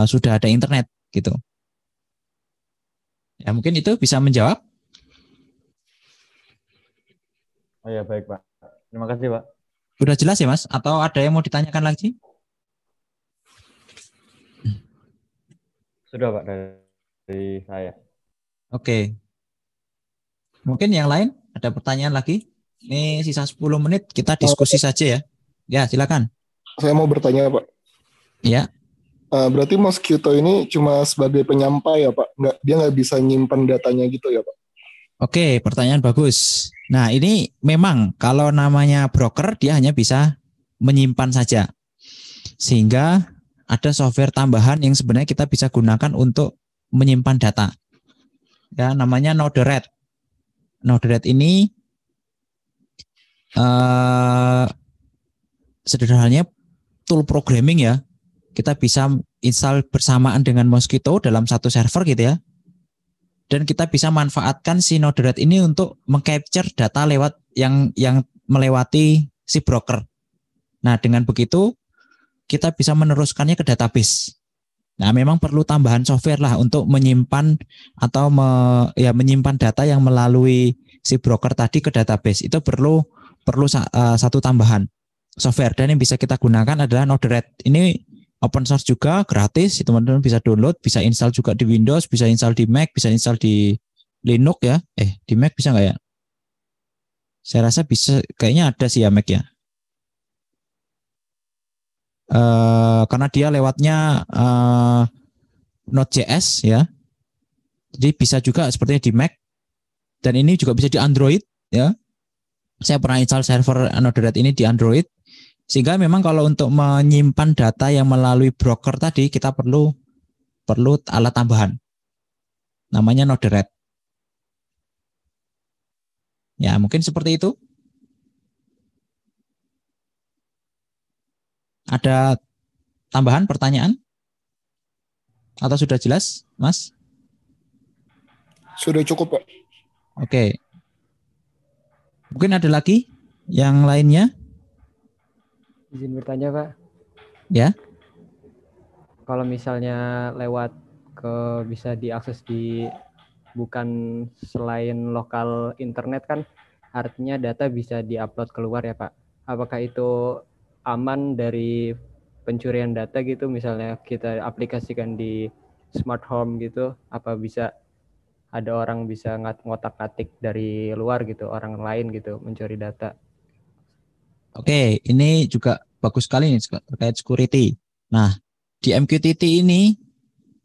sudah ada internet gitu. Ya mungkin itu bisa menjawab. Oh ya, baik Pak. Terima kasih Pak. Sudah jelas ya Mas? Atau ada yang mau ditanyakan lagi? Sudah Pak dari saya. Oke. Mungkin yang lain ada pertanyaan lagi? Ini sisa 10 menit kita diskusi saja ya. Ya silakan. Saya mau bertanya Pak. Ya. Berarti Mosquito ini cuma sebagai penyampai ya Pak? Dia nggak bisa nyimpan datanya gitu ya Pak? Oke, pertanyaan bagus. Nah ini memang kalau namanya broker dia hanya bisa menyimpan saja. Sehingga ada software tambahan yang sebenarnya kita bisa gunakan untuk menyimpan data. Ya, namanya Node-RED. Node-RED ini sederhananya tool programming ya. Kita bisa install bersamaan dengan Mosquito dalam satu server gitu ya. Dan kita bisa manfaatkan si Node-RED ini untuk meng-capture data lewat yang melewati si broker. Nah, dengan begitu kita bisa meneruskannya ke database. Nah, memang perlu tambahan software lah untuk menyimpan atau menyimpan data yang melalui si broker tadi ke database. Itu perlu satu tambahan software, dan yang bisa kita gunakan adalah Node-RED. Ini open source juga, gratis, teman-teman bisa download, bisa install juga di Windows, bisa install di Mac, bisa install di Linux ya. Di Mac bisa nggak ya? Saya rasa bisa, kayaknya ada sih ya Mac ya. Karena dia lewatnya Node.js ya. Jadi bisa juga sepertinya di Mac, dan ini juga bisa di Android ya. Saya pernah install server Node-RED ini di Android. Sehingga memang kalau untuk menyimpan data yang melalui broker tadi kita perlu alat tambahan. Namanya Node-RED. Ya, mungkin seperti itu. Ada tambahan pertanyaan? Atau sudah jelas, Mas? Sudah cukup, Pak. Oke. Mungkin ada lagi yang lainnya? Izin bertanya, Pak. Ya. Kalau misalnya lewat bisa diakses di bukan selain lokal internet kan, artinya data bisa diupload keluar ya Pak. Apakah itu aman dari pencurian data gitu, misalnya kita aplikasikan di smart home gitu, apa bisa ada orang bisa ngotak-atik dari luar gitu, orang lain gitu mencuri data? Oke, ini juga bagus sekali nih terkait security. Nah, di MQTT ini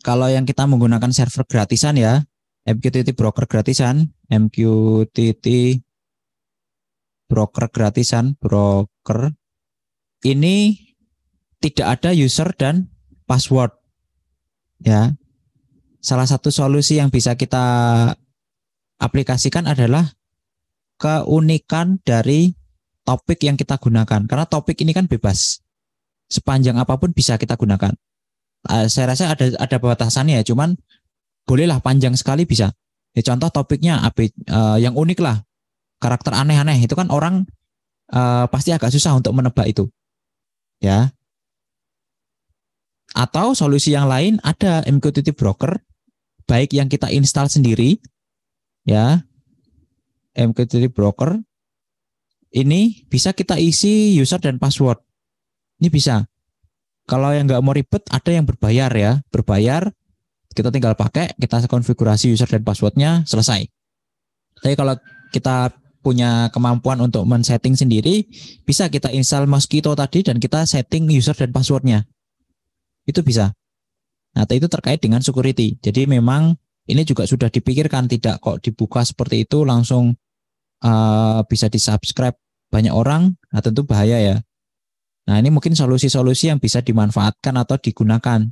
kalau yang kita menggunakan server gratisan ya, MQTT broker gratisan, broker ini tidak ada user dan password ya. Salah satu solusi yang bisa kita aplikasikan adalah keunikan dari topik yang kita gunakan, karena topik ini kan bebas, sepanjang apapun bisa kita gunakan. Saya rasa ada batasannya ya, cuman bolehlah panjang sekali bisa. Ya, contoh topiknya yang unik lah, karakter aneh-aneh, itu kan orang pasti agak susah untuk menebak itu, ya. Atau solusi yang lain ada MQTT broker, baik yang kita install sendiri, ya. MQTT broker ini bisa kita isi user dan password. Ini bisa. Kalau yang nggak mau ribet, ada yang berbayar ya, berbayar. Kita tinggal pakai, kita konfigurasi user dan passwordnya, selesai. Tapi kalau kita punya kemampuan untuk men-setting sendiri, bisa kita install Mosquito tadi dan kita setting user dan passwordnya. Itu bisa. Nah, itu terkait dengan security. Jadi memang ini juga sudah dipikirkan, tidak kok dibuka seperti itu langsung bisa di-subscribe banyak orang, nah tentu bahaya ya. Nah, ini mungkin solusi-solusi yang bisa dimanfaatkan atau digunakan.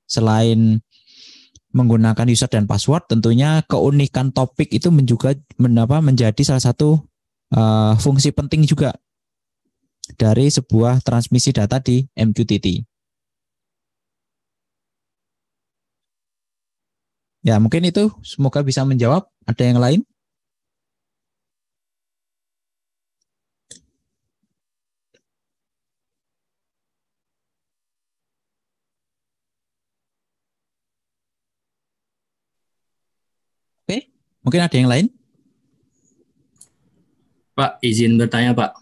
Selain menggunakan user dan password, tentunya keunikan topik itu juga menjadi salah satu fungsi penting juga dari sebuah transmisi data di MQTT. Ya, mungkin itu semoga bisa menjawab. Ada yang lain? Oke, mungkin ada yang lain? Pak, izin bertanya, Pak.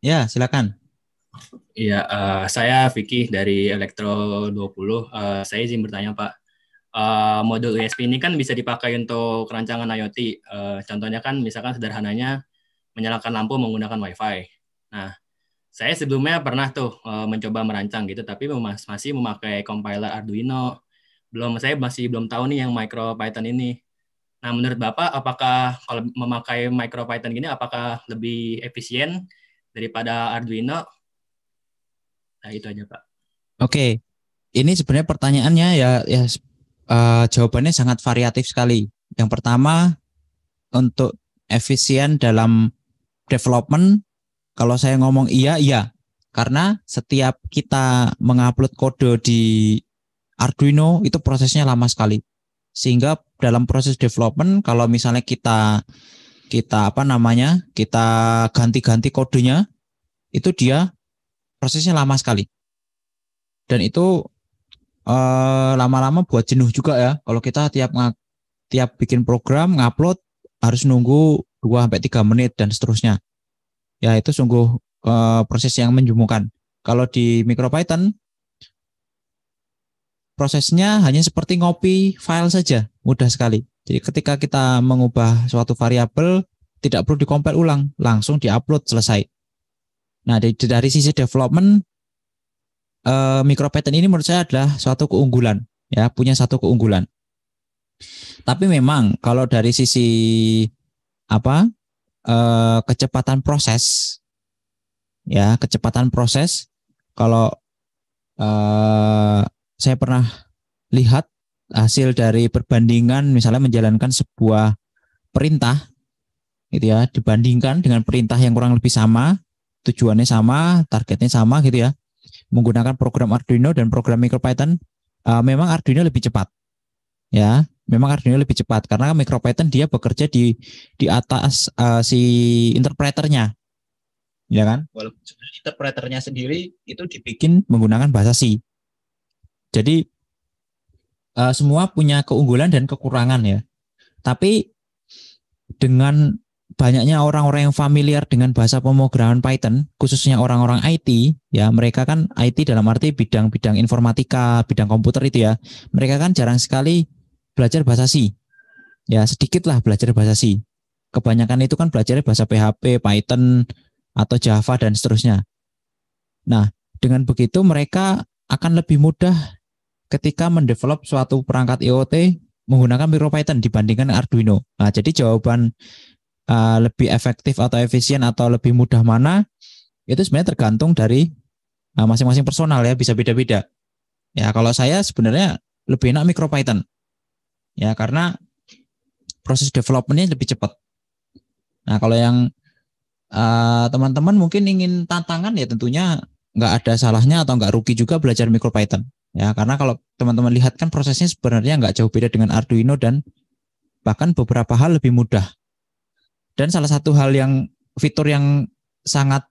Ya, silakan. Iya, saya Vicky dari Elektro 20. Saya izin bertanya, Pak. Modul USB ini kan bisa dipakai untuk rancangan IoT. Contohnya kan misalkan sederhananya menyalakan lampu menggunakan WiFi. Nah, saya sebelumnya pernah tuh mencoba merancang gitu, tapi masih memakai compiler Arduino. Saya masih belum tahu nih yang MicroPython ini. Nah, menurut Bapak, apakah kalau memakai MicroPython gini, apakah lebih efisien daripada Arduino? Nah, itu aja, Pak. Oke, ini sebenarnya pertanyaannya ya jawabannya sangat variatif sekali. Yang pertama, untuk efisien dalam development, kalau saya ngomong iya, karena setiap kita mengupload kode di Arduino itu prosesnya lama sekali. Sehingga dalam proses development, kalau misalnya kita kita kita ganti-ganti kodenya, itu dia prosesnya lama sekali. Dan itu lama-lama buat jenuh juga ya. Kalau kita tiap bikin program ngupload harus nunggu 2-3 menit dan seterusnya. Ya itu sungguh proses yang menjemukan. Kalau di MicroPython prosesnya hanya seperti ngopi file saja, mudah sekali. Jadi ketika kita mengubah suatu variabel, tidak perlu dikompil ulang, langsung diupload, selesai. Nah, dari sisi development, MicroPython ini menurut saya adalah suatu keunggulan, ya, punya satu keunggulan. Tapi memang kalau dari sisi kecepatan proses, ya, kalau saya pernah lihat hasil dari perbandingan, misalnya menjalankan sebuah perintah, gitu ya, dibandingkan dengan perintah yang kurang lebih sama, tujuannya sama, targetnya sama, gitu ya, menggunakan program Arduino dan program MicroPython, memang Arduino lebih cepat, ya, karena MicroPython dia bekerja di atas si interpreternya, ya kan, walaupun sebenarnya interpreternya sendiri itu dibikin menggunakan bahasa C. Jadi semua punya keunggulan dan kekurangan ya. Tapi dengan banyaknya orang-orang yang familiar dengan bahasa pemrograman Python, khususnya orang-orang IT, ya, mereka kan IT dalam arti bidang-bidang informatika, bidang komputer itu ya, mereka kan jarang sekali belajar bahasa C. Ya, sedikit lah belajar bahasa C. Kebanyakan itu kan belajarnya bahasa PHP, Python, atau Java, dan seterusnya. Nah, dengan begitu mereka akan lebih mudah ketika mendevelop suatu perangkat IoT menggunakan MicroPython dibandingkan Arduino. Nah, jadi jawaban lebih efektif atau efisien atau lebih mudah mana, itu sebenarnya tergantung dari masing-masing personal ya, bisa beda-beda. Ya, kalau saya sebenarnya lebih enak MicroPython. Ya, karena proses development-nya lebih cepat. Nah, kalau yang teman-teman mungkin ingin tantangan, ya tentunya nggak ada salahnya atau nggak rugi juga belajar MicroPython. Ya, karena kalau teman-teman lihat kan prosesnya sebenarnya nggak jauh beda dengan Arduino dan bahkan beberapa hal lebih mudah. Dan salah satu hal yang fitur yang sangat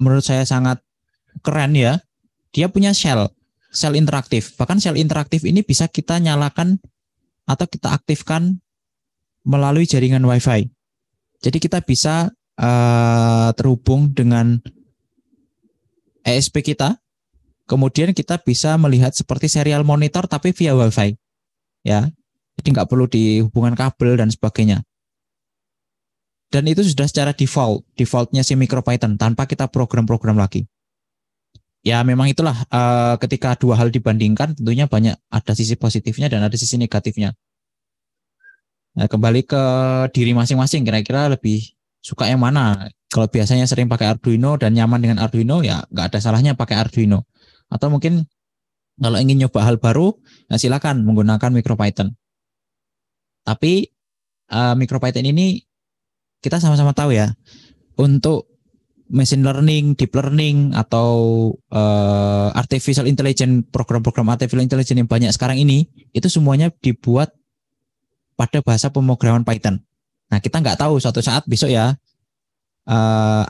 menurut saya sangat keren ya, dia punya shell interaktif. Bahkan shell interaktif ini bisa kita nyalakan atau kita aktifkan melalui jaringan Wi-Fi. Jadi kita bisa terhubung dengan ESP kita. Kemudian kita bisa melihat seperti serial monitor tapi via Wi-Fi, ya. Jadi nggak perlu dihubungkan kabel dan sebagainya. Dan itu sudah secara defaultnya si MicroPython tanpa kita program-program lagi. Ya memang itulah ketika dua hal dibandingkan tentunya banyak ada sisi positifnya dan ada sisi negatifnya. Nah, kembali ke diri masing-masing, kira-kira lebih suka yang mana? Kalau biasanya sering pakai Arduino dan nyaman dengan Arduino, ya nggak ada salahnya pakai Arduino. Atau mungkin kalau ingin nyoba hal baru, ya silakan menggunakan MicroPython. Tapi MicroPython ini kita sama-sama tahu ya, untuk machine learning, deep learning, atau artificial intelligence, program-program artificial intelligence yang banyak sekarang ini, itu semuanya dibuat pada bahasa pemrograman Python. Nah, kita nggak tahu suatu saat besok ya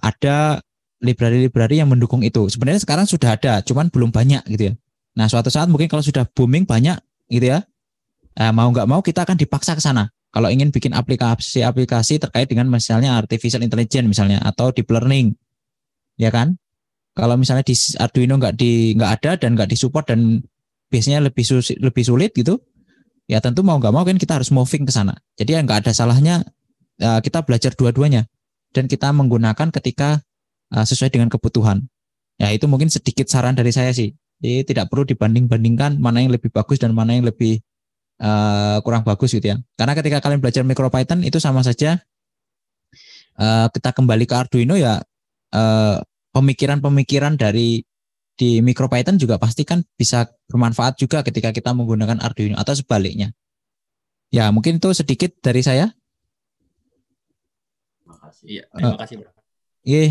ada library-library yang mendukung itu. Sebenarnya sekarang sudah ada, cuman belum banyak gitu ya. Nah, suatu saat mungkin kalau sudah booming banyak gitu ya, mau nggak mau kita akan dipaksa ke sana. Kalau ingin bikin aplikasi terkait dengan misalnya artificial intelligence misalnya atau deep learning, ya kan? Kalau misalnya di Arduino nggak ada dan nggak disupport dan biasanya lebih sulit gitu, ya tentu mau nggak mau kan kita harus moving ke sana. Jadi ya nggak ada salahnya kita belajar dua-duanya dan kita menggunakan ketika sesuai dengan kebutuhan. Ya itu mungkin sedikit saran dari saya sih. Jadi tidak perlu dibanding-bandingkan mana yang lebih bagus dan mana yang lebih kurang bagus gitu ya. Karena ketika kalian belajar MicroPython itu sama saja kita kembali ke Arduino ya, pemikiran-pemikiran di MicroPython juga pasti kan bisa bermanfaat juga ketika kita menggunakan Arduino atau sebaliknya. Ya mungkin itu sedikit dari saya. Iya, terima kasih Bro. Iya.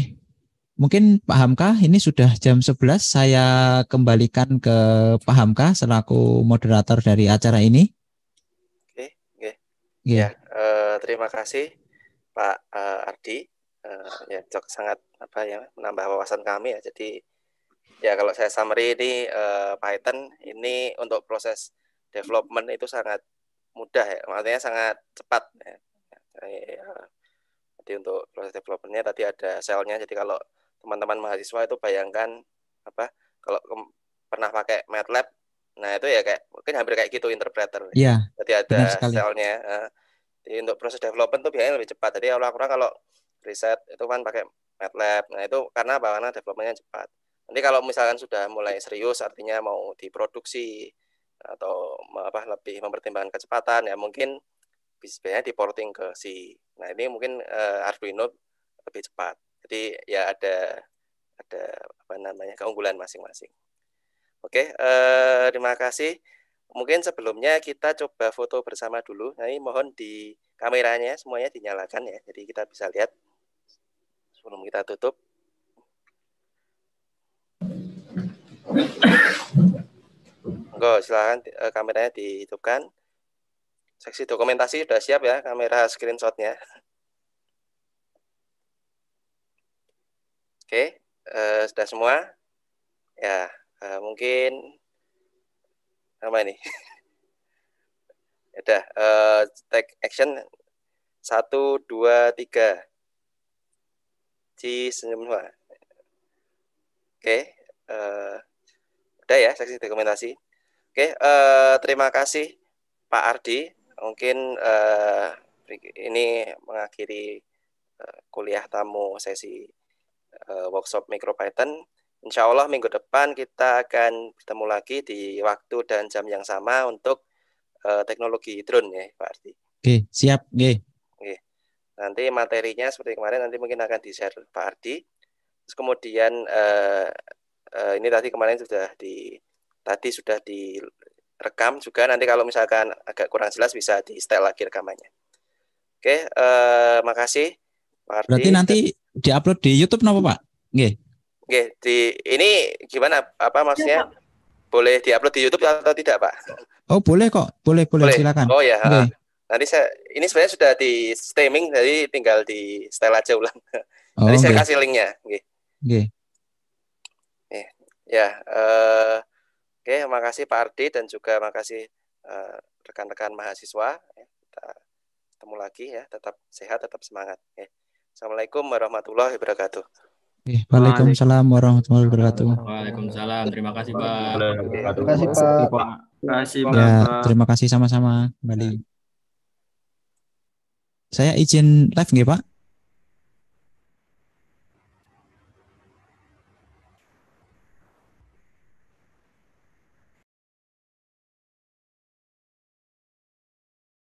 Mungkin Pak Hamka, ini sudah jam 11, saya kembalikan ke Pak Hamka selaku moderator dari acara ini. Oke. Ya, terima kasih Pak Ardi. Ya sangat menambah wawasan kami ya. Jadi ya kalau saya summary ini Python ini untuk proses development itu sangat mudah ya, maksudnya sangat cepat ya. Jadi untuk proses developmentnya tadi ada shell-nya. Jadi kalau teman-teman mahasiswa itu bayangkan kalau pernah pakai MATLAB, nah itu ya kayak mungkin hampir kayak gitu interpreter. Iya. Jadi ada shell-nya. Jadi untuk proses development itu biasanya lebih cepat. Jadi orang-orang kalau riset itu kan pakai MATLAB. Nah itu karena development-nya cepat. Nanti kalau misalkan sudah mulai serius, artinya mau diproduksi atau lebih mempertimbangkan kecepatan, ya mungkin biasanya di-porting ke C. Nah ini mungkin Arduino lebih cepat. Jadi ya ada keunggulan masing-masing. Oke, terima kasih. Mungkin sebelumnya kita coba foto bersama dulu. Nah, ini mohon di kameranya semuanya dinyalakan ya. Jadi kita bisa lihat sebelum kita tutup. Monggo silakan kameranya dihidupkan. Seksi dokumentasi sudah siap ya, kamera screenshotnya. Oke, sudah semua. Ya, mungkin apa ini? Udah, take action 1, 2, 3. Senyum semua. Oke, udah ya seksi dokumentasi. Oke, terima kasih Pak Ardi. Mungkin ini mengakhiri kuliah tamu sesi workshop MicroPython. Insya Allah minggu depan kita akan bertemu lagi di waktu dan jam yang sama untuk teknologi drone ya Pak Ardi. Oke, siap. Oke. Nanti materinya seperti kemarin nanti mungkin akan di-share Pak Ardi. Terus kemudian ini tadi kemarin sudah direkam juga. Nanti kalau misalkan agak kurang jelas bisa di-style lagi rekamannya. Oke, makasih Pak Ardi. Berarti nanti di-upload di YouTube kenapa Pak? Oke. Oke, ini gimana? Maksudnya boleh diupload di YouTube atau tidak, Pak? Oh, boleh kok. Boleh. Silakan. Oh ya. Okay. Nanti ini sebenarnya sudah di streaming, jadi tinggal di style aja ulang. Nanti saya kasih linknya. Oke. Ya. Oke, makasih Pak Ardi dan juga makasih rekan-rekan mahasiswa. Kita ketemu lagi ya. Tetap sehat, tetap semangat. Assalamualaikum warahmatullahi wabarakatuh. Waalaikumsalam warahmatullahi wabarakatuh. Waalaikumsalam. Terima kasih Pak. Terima kasih Pak. Terima kasih sama-sama kembali. Saya izin live nggih Pak?